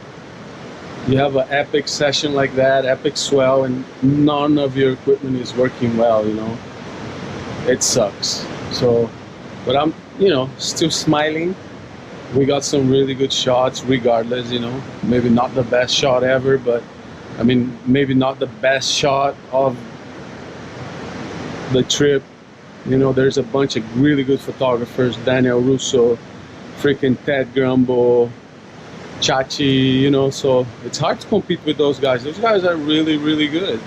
Speaker 23: You have an epic session like that, epic swell, and none of your equipment is working well, you know. It sucks. So, but I'm, you know, still smiling. We got some really good shots regardless, you know. Maybe not the best shot ever, but I mean, maybe not the best shot of the trip. You know, there's a bunch of really good photographers, Daniel Russo, freaking Ted Grumble, Chachi, you know, so it's hard to compete with those guys. Those guys are really, really good.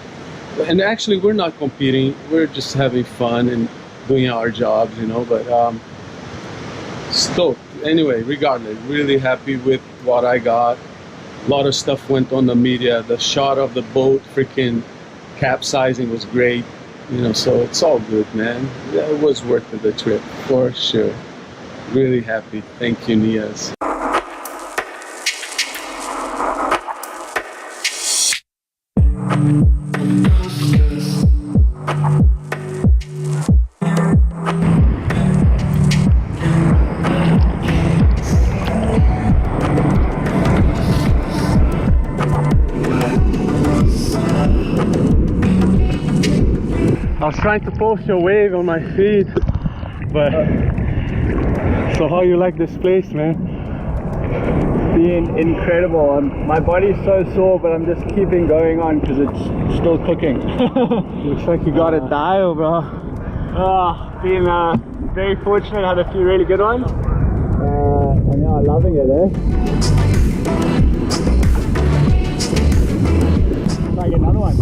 Speaker 23: And actually, we're not competing. We're just having fun and doing our jobs, you know, but stoked. Anyway, regardless, really happy with what I got. A lot of stuff went on the media. The shot of the boat freaking capsizing was great, you know, so it's all good, man. Yeah, it was worth it, the trip, for sure. Really happy. Thank you, Nias. I was trying to post your wave on my feed, but so how you like this place, man?
Speaker 2: Being incredible. My body's so sore, but I'm just keeping going on because it's still cooking.
Speaker 23: Looks like you got a dial, bro.
Speaker 2: Been very fortunate, had a few really good ones. And yeah, loving it, Try get another one.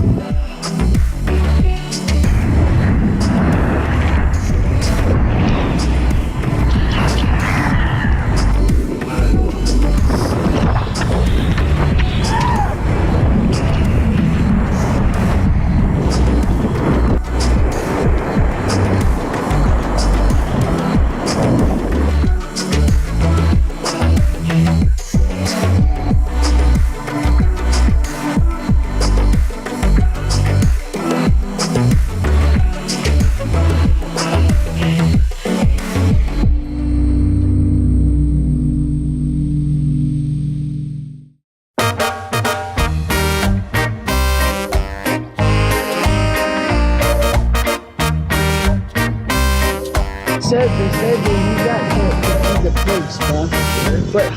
Speaker 25: They said they use that to feed the pigs, man. But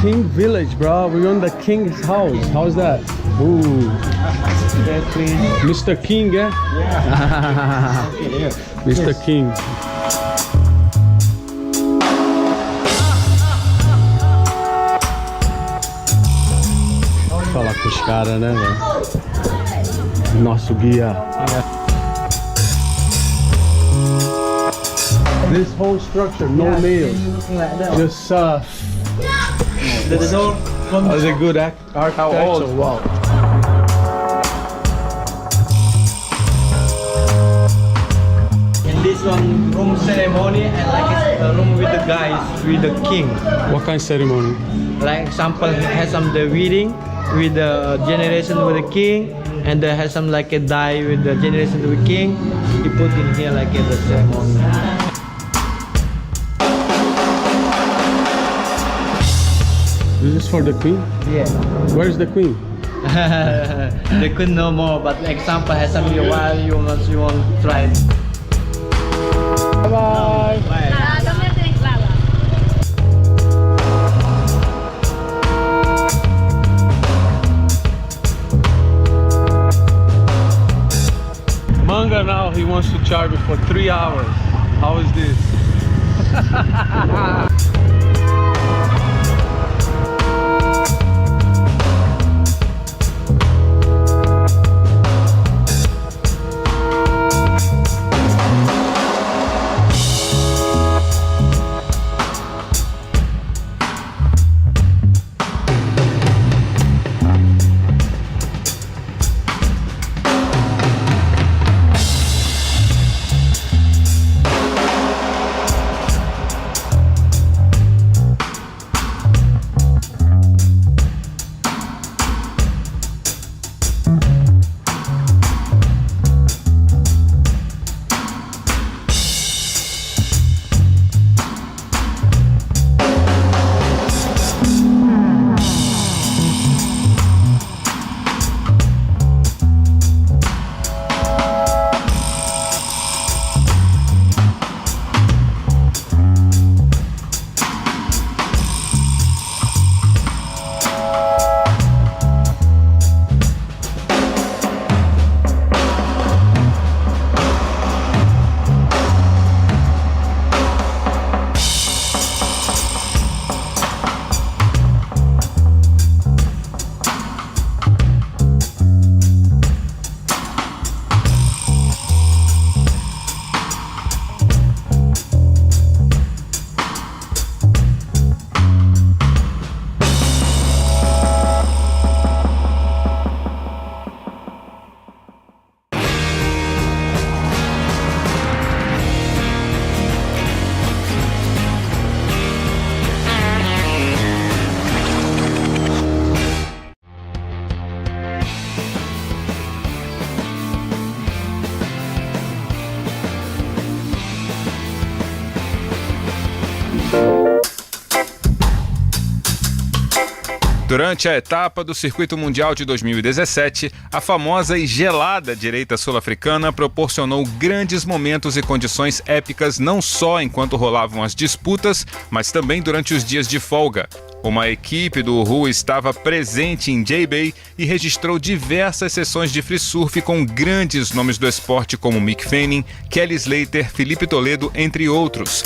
Speaker 23: King Village, bro. We're on the King's house. How's that? Ooh. Mr. King, eh? Yeah. Mr. King. Falar com os caras, né, velho? Nosso guia. This whole structure, no nails. Just That's a good architecture. Wow.
Speaker 14: And this one room ceremony and like room with the guys, with the king.
Speaker 23: What kind of ceremony?
Speaker 14: Like example, has some the reading with the generation with the king, and has some like a die with the generation with the king. He put in here like in the ceremony.
Speaker 23: This is for the queen?
Speaker 14: Yeah.
Speaker 23: Where's the queen?
Speaker 14: They could know more, but example has some while you want to try it.
Speaker 23: Bye.
Speaker 14: Bye.
Speaker 23: Manga now he wants to charge me for 3 hours. How is this?
Speaker 15: Durante a etapa do Circuito Mundial de 2017, a famosa e gelada direita sul-africana proporcionou grandes momentos e condições épicas não só enquanto rolavam as disputas, mas também durante os dias de folga. Uma equipe do Uhu estava presente em J-Bay e registrou diversas sessões de free surf com grandes nomes do esporte como Mick Fanning, Kelly Slater, Felipe Toledo, entre outros.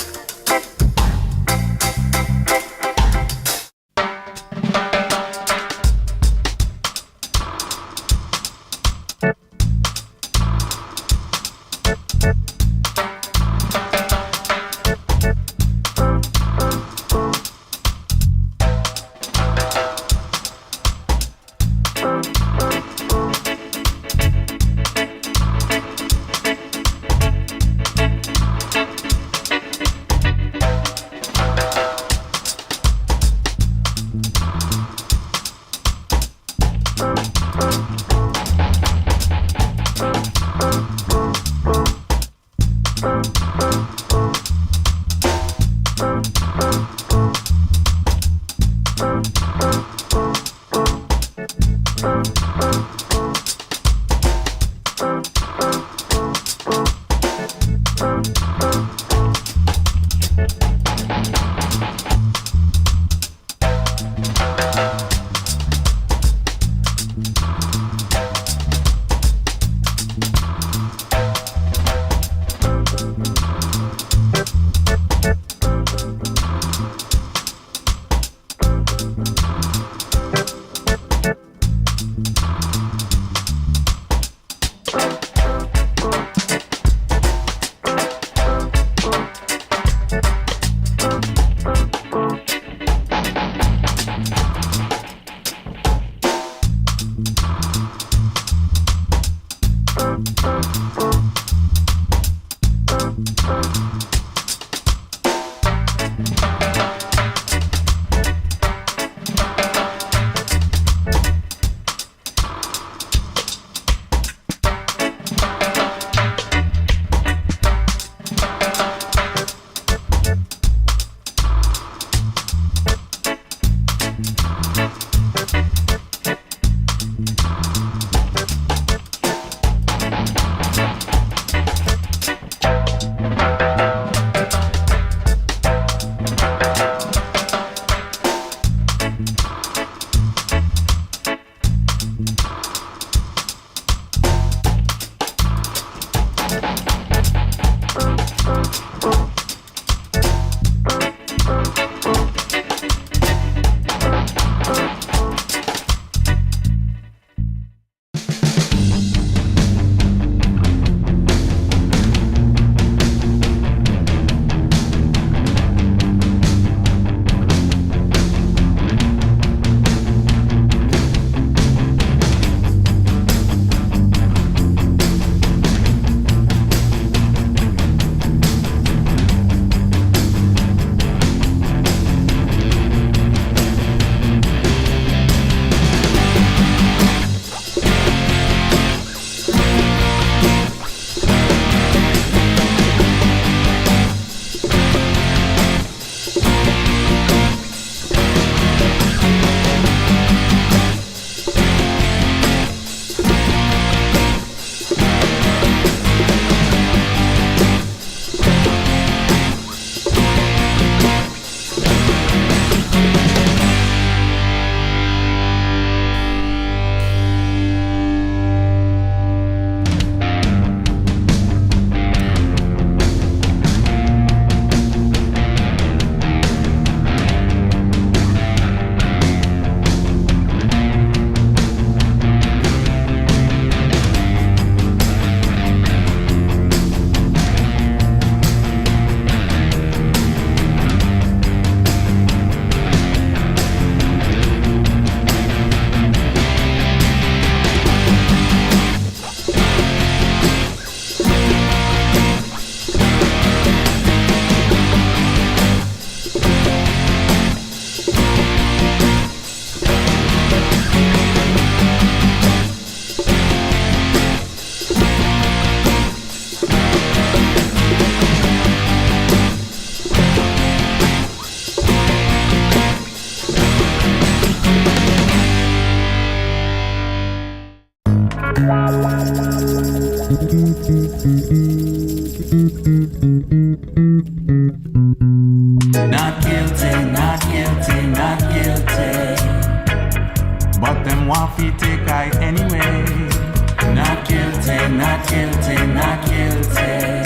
Speaker 3: Not guilty, not guilty, not guilty. But them want fi take I anyway. Not guilty, not guilty, not guilty.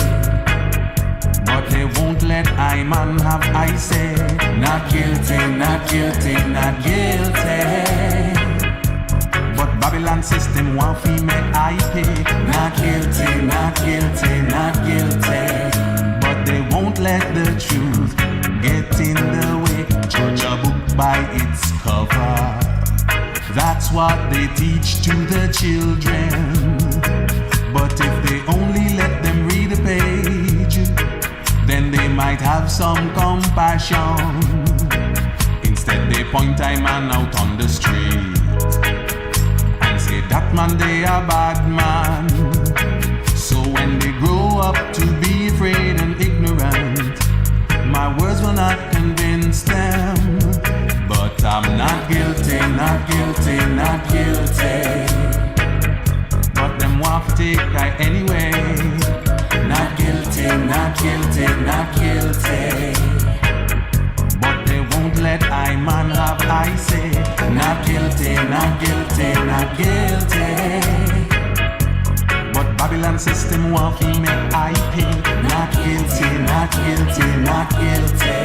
Speaker 3: But they won't let I man have I say. Not guilty, not guilty, not guilty. But Babylon system want fi make I pay. Not guilty, not guilty, not guilty. But they won't let the truth get in the way. Judge a book by its cover. That's what they teach to the children. But if they only let them read a page, then they might have some compassion. Instead they point a man out on the street and say that man they a bad man. So when they grow up to be afraid and ignorant, my words will not convince them. But I'm not guilty, not guilty, not guilty. But them want to take I anyway. Not guilty, not guilty, not guilty. But they won't let I man have I say. Not guilty, not guilty, not guilty. But Babylon system want to make I pay. Not guilty, not guilty, not guilty.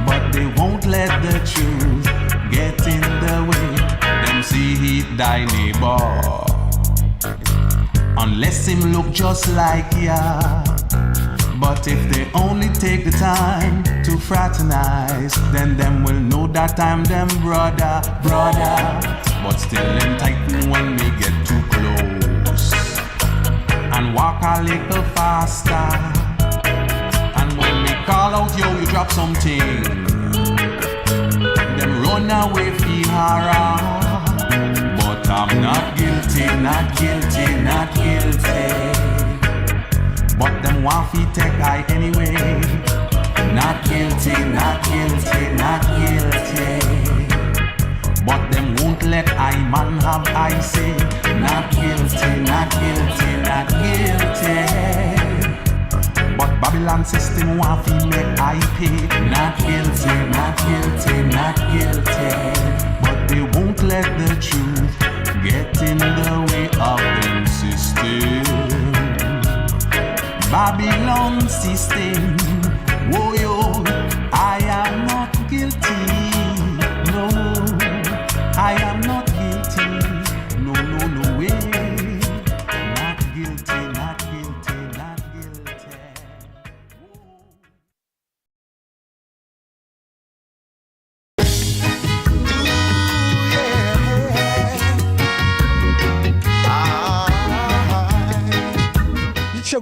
Speaker 3: But they won't let the truth get in the way. Them see heat thy neighbor unless him look just like ya. But if they only take the time to fraternize, then them will know that I'm them brother. But still them tighten when we get too close and walk a little faster. And when we call out, yo, you drop something, them run away for horror. But I'm not guilty, not guilty, not guilty. But them want fi take I anyway. Not guilty, not guilty, not guilty. But them won't let I man have I say. Not guilty, not guilty, not guilty. But Babylon system want fi make I pay. Not guilty, not guilty, not guilty. But they won't let the truth get in the way of them system. Babylon system, whoa yo, I am not guilty, no.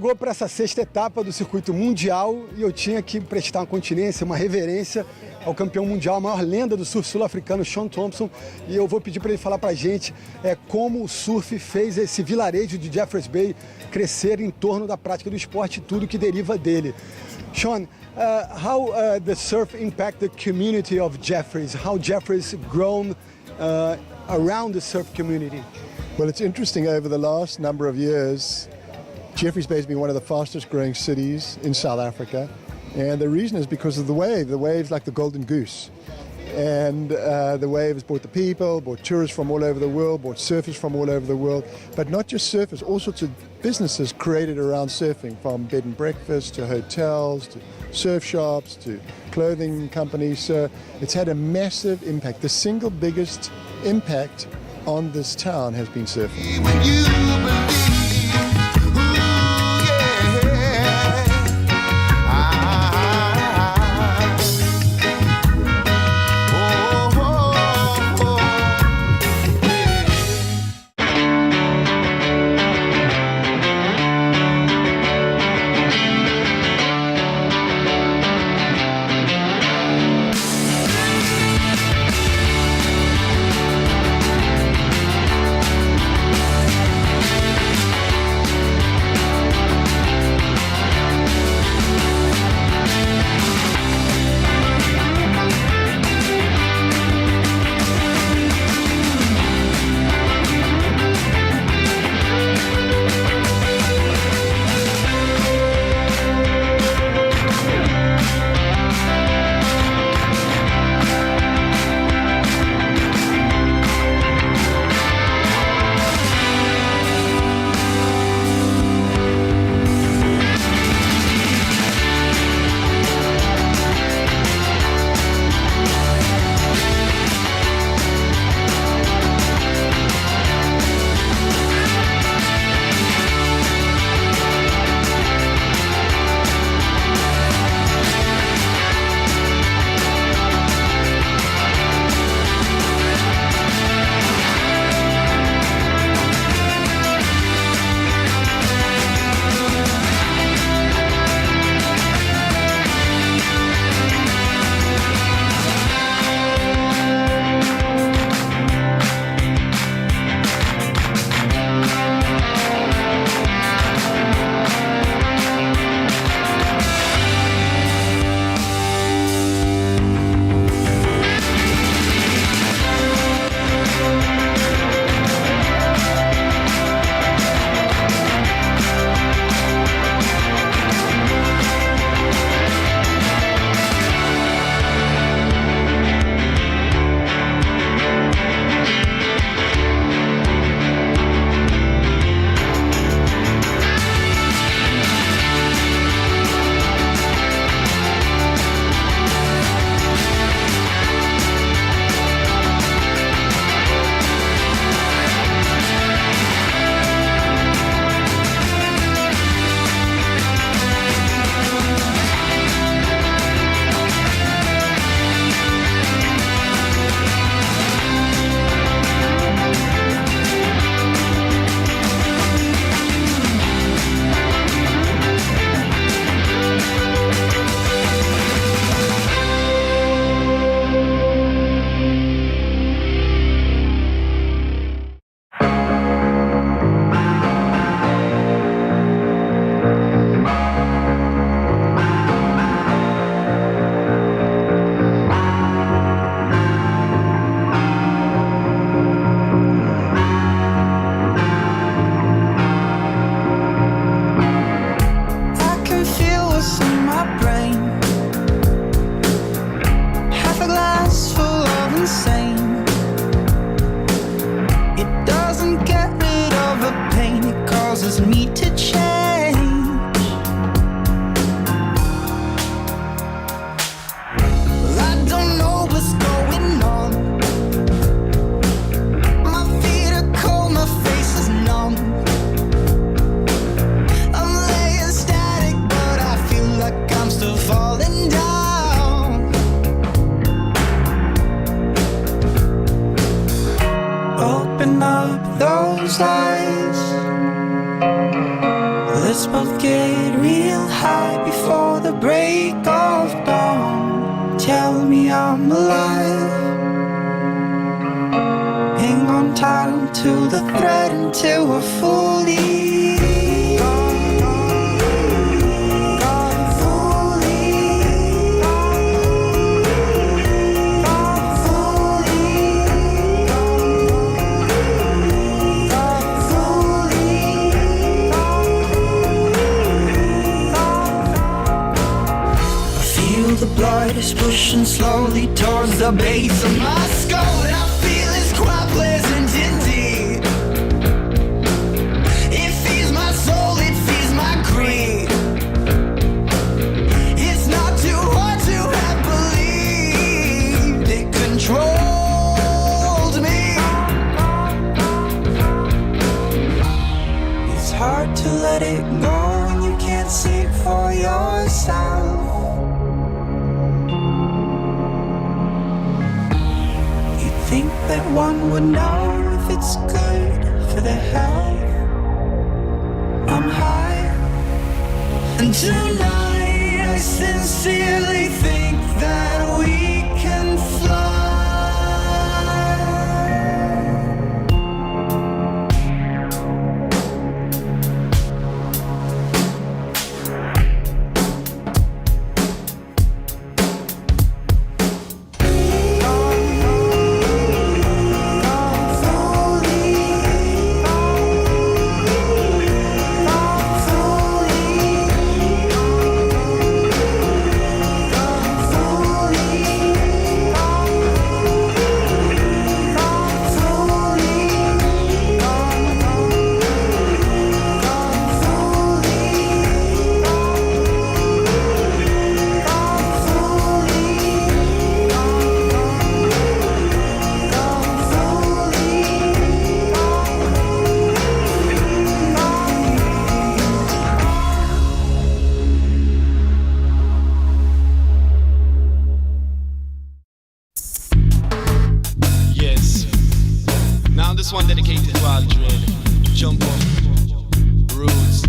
Speaker 6: chegou para essa sexta etapa do circuito mundial e eu tinha que prestar uma continência, uma reverência ao campeão mundial, a maior lenda do surf sul-africano, Shaun Thompson, e eu vou pedir para ele falar para a gente como o surf fez esse vilarejo de Jeffreys Bay crescer em torno da prática do esporte e tudo que deriva dele. Shaun, how the surf impact the community of Jeffreys? How Jeffreys grown around the surf community?
Speaker 16: Well, it's interesting. Over the last number of years, Jeffreys Bay has been one of the fastest growing cities in South Africa. And the reason is because of the wave. The wave's like the golden goose. And the wave has brought the people, brought tourists from all over the world, brought surfers from all over the world. But not just surfers, all sorts of businesses created around surfing, from bed and breakfast to hotels to surf shops to clothing companies. So it's had a massive impact. The single biggest impact on this town has been surfing.
Speaker 3: those eyes. Let's both get high before the break of dawn. Tell me I'm alive. Hang on tight until the thread, until we're fully the blood is pushing slowly towards the base of my skull, and I feel it's quite pleasant indeed. It feeds my soul, it feeds my greed. It's not too hard to have believed it controlled me. It's hard to let it go when you can't see it for yourself. Think that one would know if it's good for their health. I'm high, and tonight I sincerely think that we can fly.
Speaker 7: This one dedicated to Aldred. Jump up, roots.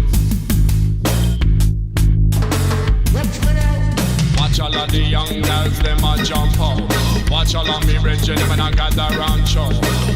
Speaker 7: Watch all of the young girls, them a jump up. Watch all of me brethren, them a gather round show.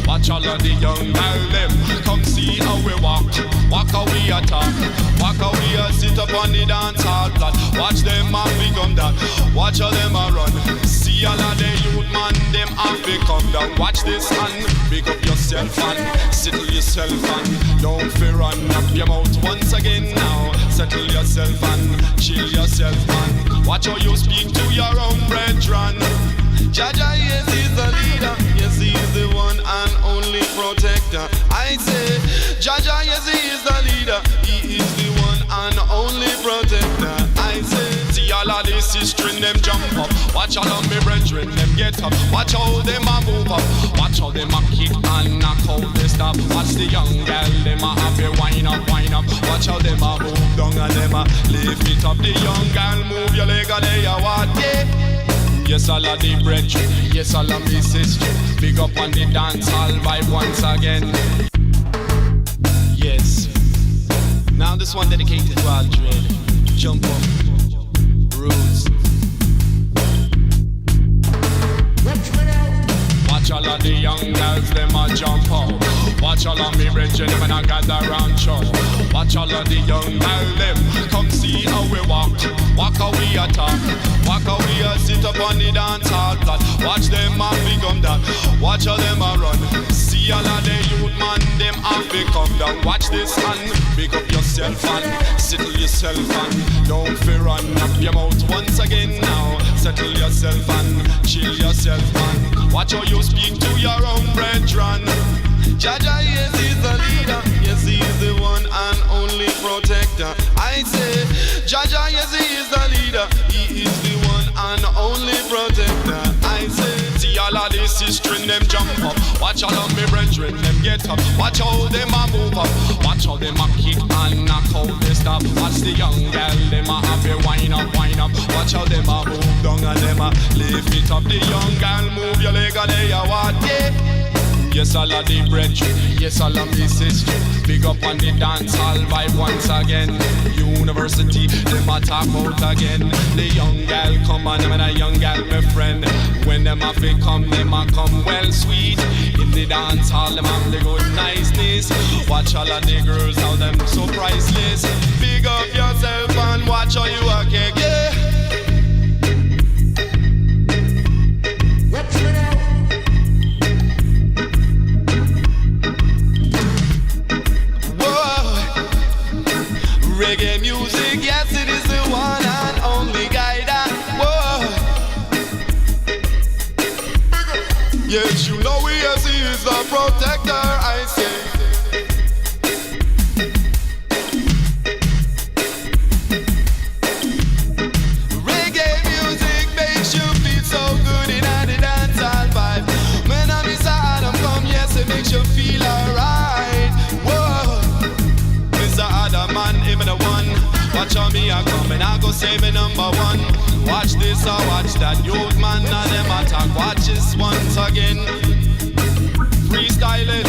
Speaker 7: Watch all of the young girls, them come see how we walk. Walk how we attack. Walk how we a sit up on the dance hall flat. Watch them a become that. Watch how them a run. See all of the youth man, them have become down. Watch this and pick up yourself and settle yourself and don't fear run up your mouth once again now. Settle yourself and chill yourself and watch how you speak to your own brethren. Jaja, yes, he's the leader. Yes, he is the one and only protector. I say, Jaja, yes, he is the leader. He is the one and only protector. I say, see all of this history, them jump up. Watch all of me brethren, them get up. Watch how them a move up. Watch how them a kick and knock out the stop. Watch the young girl, them a have a wind up, wind up. Watch how them a move down and them a lift it up. The young girl move your leg and they a what, yeah. Yes, all of the brethren, yes, all of me sister. Big up on the dance hall vibe once again. Yes. Now this one dedicated to Aldred. Jump up, roots. Watch all of the young girls, them a jump up. Watch all of me brethren, them a gather round show. Watch all of the young girls, them come see how we walk. Walk how we attack. Walk how we a sit up on the dance hall flat. Watch them a become that. Watch how them a run. See all of the youth man, them have become down. Watch this and pick up yourself and settle yourself and don't fear run up your mouth once again now. Settle yourself and chill yourself and watch how you speak to your own brethren. Jaja, yes, he's the leader. Yes, he is the one and only protector. I say, Jaja, yes, he is the leader. He is the one and only protector. I say, see all of this history, them jump up. Watch all of me brethren, them get up. Watch how them a move up. Watch how them a kick and knock out the stop. Watch the young girl, them a have a wind up, wind up. Watch how them a move down and them a lift it up. The young girl move your leg and they a what, yeah. Yes, all of the brethren, yes, all of me sister. Big up on the dance hall vibe once again. University, them a talk out again. The young gal come on, them and a young gal my friend. When them a fi come, them a come well sweet. In the dance hall, them have the good niceness. Watch all of the girls, how them so priceless. Big up yourself and watch how you a kick, yeah. Reggae music, yes, it is the one and only guide. Whoa. Yes, you know he is the protector, I say. Reggae music makes you feel so good in the dancehall vibe. When I'm Mr. Adam come, yes, it makes you feel alright. Whoa. Mr. Adam man, him the one. Watch how me a come and I go say me number one. Watch this or watch that, youth man now them attack. Watch this once again. Freestyling.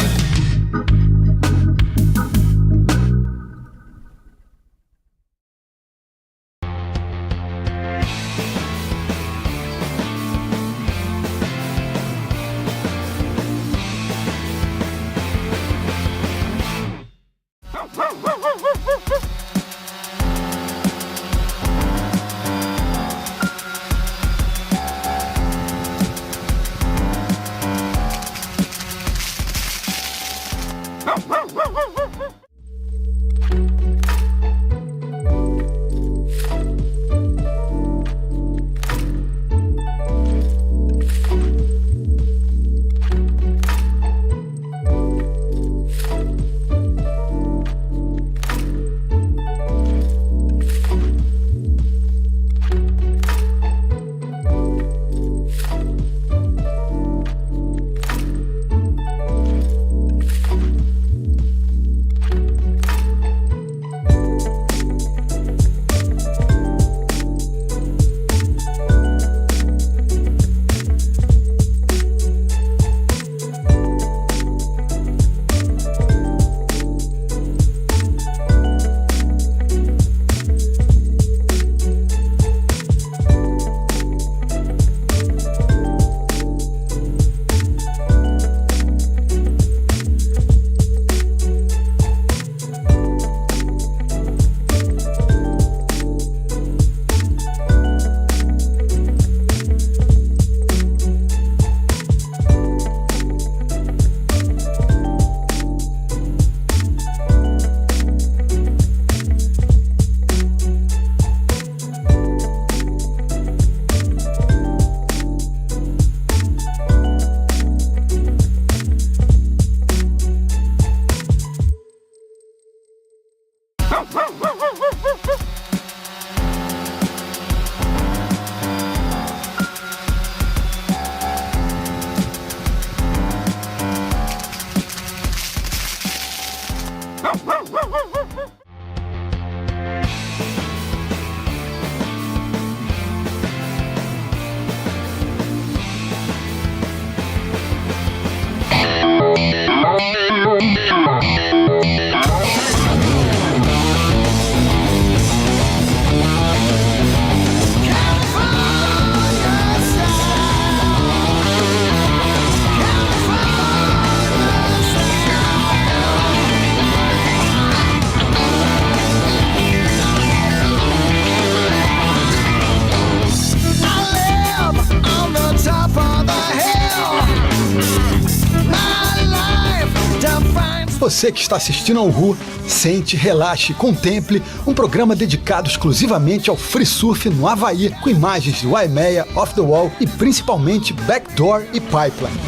Speaker 6: Você que está assistindo ao Who, sente, relaxe, contemple um programa dedicado exclusivamente ao free surf no Havaí, com imagens de Waimea, Off the Wall e principalmente Backdoor e Pipeline.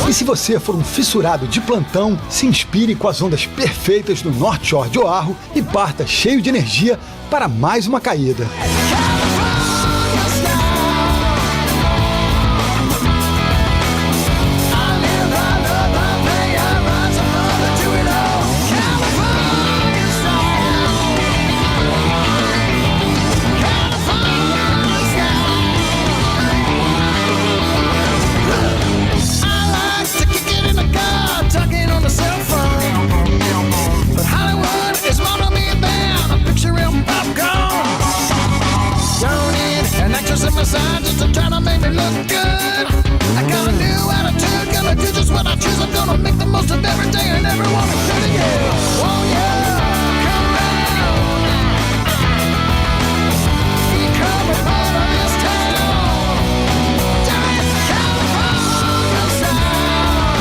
Speaker 6: E se você for um fissurado de plantão, se inspire com as ondas perfeitas do North Shore de Oahu e parta cheio de energia para mais uma caída.
Speaker 3: In the car.
Speaker 7: what I choose. I'm gonna make the most of every day and everyone, including you. Oh yeah, come round, become a part of this town. Giant California sound.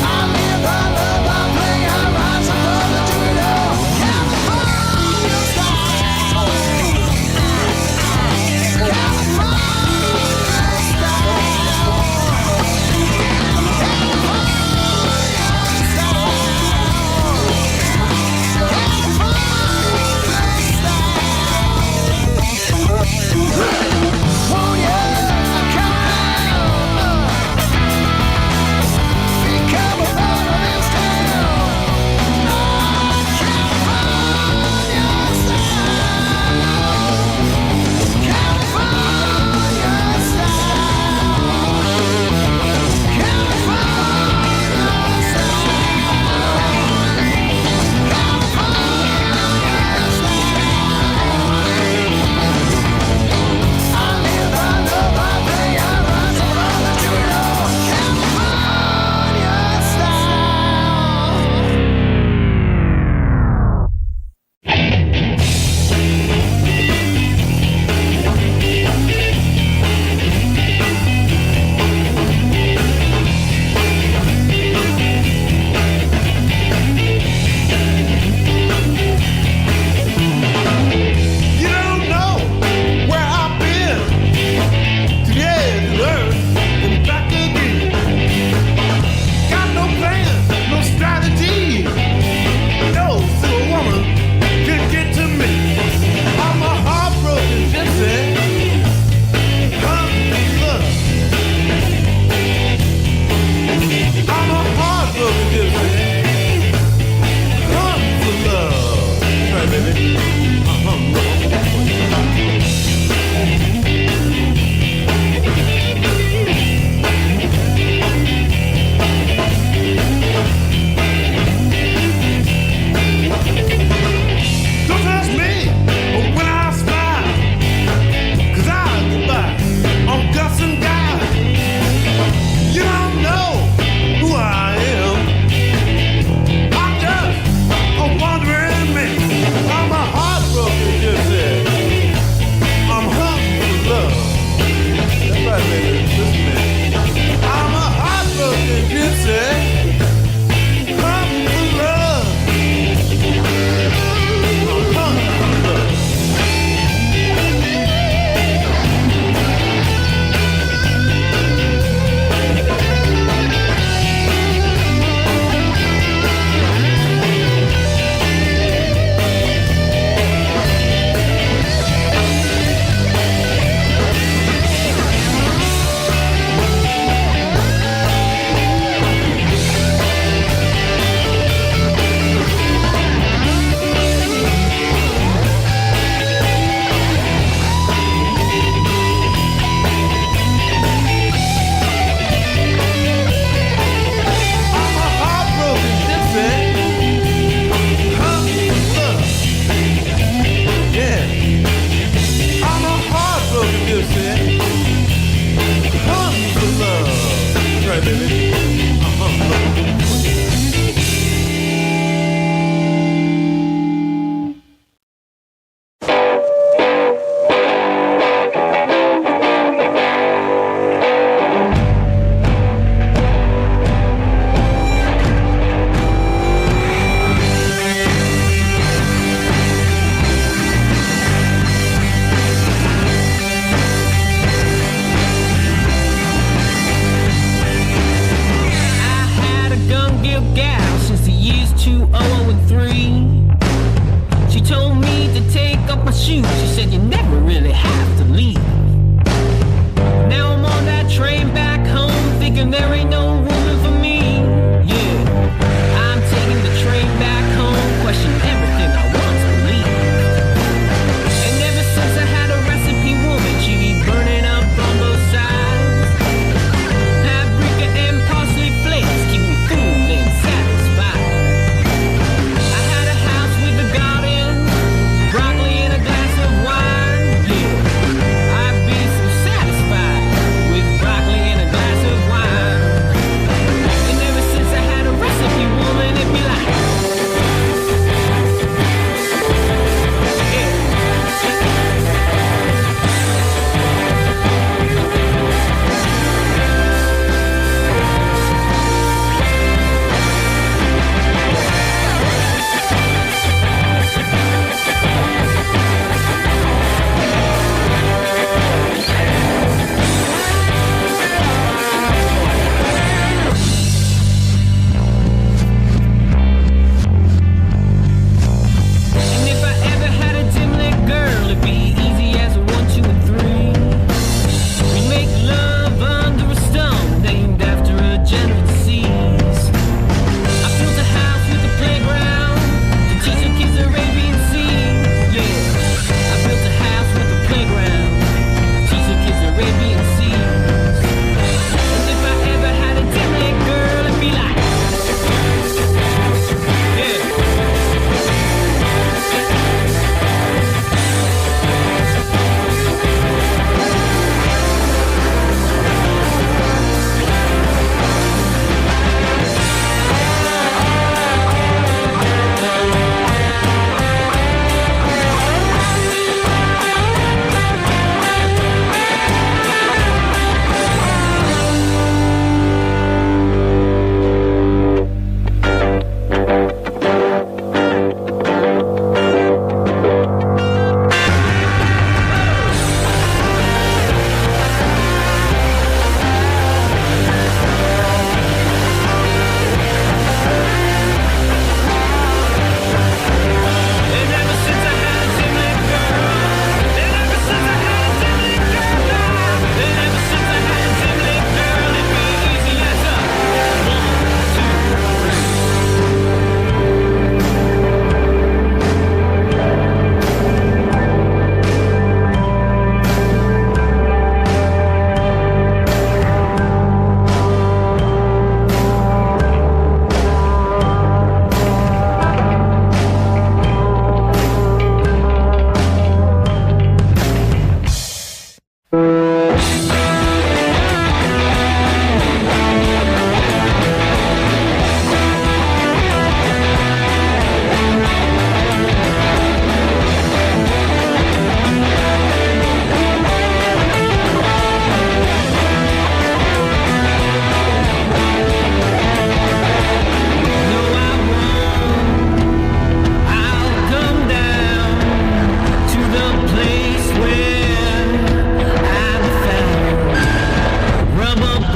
Speaker 7: I live, I love, I play, I rise above the doing California style. California style.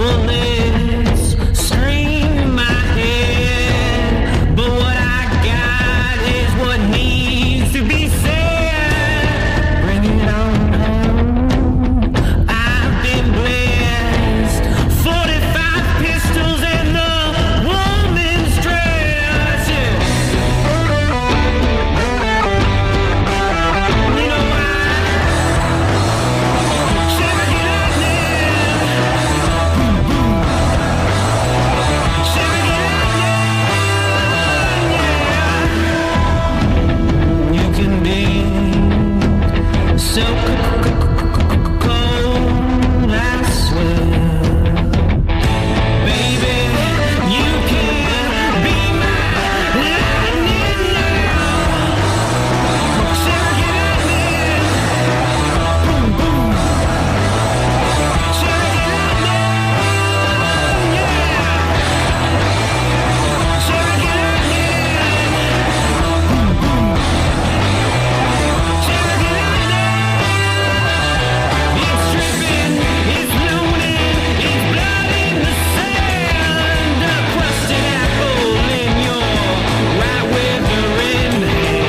Speaker 3: bullets scream in my head, but what I got is what needs to be said. Bring it on home. I've been blessed. 45 pistols and the woman's dress. Yeah. You know why? Cherokee lightning. You can be so cold, I swear. Baby, you can be my lightning now. Cherokee lightning. Boom, boom. Cherokee lightning. Yeah. Cherokee lightning. Boom, boom. Cherokee lightning. It's tripping, it's loaded, it's blood in the sand. A crusted apple in your right with the red hand.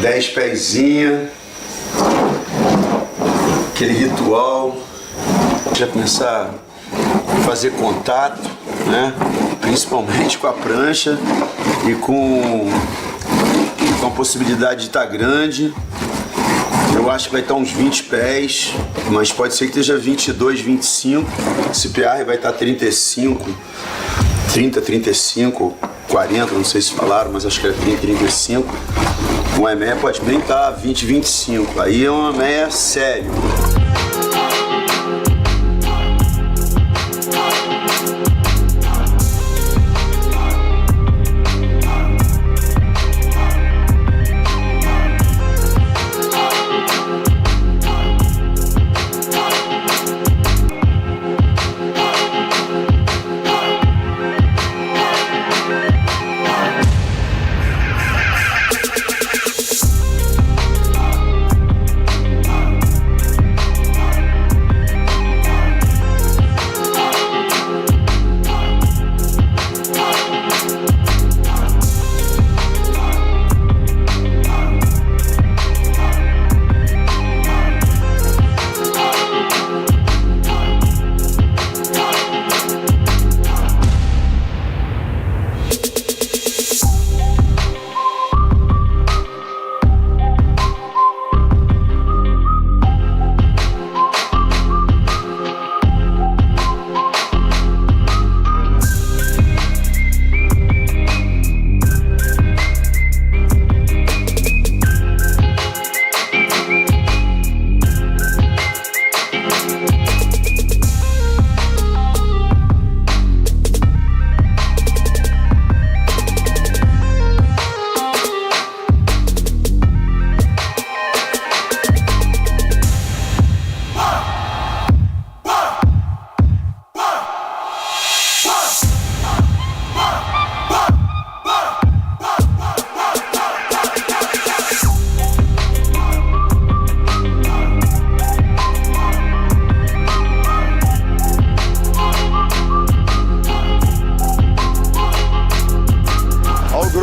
Speaker 9: Dez pezinha, aquele ritual, já começar a fazer contato, né? Principalmente com a prancha e com a possibilidade de estar grande. Eu acho que vai estar uns 20 pés, mas pode ser que esteja 22, 25. Esse PR vai estar 35, 30, 35, 40, não sei se falaram, mas acho que é 30, 35. Um EMEA pode bem estar 20, 25. Aí é um EMEA sério.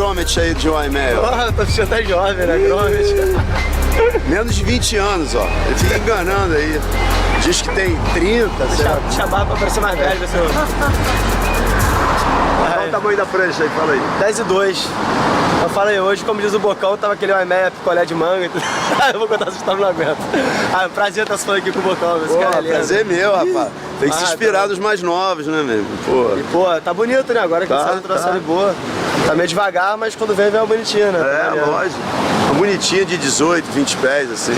Speaker 9: Gromit aí de Waimea?
Speaker 13: Porra, tô ficando até jovem, né? Gromit.
Speaker 9: Menos de 20 anos, ó. Ele fica enganando aí. Diz que tem 30, sei lá.
Speaker 13: Chamar pra parecer mais velho, pessoal.
Speaker 9: Qual o tamanho da prancha aí? Fala aí.
Speaker 13: 10 e 2. Eu falei hoje, como diz o Bocão, tava aquele Waimea, picolé de manga e tudo. Eu vou contar essa história, não aguento. Prazer estar falando aqui com o Bocão, esse cara é lindo.
Speaker 9: Prazer meu, rapaz. Tem que se inspirar nos mais novos, né, mesmo?
Speaker 13: Pô. E, pô, tá bonito, né? Agora que tá, ele trouxe boa. Tá meio devagar, mas quando vem é bonitinho, né?
Speaker 9: É, lógico. Uma bonitinha de 18, 20 pés, assim.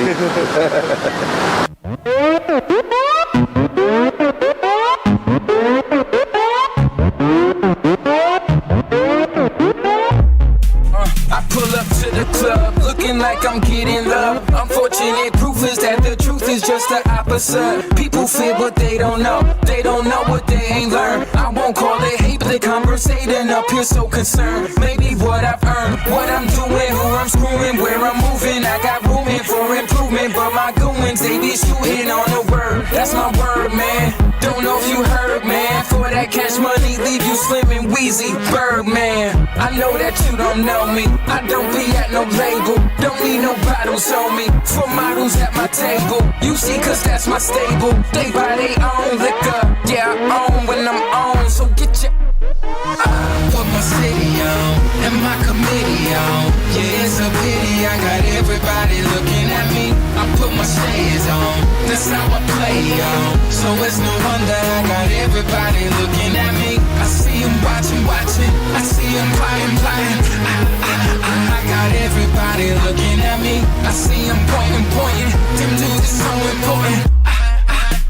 Speaker 3: I pull up to the club, looking like I'm getting love. Unfortunate proof is that the truth is just the opposite. People fear what they don't know. They don't know what they ain't learned. I won't call it hate, but they conversating up here so concerned. Maybe what I've earned, what I'm doing, who I'm screwing, where I'm moving. I got room in for improvement, but my goons, they be shooting on the word. That's my word, man. Don't know if you heard, man. For that cash money, leave you slim and wheezy, Birdman. I know that you don't know me. I don't be at no label. Don't need no bottles on me. For models at my table. You see, cause that's my stable. They buy their own liquor. Yeah, I own when I'm on. So get your. I put my city on and my committee on. Yeah, it's a pity I got everybody looking at me. I put my shades on, that's how I play on. So it's no wonder I got everybody looking at me. I see them watching, I see them plotting. I got everybody looking at me. I see them pointing. Them dudes is so important.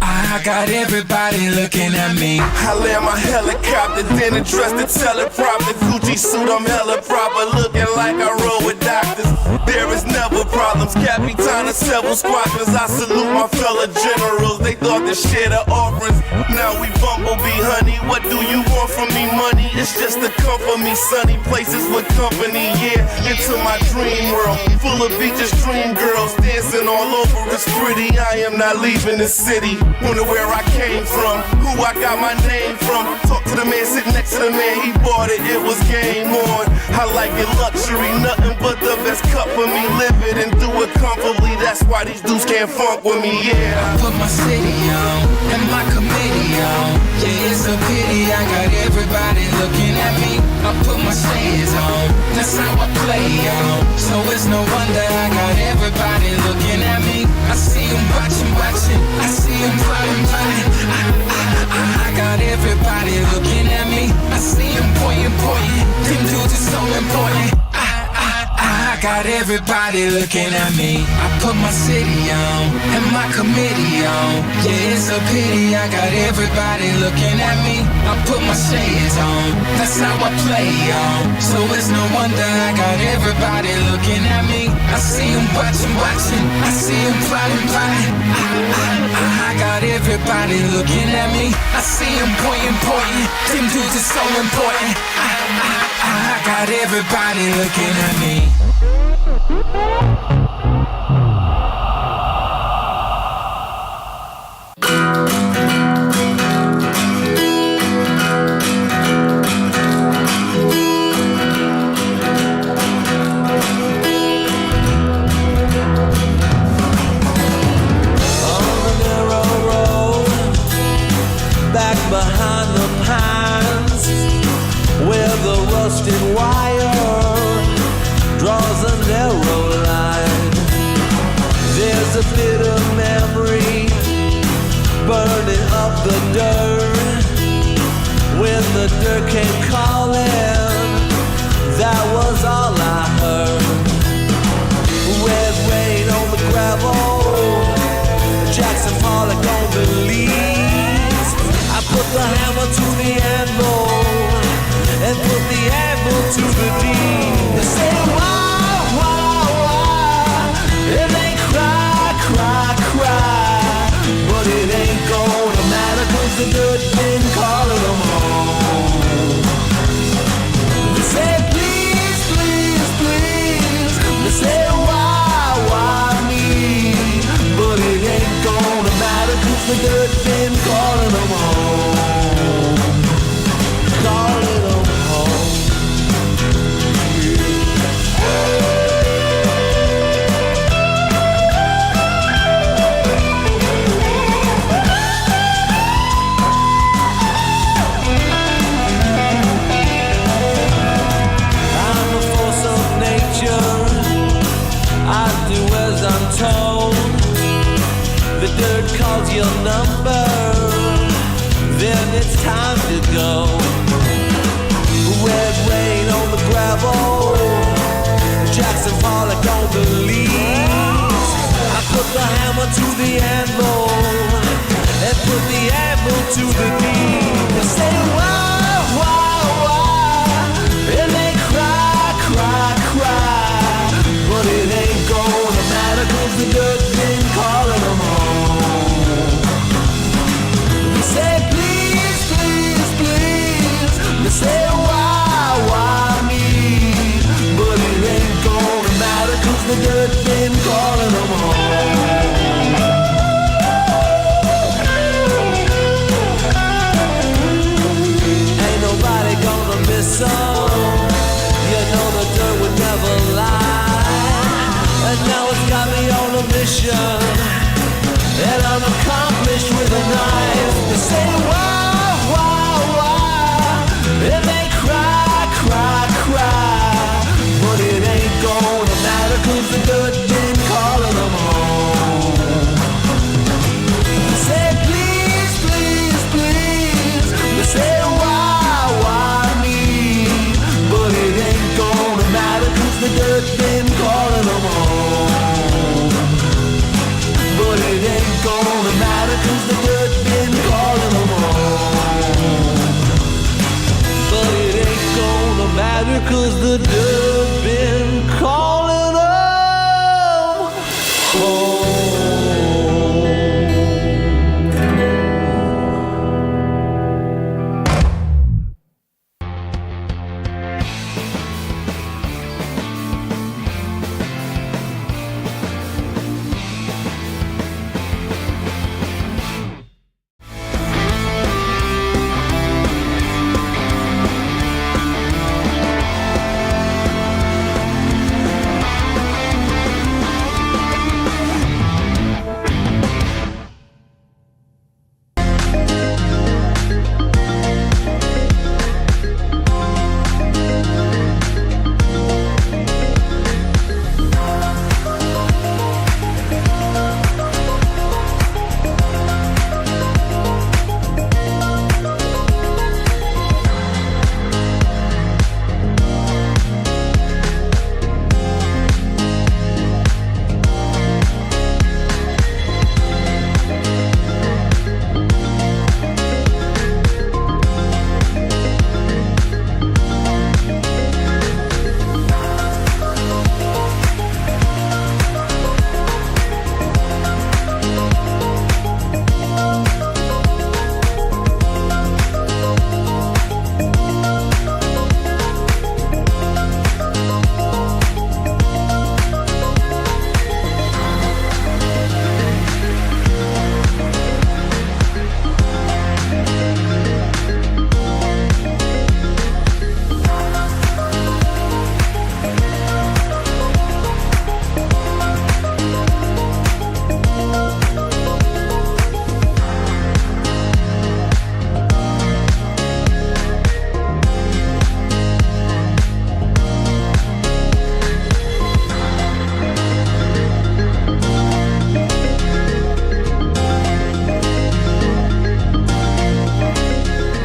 Speaker 3: I got everybody looking at me.
Speaker 5: I land my helicopter, then address the teleprompter. Gucci suit, I'm hella proper, looking like I roll with doctors. There is never problems, Capitana several squadrons. I salute my fellow generals, they thought to share the offerings. Now we bumblebee, honey, what do you want from me? Money, it's just to comfort me. Sunny places with company, yeah. Into my dream world, full of beaches, dream girls. Dancing all over, it's pretty, I am not leaving the city. Wonder where I came from, who I got my name from. Talk to the man sitting next to the man, he bought it, it was game on. I like it luxury, nothing but the best cut for me. Live it and do it comfortably, that's why these dudes can't funk with me, yeah.
Speaker 3: I put my city on and my committee on. Yeah, it's a pity I got everybody looking at me. I put my shades on, that's how I play on. So it's no wonder I got everybody looking at me. I see them watching, I see them plotting. I got everybody looking at me. I see them pointing. Them dudes is so important. I got everybody looking at me. I put my city on and my committee on. Yeah, it's a pity I got everybody looking at me. I put my shades on, that's how I play on. So it's no wonder I got everybody looking at me. I see them watching, I see them plotting. I got everybody looking at me. I see them pointing. Them dudes is so important. I got everybody looking at me.
Speaker 17: Behind the pines, where the rusted wire draws a narrow line, there's a bit of memory burning up the dirt. When the dirt came calling, that was all I heard. Red rain on the gravel, Jackson Pollock on the leaves. Put the hammer to the anvil and put the anvil to the beat. They say why? And they cry, but it ain't gonna matter 'cause the dirt been calling them home. They say please. They say why me? But it ain't gonna matter 'cause the dirt been calling them home. time to go. Red rain on the gravel, Jackson Pollock on the leaves. I put the hammer to the anvil and put the anvil to the knee. And say why, and they cry, but it ain't gonna matter 'cause the dirt been calling them home. They say please, please, please. They say why me? But it ain't gonna matter 'cause the dirt been calling them home. Ain't nobody gonna miss them. You know the dirt would never lie. And now it's got me on a mission, and I'm accomplished with a knife. They say why? And they cry, but it ain't gonna matter 'cause the dirt been calling them home. They say please, please, please. They say why me? But it ain't gonna matter 'cause the dirt been calling them home. But it ain't gonna matter 'cause the dirt been calling them home. But it ain't gonna matter 'cause the dirt been calling them home.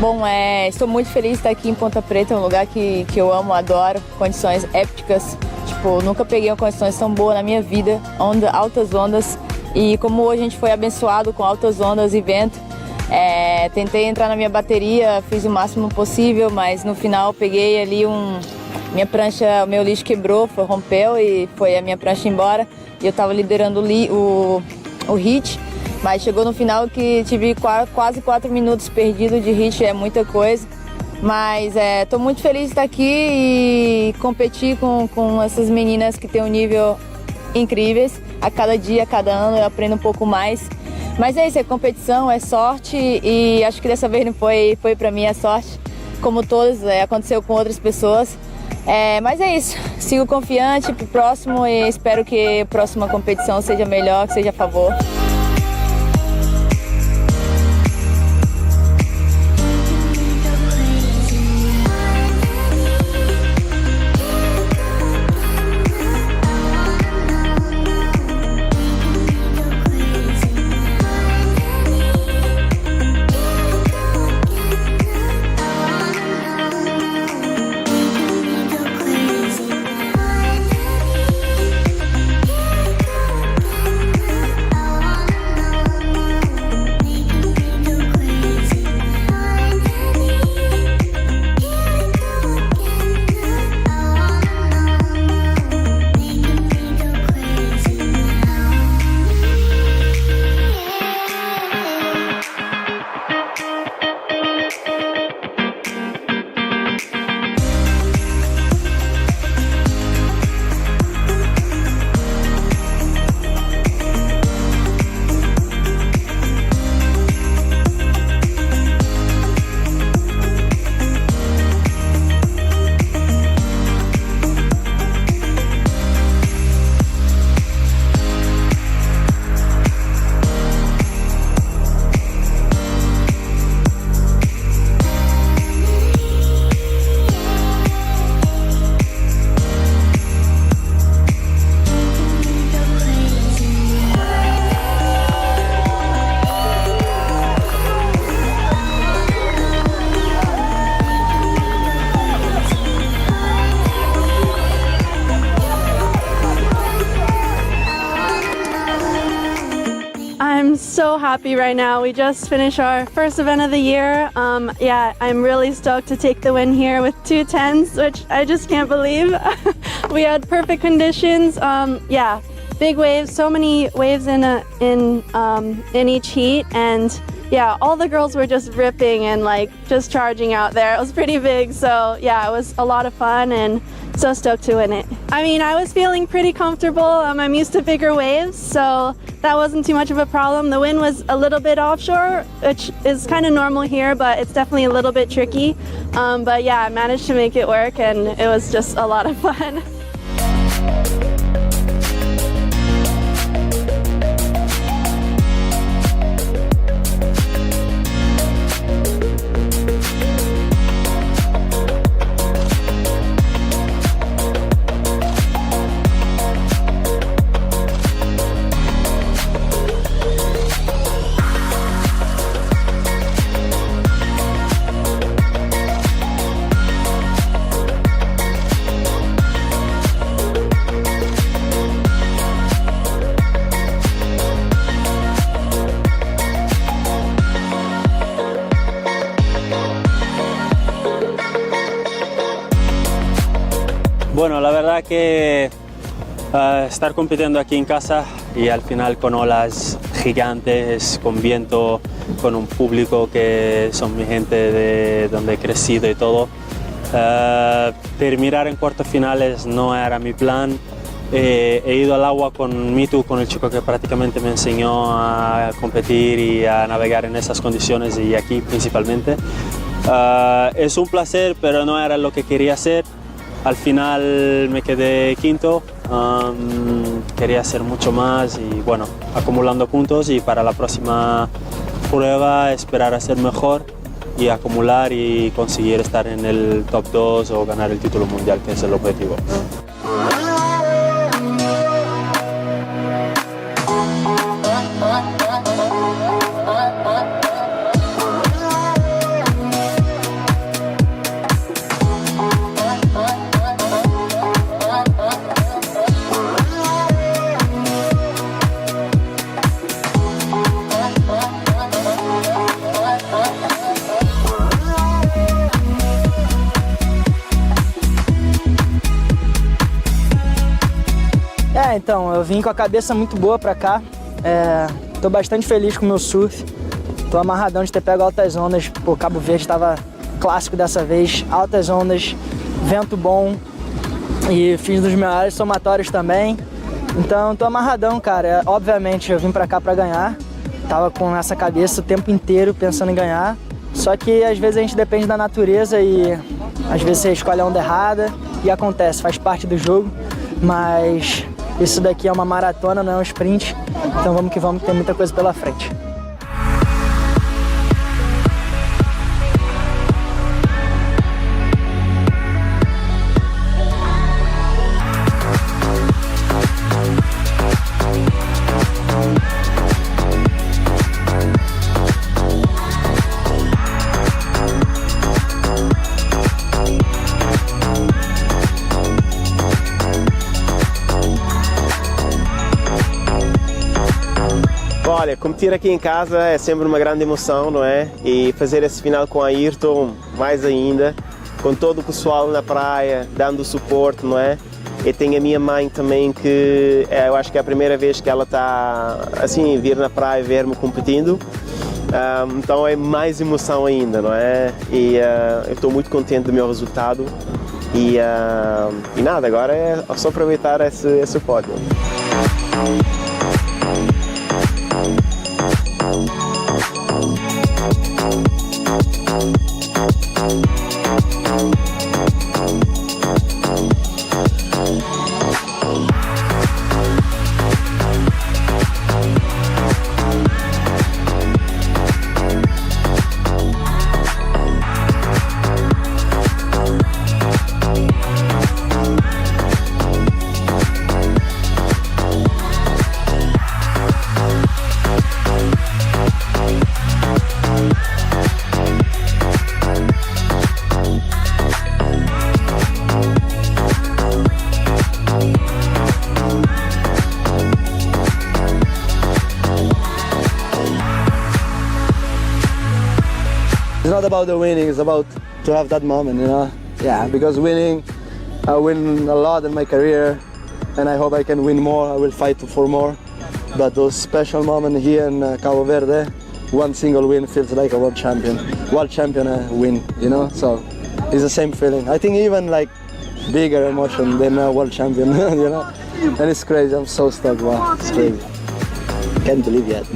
Speaker 26: Bom, estou muito feliz de estar aqui em Ponta Preta, um lugar que eu amo, adoro, condições épicas. Tipo, nunca peguei uma condições tão boa na minha vida, altas ondas. E como hoje a gente foi abençoado com altas ondas e vento, tentei entrar na minha bateria, fiz o máximo possível, mas no final peguei ali minha prancha, o meu lixo quebrou, rompeu e foi a minha prancha embora. E eu estava liderando o hit. Mas chegou no final que tive quase 4 minutos perdido de hit, é muita coisa. Mas estou muito feliz de estar aqui e competir com essas meninas que têm um nível incríveis. A cada dia, a cada ano eu aprendo um pouco mais. Mas é isso, é competição, é sorte e acho que dessa vez não foi para mim a sorte. Como todas, aconteceu com outras pessoas. Mas é isso, sigo confiante pro próximo e espero que a próxima competição seja melhor, que seja a favor.
Speaker 8: so happy right now. We just finished our first event of the year. Yeah, I'm really stoked to take the win here with 2:10s, which I just can't believe. We had perfect conditions. Yeah, big waves, so many waves in each heat, and yeah, all the girls were just ripping and like just charging out there. It was pretty big, so yeah, it was a lot of fun and so stoked to win it. I mean, I was feeling pretty comfortable. I'm used to bigger waves, so that wasn't too much of a problem. The wind was a little bit offshore, which is kind of normal here, but it's definitely a little bit tricky. But yeah, I managed to make it work, and it was just a lot of fun.
Speaker 11: Bueno, la verdad que estar compitiendo aquí en casa y al final con olas gigantes, con viento, con un público que son mi gente de donde he crecido y todo, terminar en cuartos finales no era mi plan. He ido al agua con Mitu, con el chico que prácticamente me enseñó a competir y a navegar en esas condiciones y aquí principalmente. Es un placer, pero no era lo que quería hacer. Al final me quedé quinto, quería hacer mucho más y bueno, acumulando puntos y para la próxima prueba esperar a ser mejor y acumular y conseguir estar en el top 2 o ganar el título mundial, que es el objetivo.
Speaker 18: Então, eu vim com a cabeça muito boa pra cá, tô bastante feliz com o meu surf, tô amarradão de ter pego altas ondas, pô, Cabo Verde estava clássico dessa vez, altas ondas, vento bom e fiz dos melhores somatórios também, então tô amarradão, cara. Obviamente eu vim pra cá pra ganhar, tava com essa cabeça o tempo inteiro pensando em ganhar, só que às vezes a gente depende da natureza e às vezes você escolhe a onda errada e acontece, faz parte do jogo, mas isso daqui é uma maratona, não é um sprint, então vamos que vamos, tem muita coisa pela frente.
Speaker 13: Olha, competir aqui em casa é sempre uma grande emoção, não é? E fazer esse final com a Ayrton, mais ainda, com todo o pessoal na praia, dando suporte, não é? E tenho a minha mãe também, que eu acho que é a primeira vez que ela está assim, vir na praia ver-me competindo. Então é mais emoção ainda, não é? E eu estou muito contente do meu resultado. E nada, agora é só aproveitar esse pódio.
Speaker 12: about the winning, it's about to have that moment, you know? Yeah, because winning, I win a lot in my career, and I hope I can win more. I will fight for more. But those special moments here in Cabo Verde, one single win feels like a world champion win, you know? So it's the same feeling. I think even like bigger emotion than a world champion, you know? And it's crazy, I'm so stoked, wow, it's crazy. Can't believe yet.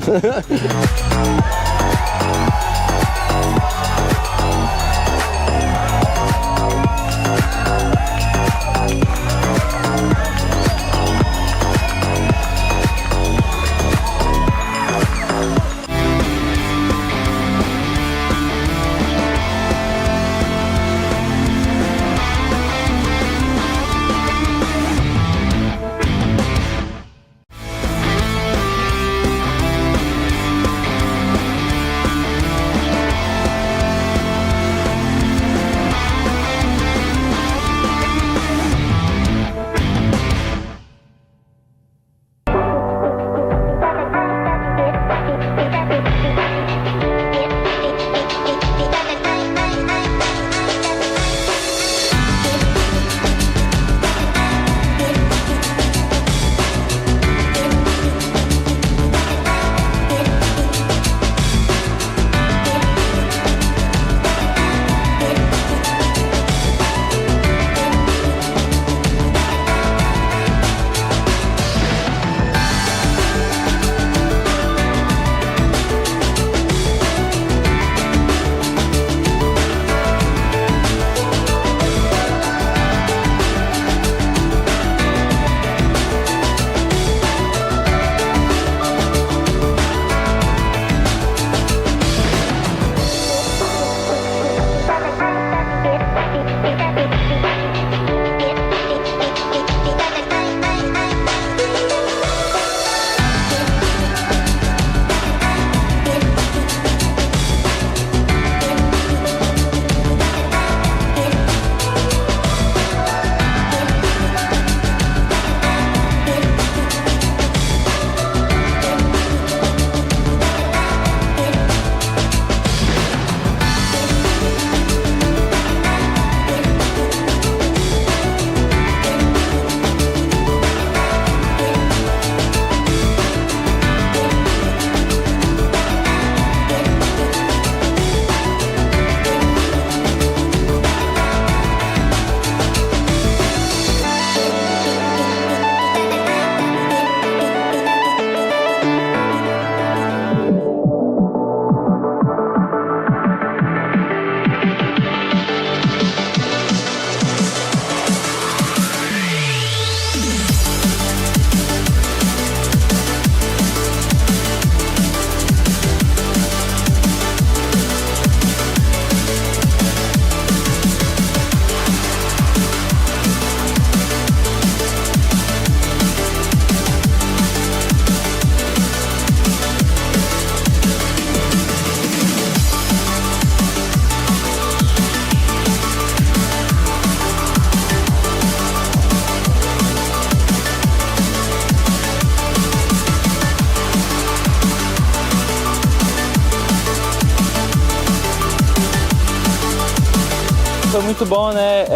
Speaker 11: Foi muito bom, né?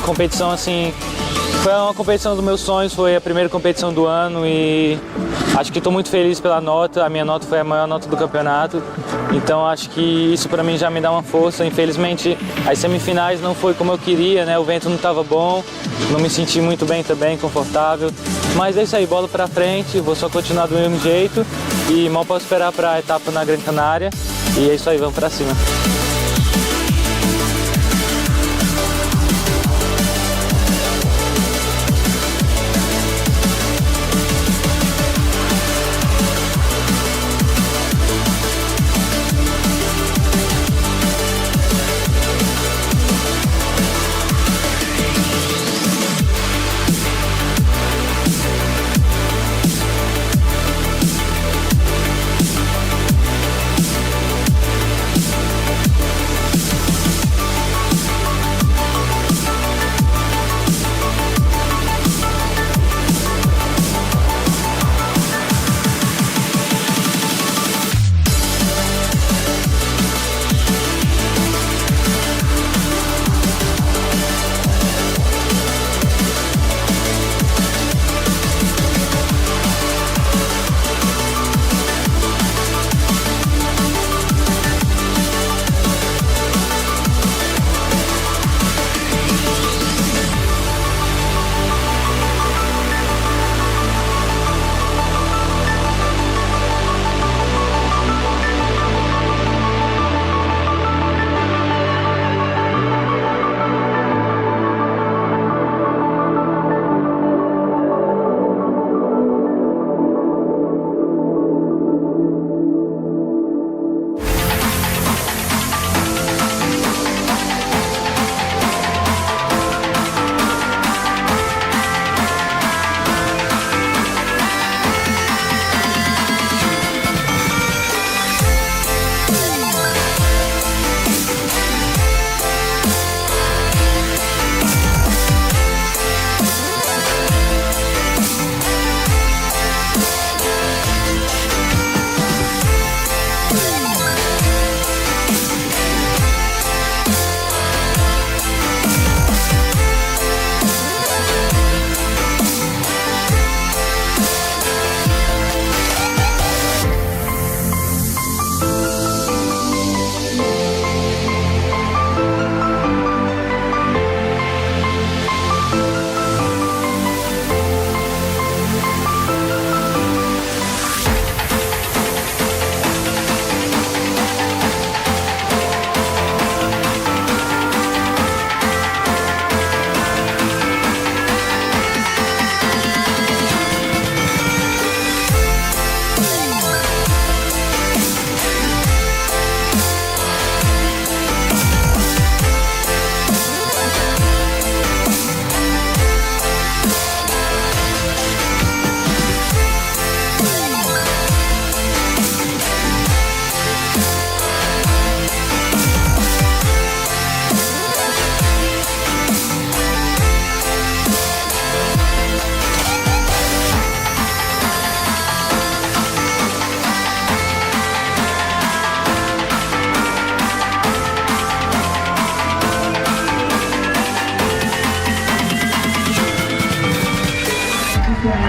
Speaker 11: Competição assim, foi uma competição dos meus sonhos, foi a primeira competição do ano e acho que estou muito feliz pela nota. A minha nota foi a maior nota do campeonato, então acho que isso para mim já me dá uma força. Infelizmente as semifinais não foi como eu queria, né? O vento não estava bom, não me senti muito bem também, confortável. Mas é isso aí, bola para frente, vou só continuar do mesmo jeito e mal posso esperar para a etapa na Gran Canária. E é isso aí, vamos para cima.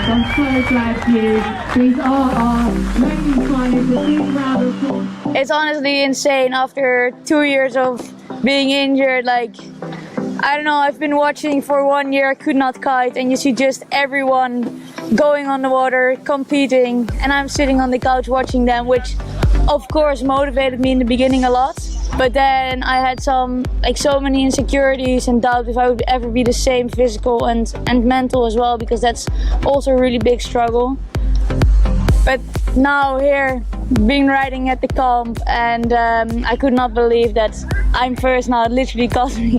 Speaker 4: from first last year. These all are amazing clients. A big round of applause.
Speaker 26: It's honestly insane after 2 years of being injured. Like, I don't know, I've been watching for 1 year, I could not kite, and you see just everyone going on the water, competing, and I'm sitting on the couch watching them, which of course motivated me in the beginning a lot. But then I had so many insecurities and doubt if I would ever be the same physical and mental as well, because that's also a really big struggle. But now here, being riding at the comp, and I could not believe that I'm first now. It literally cost me.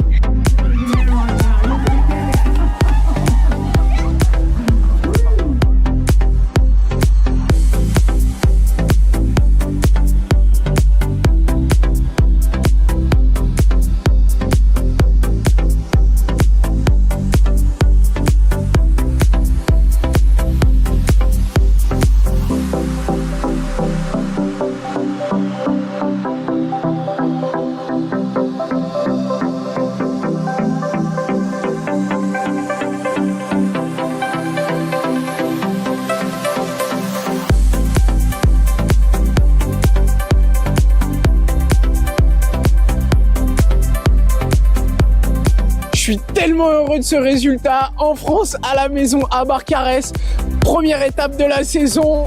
Speaker 19: Je suis tellement heureux de ce résultat en France, à la maison, à Barcarès. Première étape de la saison.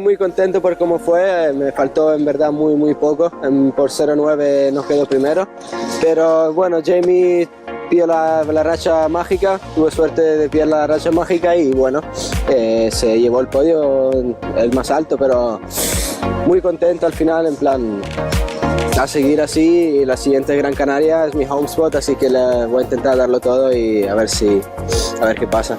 Speaker 12: Muy contento por cómo fue, me faltó en verdad muy poco, por 0.9 nos quedó primero, pero bueno, Jamie pilló la racha mágica, tuve suerte de pillar la racha mágica y bueno, se llevó el podio, el más alto, pero muy contento al final, en plan a seguir así, y la siguiente Gran Canaria es mi home spot, así que le voy a intentar darlo todo y a ver qué pasa.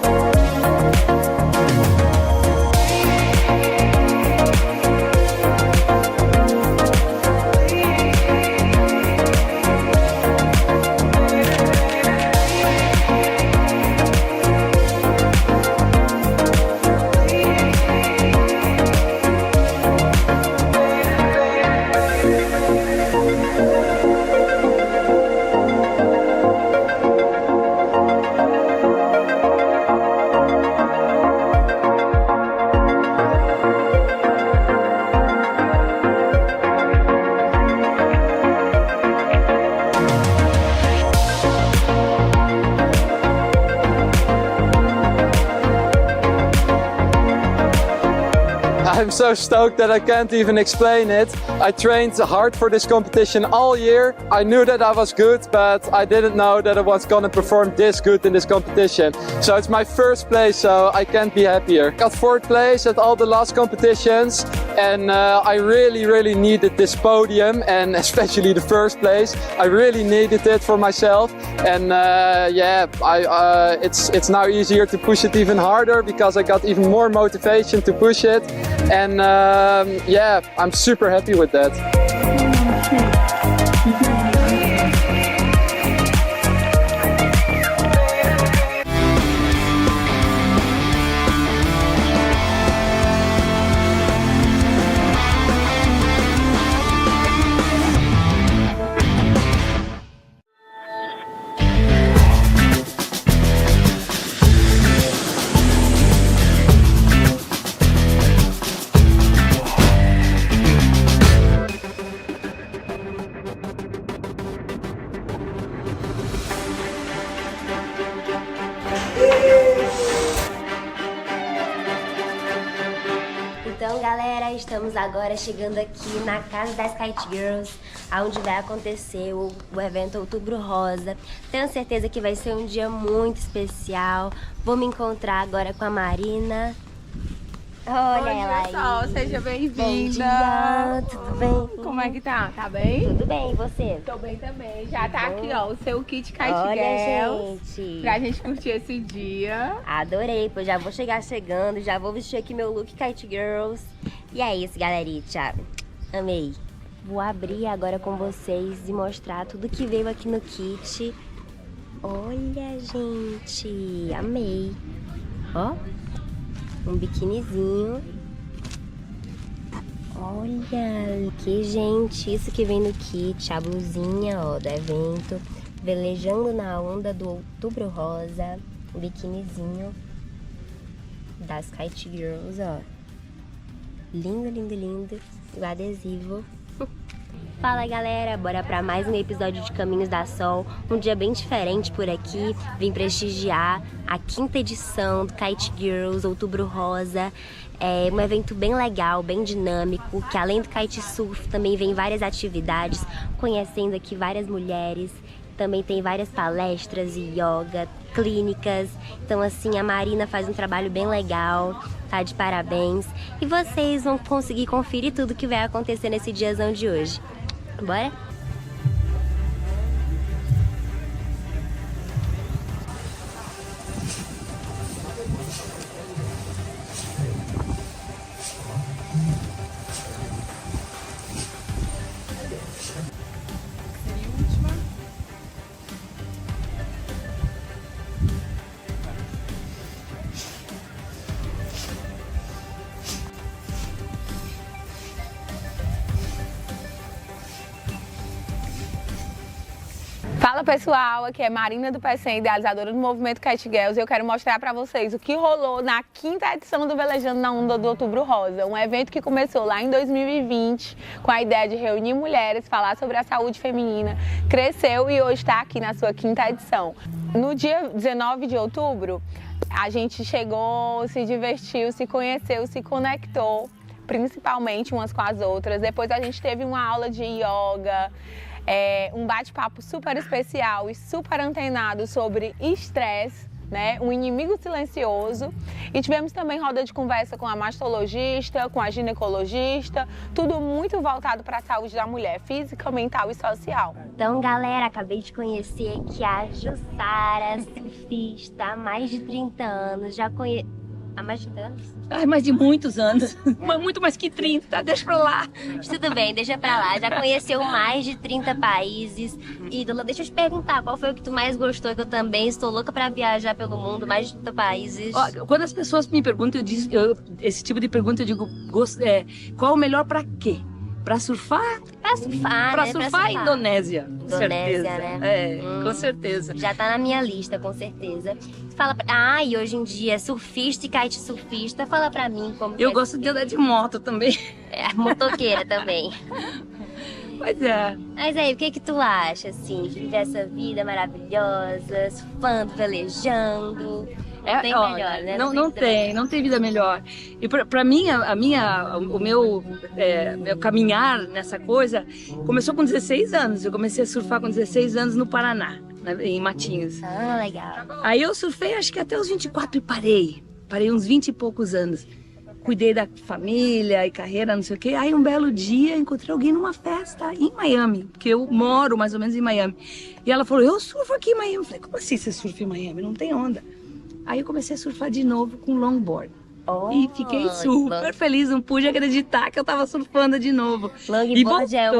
Speaker 19: I'm so stoked that I can't even explain it. I trained hard for this competition all year. I knew that I was good, but I didn't know that I was gonna perform this good in this competition. So it's my first place, so I can't be happier. Got 4th place at all the last competitions, and I really needed this podium, and especially the 1st place. I really needed it for myself, and it's now easier to push it even harder because I got even more motivation to push it. And I'm super happy with that.
Speaker 20: Então, galera, estamos agora chegando aqui na casa das Kite Girls, onde vai acontecer o evento Outubro Rosa. Tenho certeza que vai ser um dia muito especial. Vou me encontrar agora com a Marina. Olha
Speaker 1: Bom
Speaker 20: ela
Speaker 1: dia, Sol,
Speaker 20: aí.
Speaker 1: seja
Speaker 20: Bom
Speaker 1: bem-vinda.
Speaker 20: dia, tudo bem?
Speaker 1: Como é que tá? Tá bem?
Speaker 20: Tudo bem, e você?
Speaker 1: Tô bem também. Já tá
Speaker 20: Bom.
Speaker 1: aqui, ó, o seu kit Kite
Speaker 20: Olha,
Speaker 1: Girls,
Speaker 20: gente.
Speaker 1: pra gente curtir esse dia.
Speaker 20: Adorei, pois já vou chegar chegando, já vou vestir aqui meu look Kite Girls. E é isso, galerita. Amei. Vou abrir agora com vocês e mostrar tudo que veio aqui no kit. Olha, gente, amei. Ó, um biquinizinho. Olha, que gente, isso que vem no kit, a blusinha, ó, do evento, velejando na onda do Outubro Rosa, o biquinizinho das Kite Girls, ó. Lindo, lindo, lindo, o adesivo. Fala galera, bora pra mais um episódio de Caminhos da Sol, um dia bem diferente por aqui, vim prestigiar a 5ª edição do Kite Girls Outubro Rosa, é um evento bem legal, bem dinâmico, que além do kite surf também vem várias atividades, conhecendo aqui várias mulheres, também tem várias palestras e yoga, clínicas, então assim a Marina faz um trabalho bem legal, tá de parabéns, e vocês vão conseguir conferir tudo que vai acontecer nesse diazão de hoje. Bora?
Speaker 1: Fala pessoal, aqui é Marina do PSM, idealizadora do movimento Kite Girls, e eu quero mostrar pra vocês o que rolou na 5ª edição do Velejando na Onda do Outubro Rosa, um evento que começou lá em 2020 com a ideia de reunir mulheres, falar sobre a saúde feminina, cresceu e hoje está aqui na sua 5ª edição. No dia 19 de outubro, a gente chegou, se divertiu, se conheceu, se conectou, principalmente umas com as outras. Depois a gente teve uma aula de yoga, um bate-papo super especial e super antenado sobre estresse, né? Um inimigo silencioso. E tivemos também roda de conversa com a mastologista, com a ginecologista, tudo muito voltado para a saúde da mulher, física, mental e social.
Speaker 20: Então, galera, acabei de conhecer aqui a Jussara, surfista, há mais de 30 anos. Já conheço. Há mais de 30 anos?
Speaker 2: Ai, mais de muitos anos. Muito mais que 30, deixa pra lá.
Speaker 20: Tudo bem, deixa pra lá. Já conheceu mais de 30 países. Ídola, deixa eu te perguntar, qual foi o que tu mais gostou? Que eu também estou louca pra viajar pelo mundo, mais de 30 países.
Speaker 2: Ó, quando as pessoas me perguntam, esse tipo de pergunta, eu digo, qual o melhor pra quê? Pra surfar?
Speaker 20: Pra surfar,
Speaker 2: pra
Speaker 20: né?
Speaker 2: surfar, Indonésia. Com certeza.
Speaker 20: Né?
Speaker 2: Com certeza.
Speaker 20: Já tá na minha lista, com certeza. Fala pra... e hoje em dia, surfista e kite surfista, fala pra mim como
Speaker 2: eu gosto de andar de moto também.
Speaker 20: Motoqueira também.
Speaker 2: Pois é.
Speaker 20: Mas aí, o que tu acha, assim, de viver essa vida maravilhosa, surfando, velejando? Tem melhor, né?
Speaker 2: Não tem vida melhor. E pra mim, o meu caminhar nessa coisa começou com 16 anos. Eu comecei a surfar com 16 anos no Paraná, em Matinhos.
Speaker 20: Ah, legal.
Speaker 2: Aí eu surfei acho que até os 24 e parei. Parei uns 20 e poucos anos. Cuidei da família e carreira, não sei o quê. Aí um belo dia encontrei alguém numa festa em Miami, porque eu moro mais ou menos em Miami. E ela falou, eu surfo aqui em Miami. Eu falei, como assim você surfa em Miami? Não tem onda. Aí eu comecei a surfar de novo com longboard. E fiquei super feliz, não pude acreditar que eu tava surfando de novo.
Speaker 20: Longboard é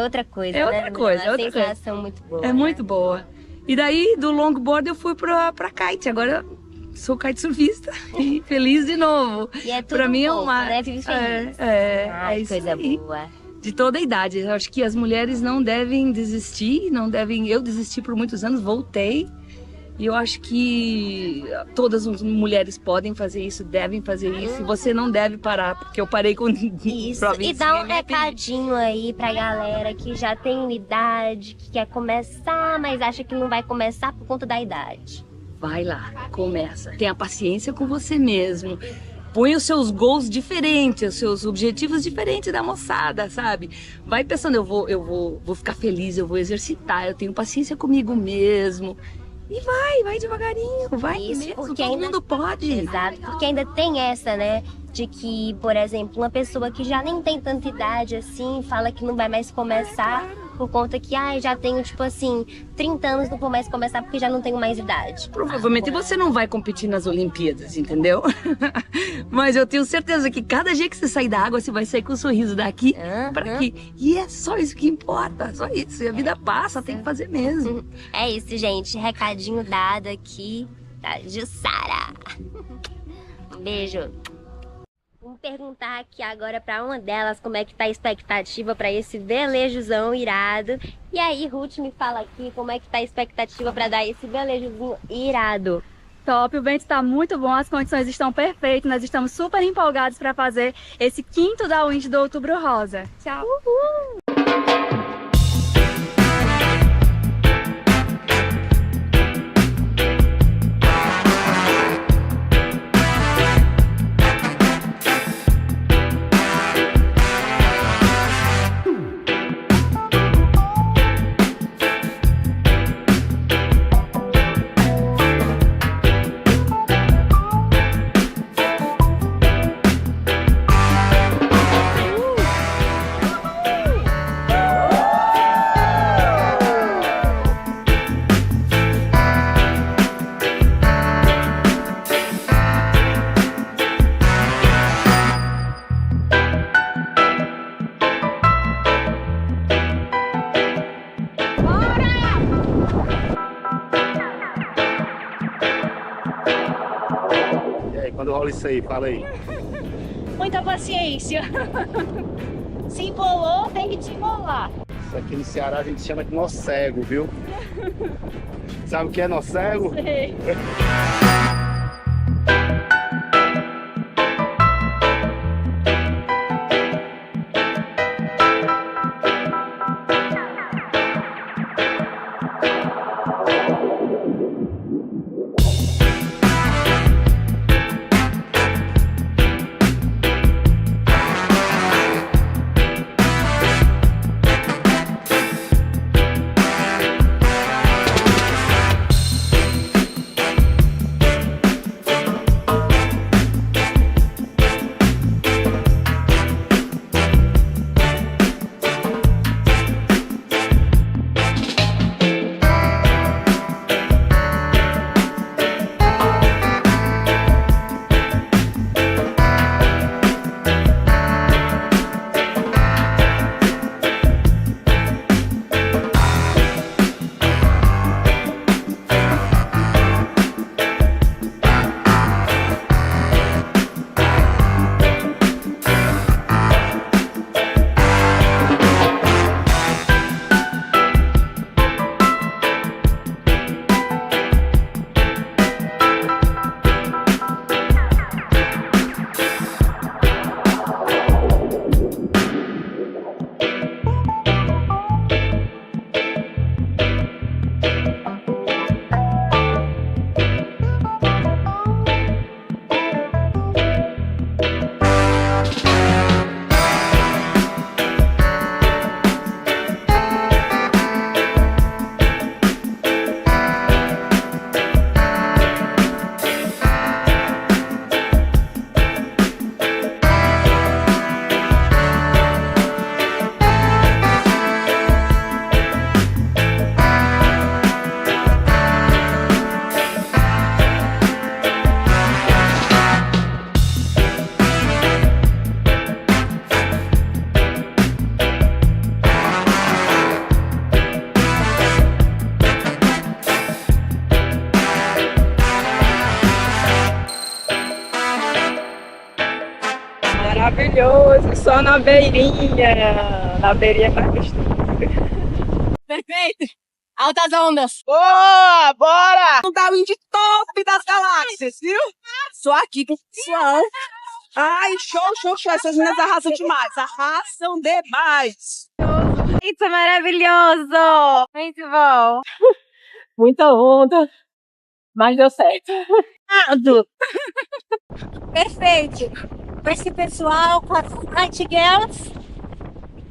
Speaker 20: outra coisa,
Speaker 2: né? É outra coisa.
Speaker 20: É uma sensação muito boa.
Speaker 2: É muito boa. E daí, do longboard, eu fui pra kite. Agora sou kite surfista e feliz de novo.
Speaker 20: E é tudo
Speaker 2: pra mim é uma...
Speaker 20: né? Vive feliz.
Speaker 2: É isso
Speaker 20: coisa
Speaker 2: aí.
Speaker 20: boa.
Speaker 2: De toda a idade. Eu acho que as mulheres não devem desistir, Eu desisti por muitos anos, voltei. E eu acho que todas as mulheres podem fazer isso, devem fazer isso. E você não deve parar, porque eu parei com
Speaker 20: isso. E dá um recadinho aí pra galera que já tem idade, que quer começar, mas acha que não vai começar por conta da idade.
Speaker 2: Vai lá, começa. Tenha paciência com você mesmo. Põe os seus goals diferentes, os seus objetivos diferentes da moçada, sabe? Vai pensando, eu vou ficar feliz, eu vou exercitar, eu tenho paciência comigo mesmo. E vai devagarinho, vai
Speaker 20: Isso,
Speaker 2: mesmo,
Speaker 20: porque
Speaker 2: todo
Speaker 20: ainda,
Speaker 2: mundo pode.
Speaker 20: Exato, porque ainda tem essa, né? De que, por exemplo, uma pessoa que já nem tem tanta idade assim, fala que não vai mais começar por conta que, já tenho, tipo assim, 30 anos, não vou mais começar porque já não tenho mais idade.
Speaker 2: Provavelmente você não vai competir nas Olimpíadas, entendeu? Mas eu tenho certeza que cada dia que você sair da água, você vai sair com um sorriso daqui pra aqui. E é só isso que importa, só isso. E a vida passa, tem que fazer mesmo.
Speaker 20: É isso, gente. Recadinho dado aqui da Jussara. Um beijo. Vamos perguntar aqui agora pra uma delas como é que tá a expectativa pra esse velejozão irado. E aí, Ruth, me fala aqui como é que tá a expectativa pra dar esse velejozinho irado.
Speaker 10: Top, o vento está muito bom, as condições estão perfeitas, nós estamos super empolgados para fazer esse 5º downwind do Outubro Rosa. Tchau! Uhul.
Speaker 14: Quando rola isso aí, fala aí.
Speaker 21: Muita paciência. Se embolou, tem que desembolar.
Speaker 14: Isso aqui no Ceará a gente chama de nó cego, viu? Sabe o que é nó cego?
Speaker 21: Sei.
Speaker 22: Maravilhoso, só na beirinha. Na beirinha pra costura.
Speaker 21: Perfeito! Altas ondas!
Speaker 24: Boa! Bora! Um downwind top das galáxias, viu?
Speaker 21: Só aqui, pessoal.
Speaker 24: Ai, show! Essas meninas arrasam demais. Arrasam demais.
Speaker 21: Isso é maravilhoso! Muito bom!
Speaker 22: Muita onda, mas deu certo.
Speaker 21: Perfeito! Com esse pessoal, com as Nightingales,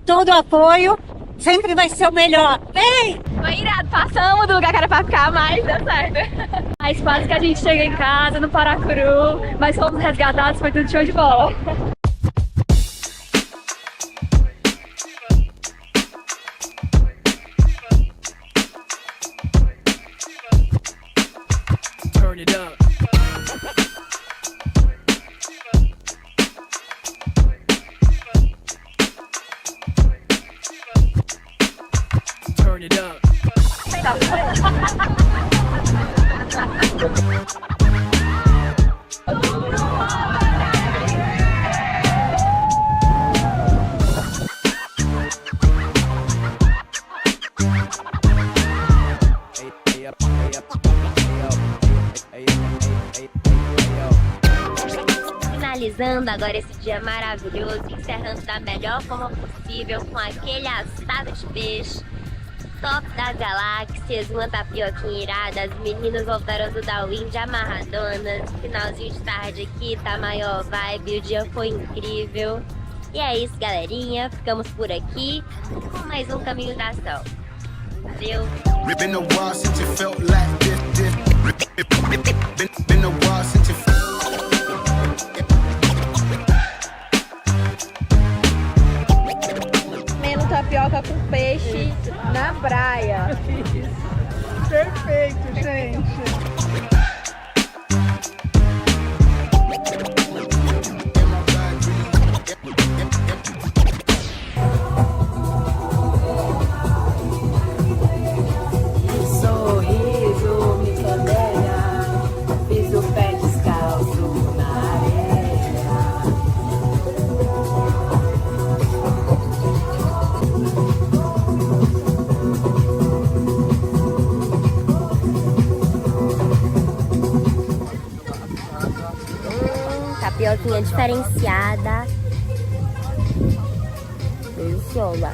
Speaker 21: todo o apoio. sempre vai ser o melhor. Vem!
Speaker 10: Foi irado, passamos do lugar que era pra ficar, mas deu certo. Mas quase que a gente chega em casa, no Paracuru, mas fomos resgatados, foi tudo show de bola.
Speaker 6: Turn it up. Turn it up.
Speaker 20: Finalizando agora esse dia maravilhoso, encerrando da melhor forma possível com aquele assado de peixe, top das galáxias, uma tapioquinha irada, as meninas voltaram do Darwin de amarradonas, finalzinho de tarde aqui, tá maior vibe, o dia foi incrível. E é isso, galerinha, ficamos por aqui com mais um Caminho da Ação. Valeu!
Speaker 3: Been a while since you felt like this. Been a while since you felt.
Speaker 1: Comendo tapioca com peixe na praia.
Speaker 7: Perfeito, gente.
Speaker 15: Sorriso me condeia, fiz o pé descalço na areia.
Speaker 20: Tapioquinha diferenciada. Deliciosa.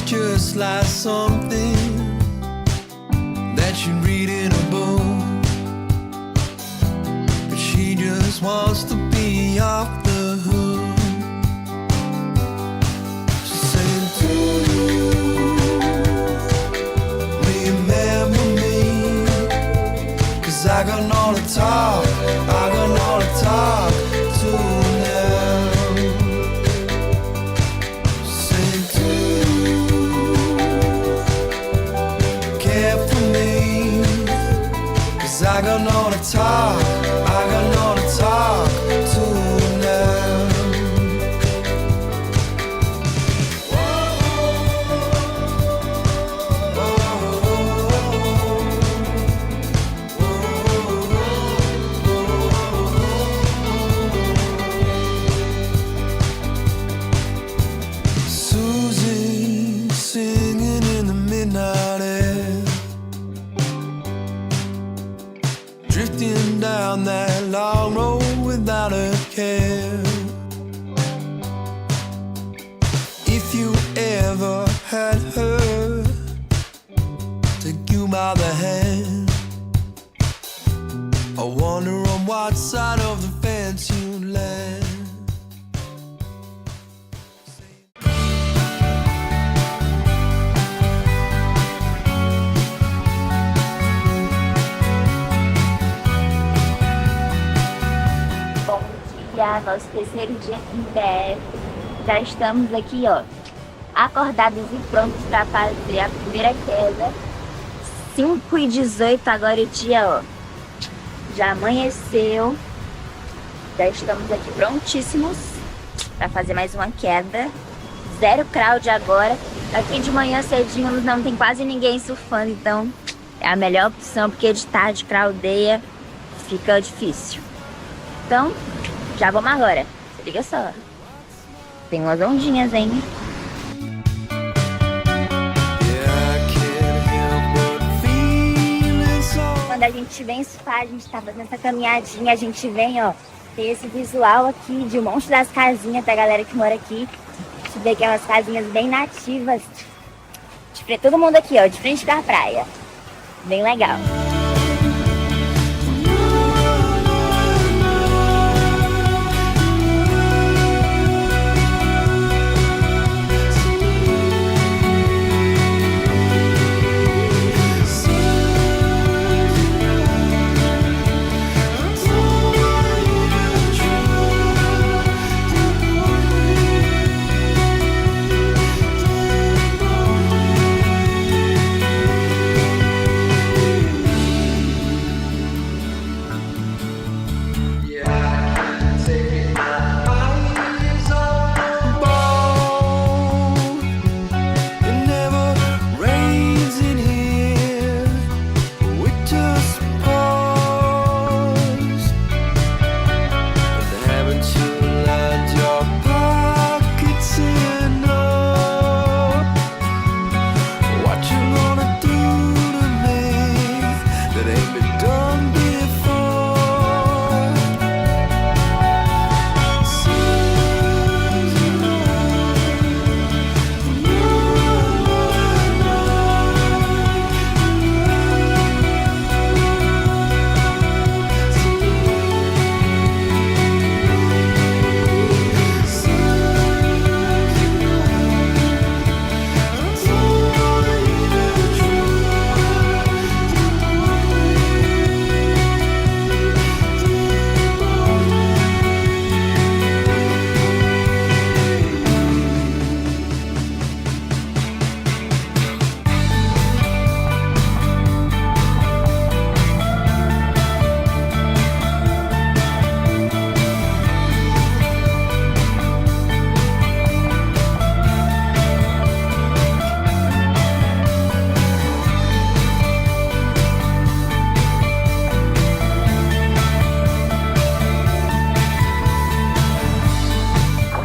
Speaker 17: Just like something that you read in a book, but she just wants to be off the hook. She's saying, do you remember me? 'Cause I got all the talk, I got all the talk to now. Saying, do I got no to talk, I got no to talk to now. Susie singing in the midnight air, drifting down that long road without a care. If you ever had her take you by the hand, I wonder on what side of the fence you land.
Speaker 6: Nosso terceiro dia aqui em BF. Já estamos aqui, ó, acordados e prontos para fazer a primeira queda. 5h18 agora o dia, ó, já amanheceu. Já estamos aqui prontíssimos para fazer mais uma queda. 0 crowd agora. Aqui de manhã cedinho não tem quase ninguém surfando, então é a melhor opção, porque de tarde pra aldeia fica difícil. Então, já vamos agora. Se liga só. Tem umas ondinhas, hein? Quando a gente vem surfar, a gente tá fazendo essa caminhadinha, a gente vem, ó, tem esse visual aqui de um monte das casinhas da galera que mora aqui. A gente vê aquelas casinhas bem nativas. Todo mundo aqui, ó, de frente da praia. Bem legal.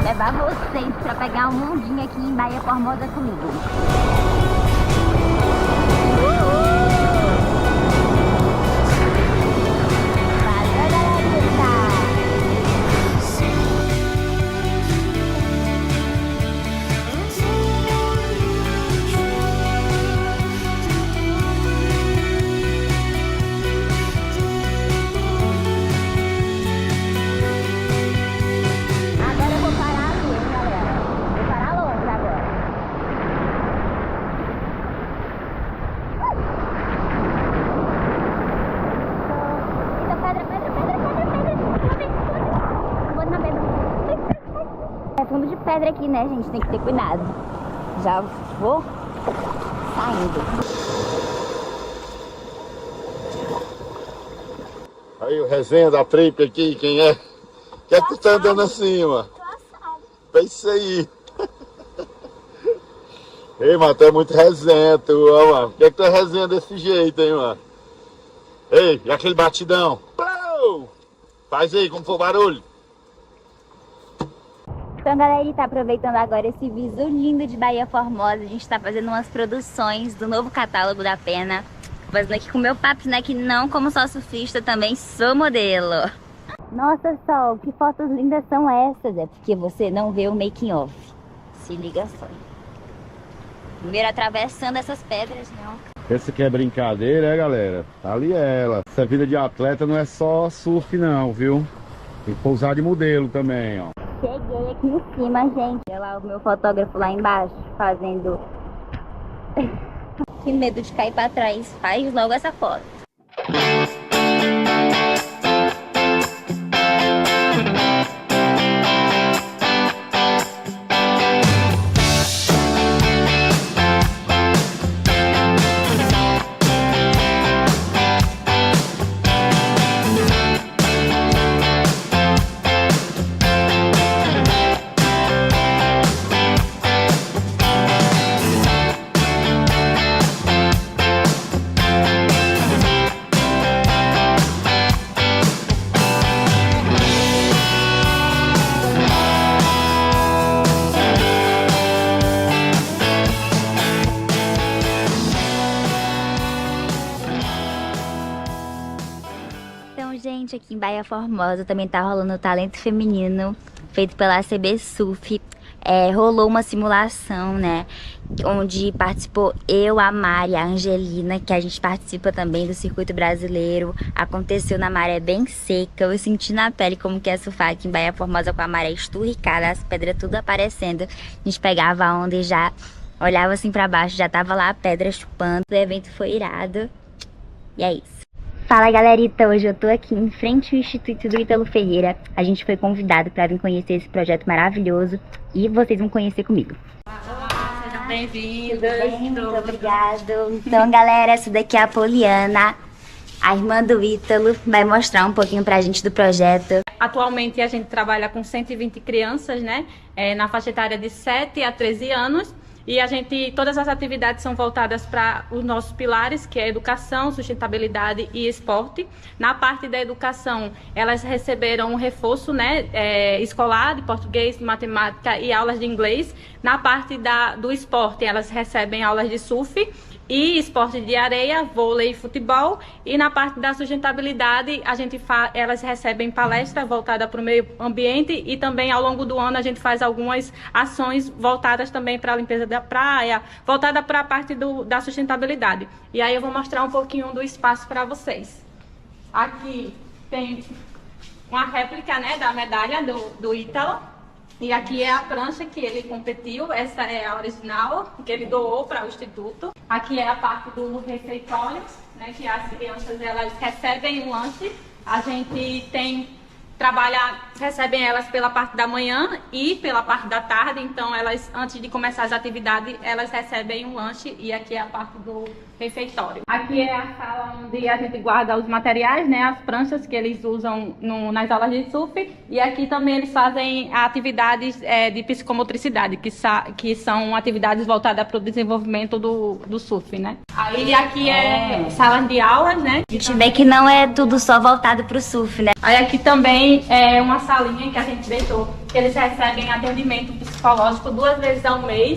Speaker 6: Levar vocês pra pegar um ondinha aqui em Baía Formosa comigo. É fundo de pedra aqui, né, gente? Tem que ter cuidado. Já vou saindo.
Speaker 14: Aí o resenha da trip aqui, quem é? Quem é que tu tá andando assim, mano? É isso aí. Ei, mano, tu é muito resenha, tu, ó, mano. Por que tu é resenha desse jeito, hein, mano? Ei, e aquele batidão? Plau! Faz aí, como for o barulho.
Speaker 6: Então, galera, tá aproveitando agora esse visu lindo de Baía Formosa. A gente tá fazendo umas produções do novo catálogo da Pena. Fazendo aqui com o meu papo, né, que não como só surfista, também sou modelo. Nossa, Sol, que fotos lindas são essas? É porque você não vê o making off. Se liga só. Primeiro atravessando essas pedras, não.
Speaker 14: Essa aqui é brincadeira, galera? Ali é ela. Essa vida de atleta não é só surf não, viu? Tem que pousar de modelo também, ó.
Speaker 6: Cheguei aqui em cima, gente. Olha lá o meu fotógrafo lá embaixo, fazendo... Que medo de cair pra trás. Faz logo essa foto. gente, aqui em Baía Formosa também tá rolando o Talento Feminino, feito pela CB Surf. Rolou uma simulação, né, onde participou eu, a Mari, a Angelina, que a gente participa também do circuito brasileiro. Aconteceu na maré bem seca, eu senti na pele como que é surfar aqui em Baía Formosa com a maré esturricada, as pedras tudo aparecendo. A gente pegava a onda e já olhava assim pra baixo, já tava lá a pedra chupando. O evento foi irado e é isso. Fala galerinha, hoje eu tô aqui em frente ao Instituto do Ítalo Ferreira. A gente foi convidado para vir conhecer esse projeto maravilhoso e vocês vão conhecer comigo.
Speaker 10: Sejam bem-vindos.
Speaker 6: Muito obrigado. Então galera, essa daqui é a Poliana, a irmã do Ítalo, vai mostrar um pouquinho pra gente do projeto.
Speaker 10: Atualmente a gente trabalha com 120 crianças, né, na faixa etária de 7 a 13 anos. E todas as atividades são voltadas para os nossos pilares, que é educação, sustentabilidade e esporte. Na parte da educação, elas receberam um reforço, né, escolar de português, de matemática e aulas de inglês. Na parte do esporte, elas recebem aulas de surf e esporte de areia, vôlei e futebol. E na parte da sustentabilidade, elas recebem palestra voltada para o meio ambiente e também ao longo do ano a gente faz algumas ações voltadas também para a limpeza da praia, voltada para a parte da sustentabilidade. E aí eu vou mostrar um pouquinho do espaço para vocês. Aqui tem uma réplica, né, da medalha do Ítalo. E aqui é a prancha que ele competiu, essa é a original, que ele doou para o Instituto. Aqui é a parte do refeitório, né, que as crianças elas recebem um lanche. A gente recebem elas pela parte da manhã e pela parte da tarde, então elas, antes de começar as atividades, elas recebem um lanche e aqui é a parte do refeitório. Aqui é a sala onde a gente guarda os materiais, né, as pranchas que eles usam nas aulas de surf, e aqui também eles fazem atividades de psicomotricidade, que são atividades voltadas para o desenvolvimento do surf, né. Aí aqui é salas de aulas, né.
Speaker 6: A gente vê que não é tudo só voltado para o surf, né.
Speaker 10: Aí aqui também é uma salinha que a gente deixou, que eles recebem atendimento psicológico 2 vezes ao mês,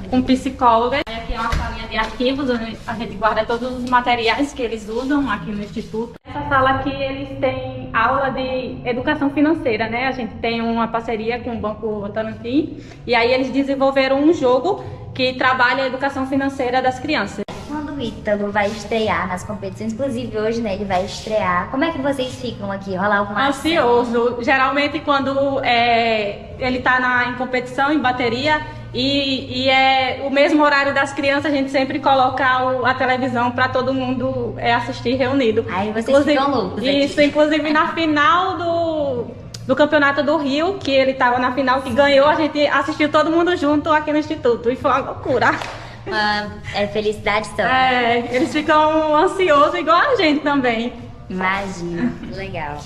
Speaker 10: com psicóloga. Aí aqui é uma salinha de arquivos, onde a gente guarda todos os materiais que eles usam aqui no Instituto. Essa sala aqui, eles têm aula de educação financeira, né? A gente tem uma parceria com o Banco Votorantim, e aí eles desenvolveram um jogo que trabalha a educação financeira das crianças.
Speaker 6: Quando o Ítalo vai estrear nas competições, inclusive hoje, né, ele vai estrear, como é que vocês ficam aqui? Rola alguma
Speaker 10: ansioso. Geralmente quando ele está em competição, em bateria, e é o mesmo horário das crianças, a gente sempre coloca a televisão para todo mundo assistir reunido.
Speaker 6: Aí vocês ficam loucos.
Speaker 10: Isso, inclusive na final do Campeonato do Rio, que ele estava na final, que ganhou, a gente assistiu todo mundo junto aqui no Instituto, e foi uma loucura.
Speaker 6: Felicidade só.
Speaker 10: Eles ficam ansiosos igual a gente também.
Speaker 6: Imagina, legal.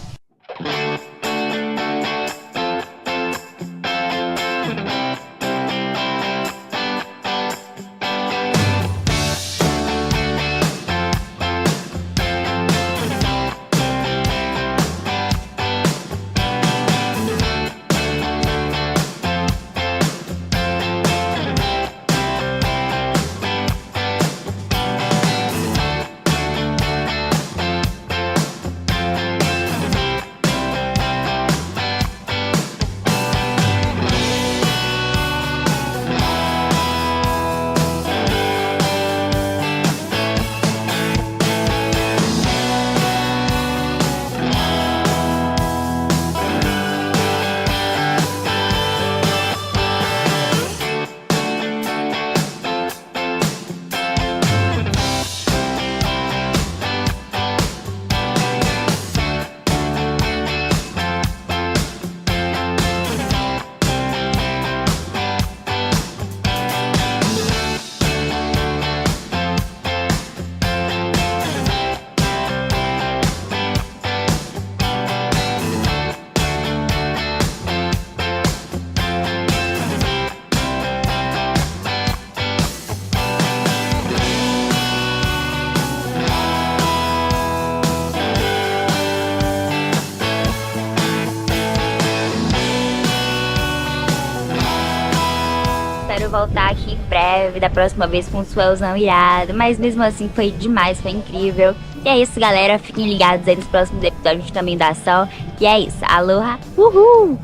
Speaker 6: Voltar aqui em breve, da próxima vez com um swellzão irado, mas mesmo assim foi demais, foi incrível. E é isso, galera. Fiquem ligados aí nos próximos episódios de Caminho da Ação. E é isso. Aloha! Uhul!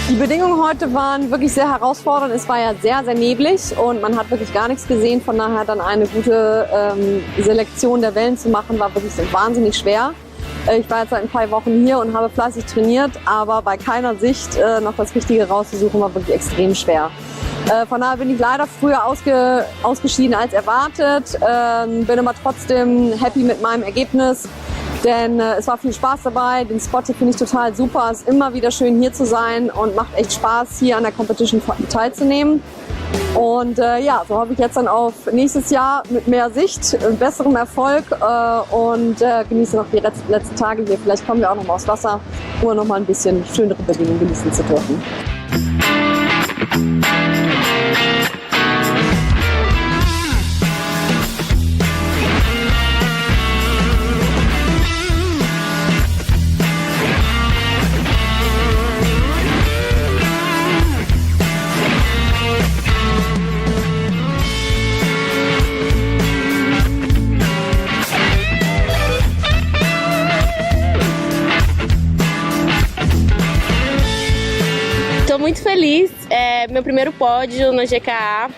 Speaker 5: Die Bedingungen heute waren wirklich sehr herausfordernd. Es war ja sehr, sehr neblig und man hat wirklich gar nichts gesehen. Von daher dann eine gute Selektion der Wellen zu machen, war wirklich wahnsinnig schwer. Ich war jetzt seit ein paar Wochen hier und habe fleißig trainiert, aber bei keiner Sicht noch das Richtige rauszusuchen, war wirklich extrem schwer. Von daher bin ich leider früher ausgeschieden als erwartet, bin aber trotzdem happy mit meinem Ergebnis. Denn es war viel Spaß dabei, den Spot hier finde ich total super, es ist immer wieder schön hier zu sein und macht echt Spaß hier an der Competition teilzunehmen. Und ja, so hoffe ich jetzt dann auf nächstes Jahr mit mehr Sicht, besserem Erfolg und genieße noch die letzten Tage hier. Vielleicht kommen wir auch noch mal aufs Wasser, um noch mal ein bisschen schönere Bedingungen genießen zu dürfen.
Speaker 7: Estou muito feliz, é meu primeiro pódio no GKA.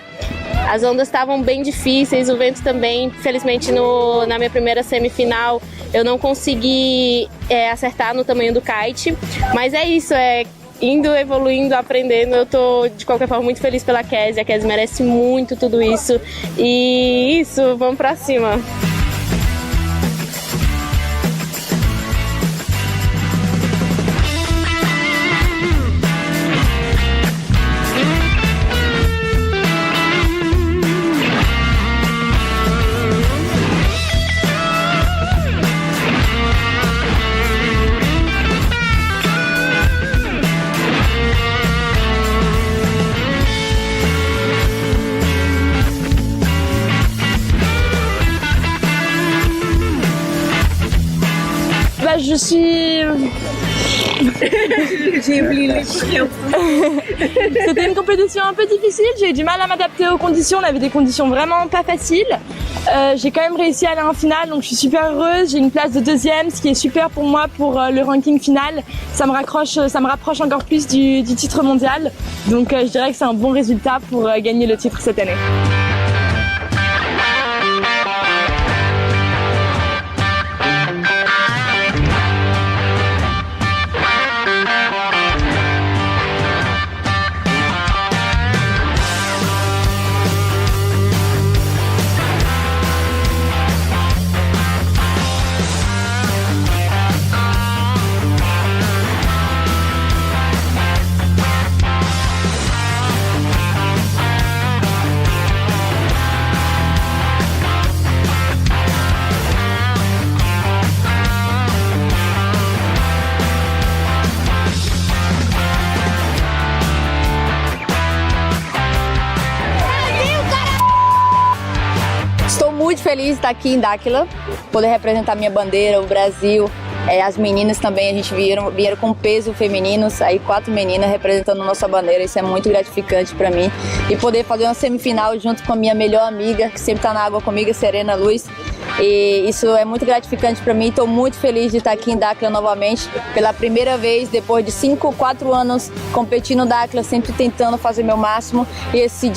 Speaker 7: As ondas estavam bem difíceis, o vento também. Infelizmente na minha primeira semifinal eu não consegui acertar no tamanho do kite, mas é isso, indo, evoluindo, aprendendo. Eu tô de qualquer forma muito feliz pela Kézia, a Kézia merece muito tudo isso e isso, vamos pra cima.
Speaker 5: Je suis... J'ai oublié les
Speaker 8: C'était une compétition un peu difficile, j'ai eu du mal à m'adapter aux conditions, on avait des conditions vraiment pas faciles. J'ai quand même réussi à aller en finale, donc je suis super heureuse, j'ai une place de 2e, ce qui est super pour moi pour le ranking final. Ça me rapproche encore plus du titre mondial, donc je dirais que c'est un bon résultat pour gagner le titre cette année.
Speaker 26: Muito feliz de estar aqui em Dáquila, poder representar minha bandeira, o Brasil. As meninas também, a gente vieram com peso feminino, aí 4 meninas representando nossa bandeira, isso é muito gratificante para mim. E poder fazer uma semifinal junto com a minha melhor amiga, que sempre está na água comigo, Serena Luz. E isso é muito gratificante para mim, estou muito feliz de estar aqui em Dáquila novamente, pela primeira vez, depois de 4 anos competindo no Dáquila, sempre tentando fazer meu máximo. E esse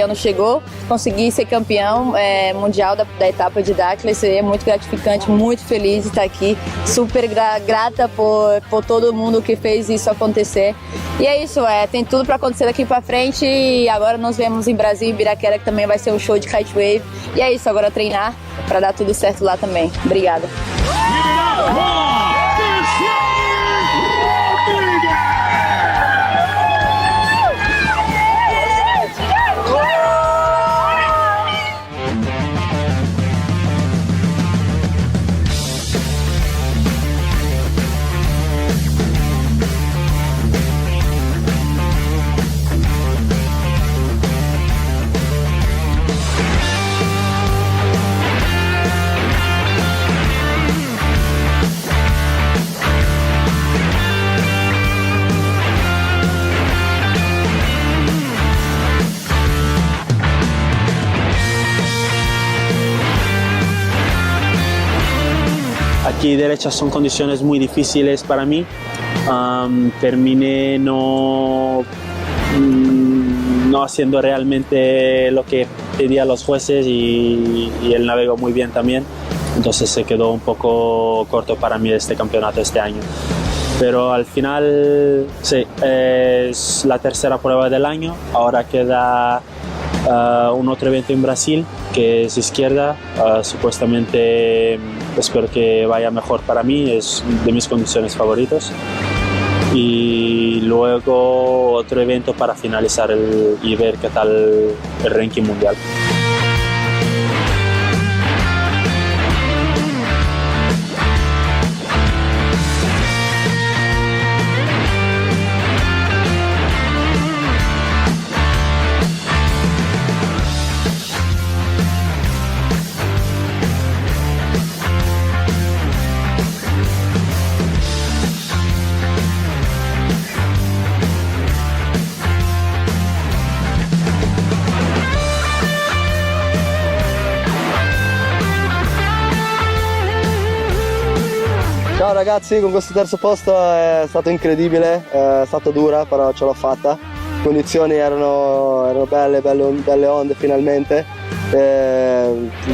Speaker 26: ano chegou, consegui ser campeão mundial da etapa de Dáquila, isso é muito gratificante, muito feliz de estar aqui, super grata por todo mundo que fez isso acontecer. E é isso, tem tudo para acontecer daqui para frente e agora nos vemos em Brasília, em Ibiraquera, que também vai ser um show de kite wave. E é isso, agora treinar para dar tudo certo lá também. Obrigada.
Speaker 11: Aquí derecha son condiciones muy difíciles para mí. Terminé no haciendo realmente lo que pedían los jueces y él navegó muy bien también. Entonces se quedó un poco corto para mí este campeonato este año. Pero al final sí, es la tercera prueba del año. Ahora queda un otro evento en Brasil que es izquierda. Supuestamente espero que vaya mejor para mí, es de mis condiciones favoritas. Y luego otro evento para finalizar y ver qué tal el ranking mundial.
Speaker 12: Ciao ragazzi, con questo terzo posto è stato incredibile, è stata dura però ce l'ho fatta, le condizioni erano belle onde finalmente,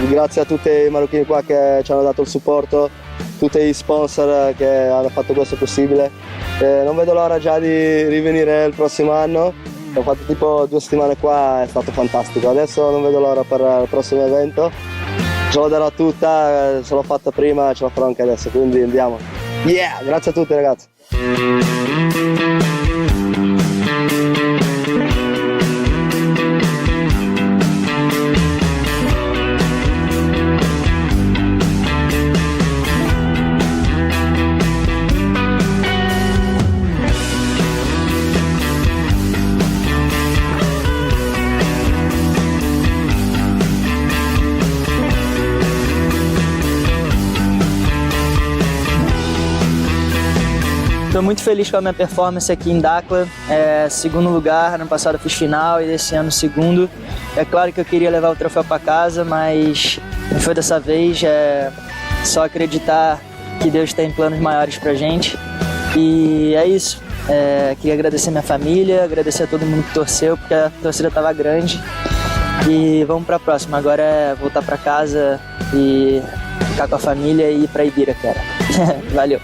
Speaker 12: grazie a tutti i marocchini qua che ci hanno dato il supporto, tutti gli sponsor che hanno fatto questo possibile, non vedo l'ora già di rivenire il prossimo anno, ho fatto tipo 2 settimane qua, è stato fantastico, adesso non vedo l'ora per il prossimo evento. Ce la darò tutta, ce l'ho fatta prima, ce la farò anche adesso, quindi andiamo. Yeah, grazie a tutti ragazzi.
Speaker 9: Estou muito feliz com a minha performance aqui em Dakar. Segundo lugar, ano passado eu fiz final e esse ano segundo. É claro que eu queria levar o troféu para casa, mas não foi dessa vez. É só acreditar que Deus tem planos maiores pra gente. E é isso. Queria agradecer minha família, agradecer a todo mundo que torceu, porque a torcida estava grande. E vamos para a próxima. Agora é voltar para casa e ficar com a família e ir para Ibira, cara. Valeu.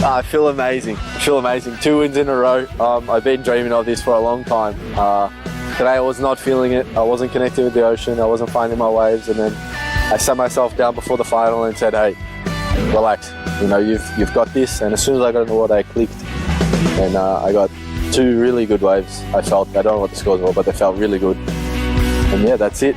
Speaker 13: I feel amazing. I feel amazing. 2 wins in a row. I've been dreaming of this for a long time. Today I was not feeling it. I wasn't connected with the ocean. I wasn't finding my waves. And then I sat myself down before the final and said, hey, relax. You know, you've got this. And as soon as I got in the water, I clicked. And I got 2 really good waves. I don't know what the scores were, but they felt really good. And yeah, that's it.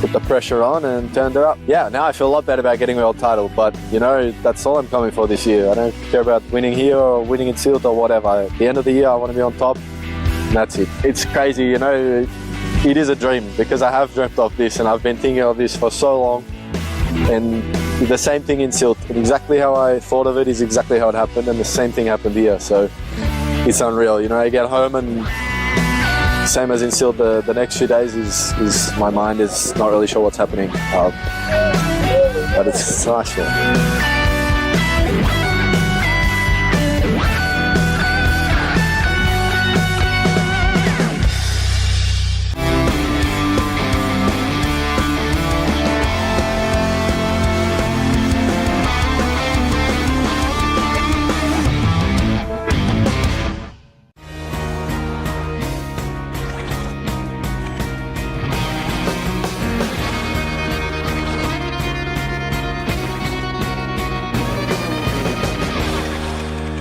Speaker 13: Put the pressure on and turned it up. Yeah, now I feel a lot better about getting a world title, but you know, that's all I'm coming for this year. I don't care about winning here or winning in Silt or whatever. At the end of the year, I want to be on top, and that's it. It's crazy, you know, it is a dream because I have dreamt of this and I've been thinking of this for so long. And the same thing in Silt. And exactly how I thought of it is exactly how it happened, and the same thing happened here. So it's unreal. You know, I get home and same as in Silt, the next few days is my mind is not really sure what's happening, but it's nice. Yeah.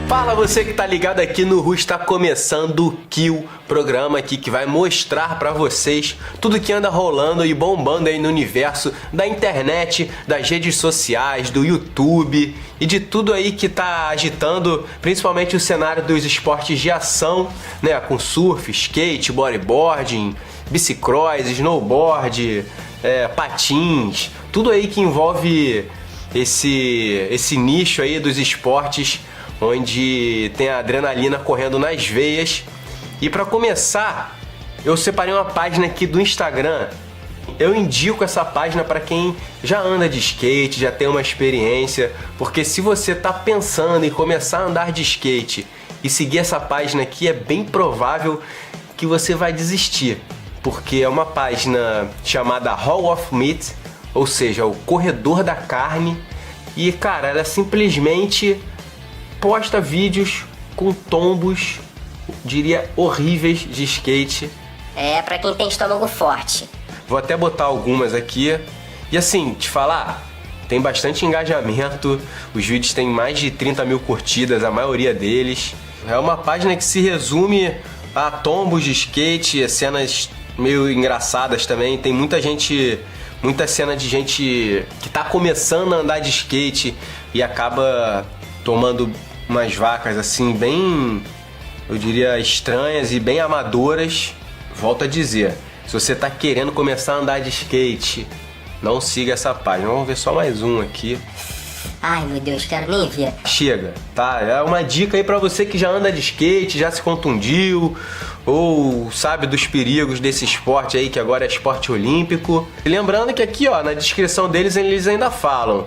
Speaker 16: Fala você que tá ligado aqui no Ru, está começando o Kill, programa aqui que vai mostrar pra vocês tudo que anda rolando e bombando aí no universo da internet, das redes sociais, do YouTube e de tudo aí que tá agitando principalmente o cenário dos esportes de ação, né, com surf, skate, bodyboarding, bicicross, snowboard, patins, tudo aí que envolve esse nicho aí dos esportes onde tem a adrenalina correndo nas veias. E para começar, eu separei uma página aqui do Instagram. Eu indico essa página para quem já anda de skate, já tem uma experiência, porque se você tá pensando em começar a andar de skate e seguir essa página aqui, é bem provável que você vai desistir, porque é uma página chamada Hall of Meat, ou seja, o corredor da carne. E cara, ela simplesmente posta vídeos com tombos, diria, horríveis de skate.
Speaker 20: É pra quem tem estômago forte.
Speaker 16: Vou até botar algumas aqui. E assim, te falar, tem bastante engajamento. Os vídeos têm mais de 30 mil curtidas, a maioria deles. É uma página que se resume a tombos de skate, cenas meio engraçadas também. Tem muita cena de gente que tá começando a andar de skate e acaba tomando umas vacas assim bem, eu diria, estranhas e bem amadoras. Volto a dizer, se você tá querendo começar a andar de skate, não siga essa página. Vamos ver só mais um aqui.
Speaker 20: Ai meu Deus, quero nem ver.
Speaker 16: Chega, tá? É uma dica aí pra você que já anda de skate, já se contundiu ou sabe dos perigos desse esporte aí que agora é esporte olímpico. E lembrando que aqui, ó, na descrição deles eles ainda falam: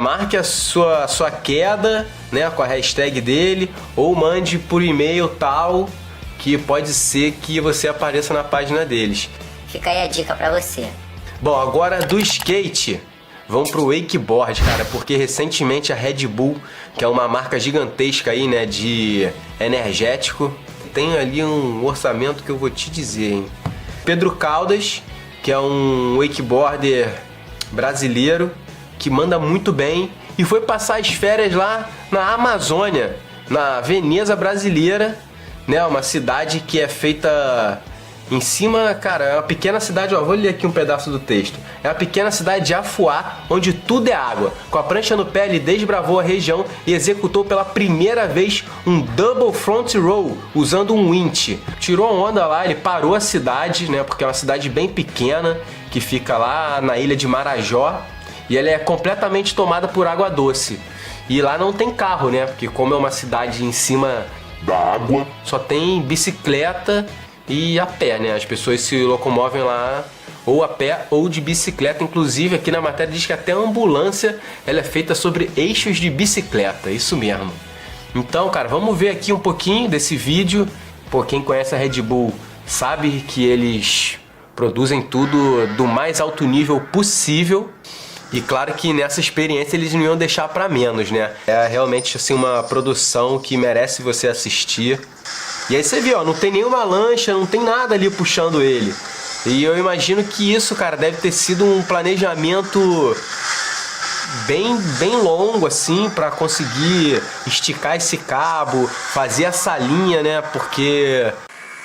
Speaker 16: marque a sua queda, né, com a hashtag dele, ou mande por e-mail tal, que pode ser que você apareça na página deles.
Speaker 20: Fica aí a dica pra você.
Speaker 16: Bom, agora do skate, vamos pro wakeboard, cara, porque recentemente a Red Bull, que é uma marca gigantesca aí, né, de energético, tem ali um orçamento que eu vou te dizer, hein. Pedro Caldas, que é um wakeboarder brasileiro, que manda muito bem, e foi passar as férias lá na Amazônia, na Veneza brasileira, né, uma cidade que é feita em cima, cara, é uma pequena cidade, ó, vou ler aqui um pedaço do texto. É uma pequena cidade de Afuá, onde tudo é água. Com a prancha no pé, ele desbravou a região e executou pela primeira vez um double front roll, usando um winch. Tirou onda lá, ele parou a cidade, né, porque é uma cidade bem pequena, que fica lá na ilha de Marajó, e ela é completamente tomada por água doce. E lá não tem carro, né, porque como é uma cidade em cima da água, só tem bicicleta e a pé, né? As pessoas se locomovem lá ou a pé ou de bicicleta. Inclusive aqui na matéria diz que até a ambulância ela é feita sobre eixos de bicicleta, isso mesmo. Então, cara, vamos ver aqui um pouquinho desse vídeo. Pô, quem conhece a Red Bull sabe que eles produzem tudo do mais alto nível possível. E claro que nessa experiência eles não iam deixar pra menos, né? É realmente assim uma produção que merece você assistir. E aí você vê, ó, não tem nenhuma lancha, não tem nada ali puxando ele. E eu imagino que isso, cara, deve ter sido um planejamento bem longo, assim, pra conseguir esticar esse cabo, fazer essa linha, né? Porque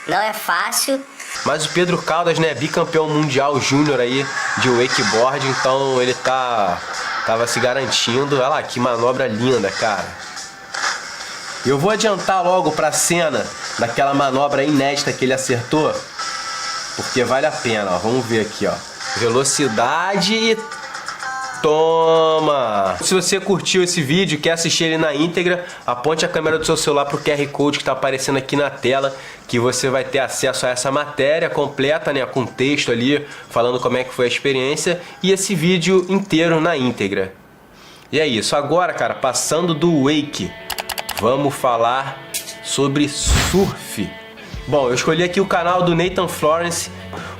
Speaker 2: não é fácil.
Speaker 16: Mas o Pedro Caldas, né, bicampeão mundial júnior aí de wakeboard, então ele tava se garantindo. Olha lá, que manobra linda, cara. Eu vou adiantar logo pra cena daquela manobra inédita que ele acertou, porque vale a pena, ó. Vamos ver aqui, ó. Velocidade e toma! Se você curtiu esse vídeo e quer assistir ele na íntegra, aponte a câmera do seu celular pro QR Code que tá aparecendo aqui na tela, que você vai ter acesso a essa matéria completa, né, com texto ali, falando como é que foi a experiência, e esse vídeo inteiro na íntegra. E é isso. Agora, cara, passando do wake, vamos falar sobre surf. Bom, eu escolhi aqui o canal do Nathan Florence.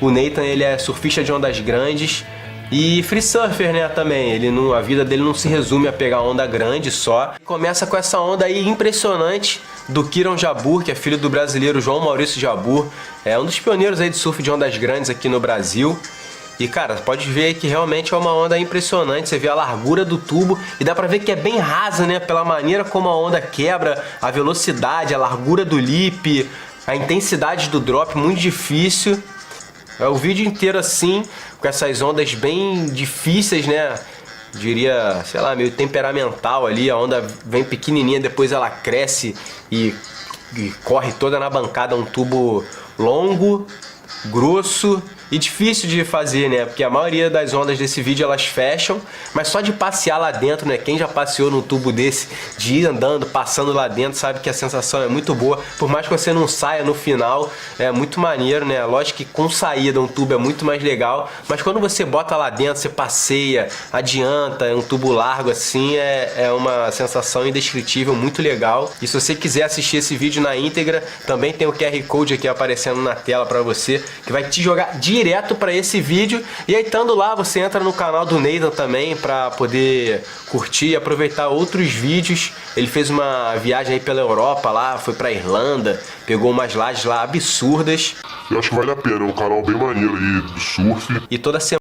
Speaker 16: O Nathan, ele é surfista de ondas grandes e free surfer, né, também. A vida dele não se resume a pegar onda grande só. Começa com essa onda aí impressionante do Kiron Jabbour, que é filho do brasileiro João Maurício Jabbour. É um dos pioneiros aí de surf de ondas grandes aqui no Brasil. E, cara, pode ver que realmente é uma onda impressionante. Você vê a largura do tubo e dá pra ver que é bem rasa, né? Pela maneira como a onda quebra, a velocidade, a largura do lip, a intensidade do drop, muito difícil. É o vídeo inteiro assim, com essas ondas bem difíceis, né? Diria, sei lá, meio temperamental ali. A onda vem pequenininha, depois ela cresce e corre toda na bancada. Um tubo longo, grosso e difícil de fazer, né? Porque a maioria das ondas desse vídeo elas fecham, mas só de passear lá dentro, né? Quem já passeou num tubo desse, de ir andando, passando lá dentro, sabe que a sensação é muito boa. Por mais que você não saia no final, é muito maneiro, né? Lógico que com saída um tubo é muito mais legal, mas quando você bota lá dentro, você passeia, adianta, é um tubo largo assim, é uma sensação indescritível, muito legal. E se você quiser assistir esse vídeo na íntegra, também tem o QR Code aqui aparecendo na tela pra você, que vai te jogar direto para esse vídeo. E aí, estando lá, você entra no canal do Nathan também para poder curtir e aproveitar outros vídeos. Ele fez uma viagem aí pela Europa lá, foi pra Irlanda, pegou umas lajes lá absurdas.
Speaker 4: Eu acho que vale a pena, é um canal bem maneiro aí do surf.
Speaker 16: E toda semana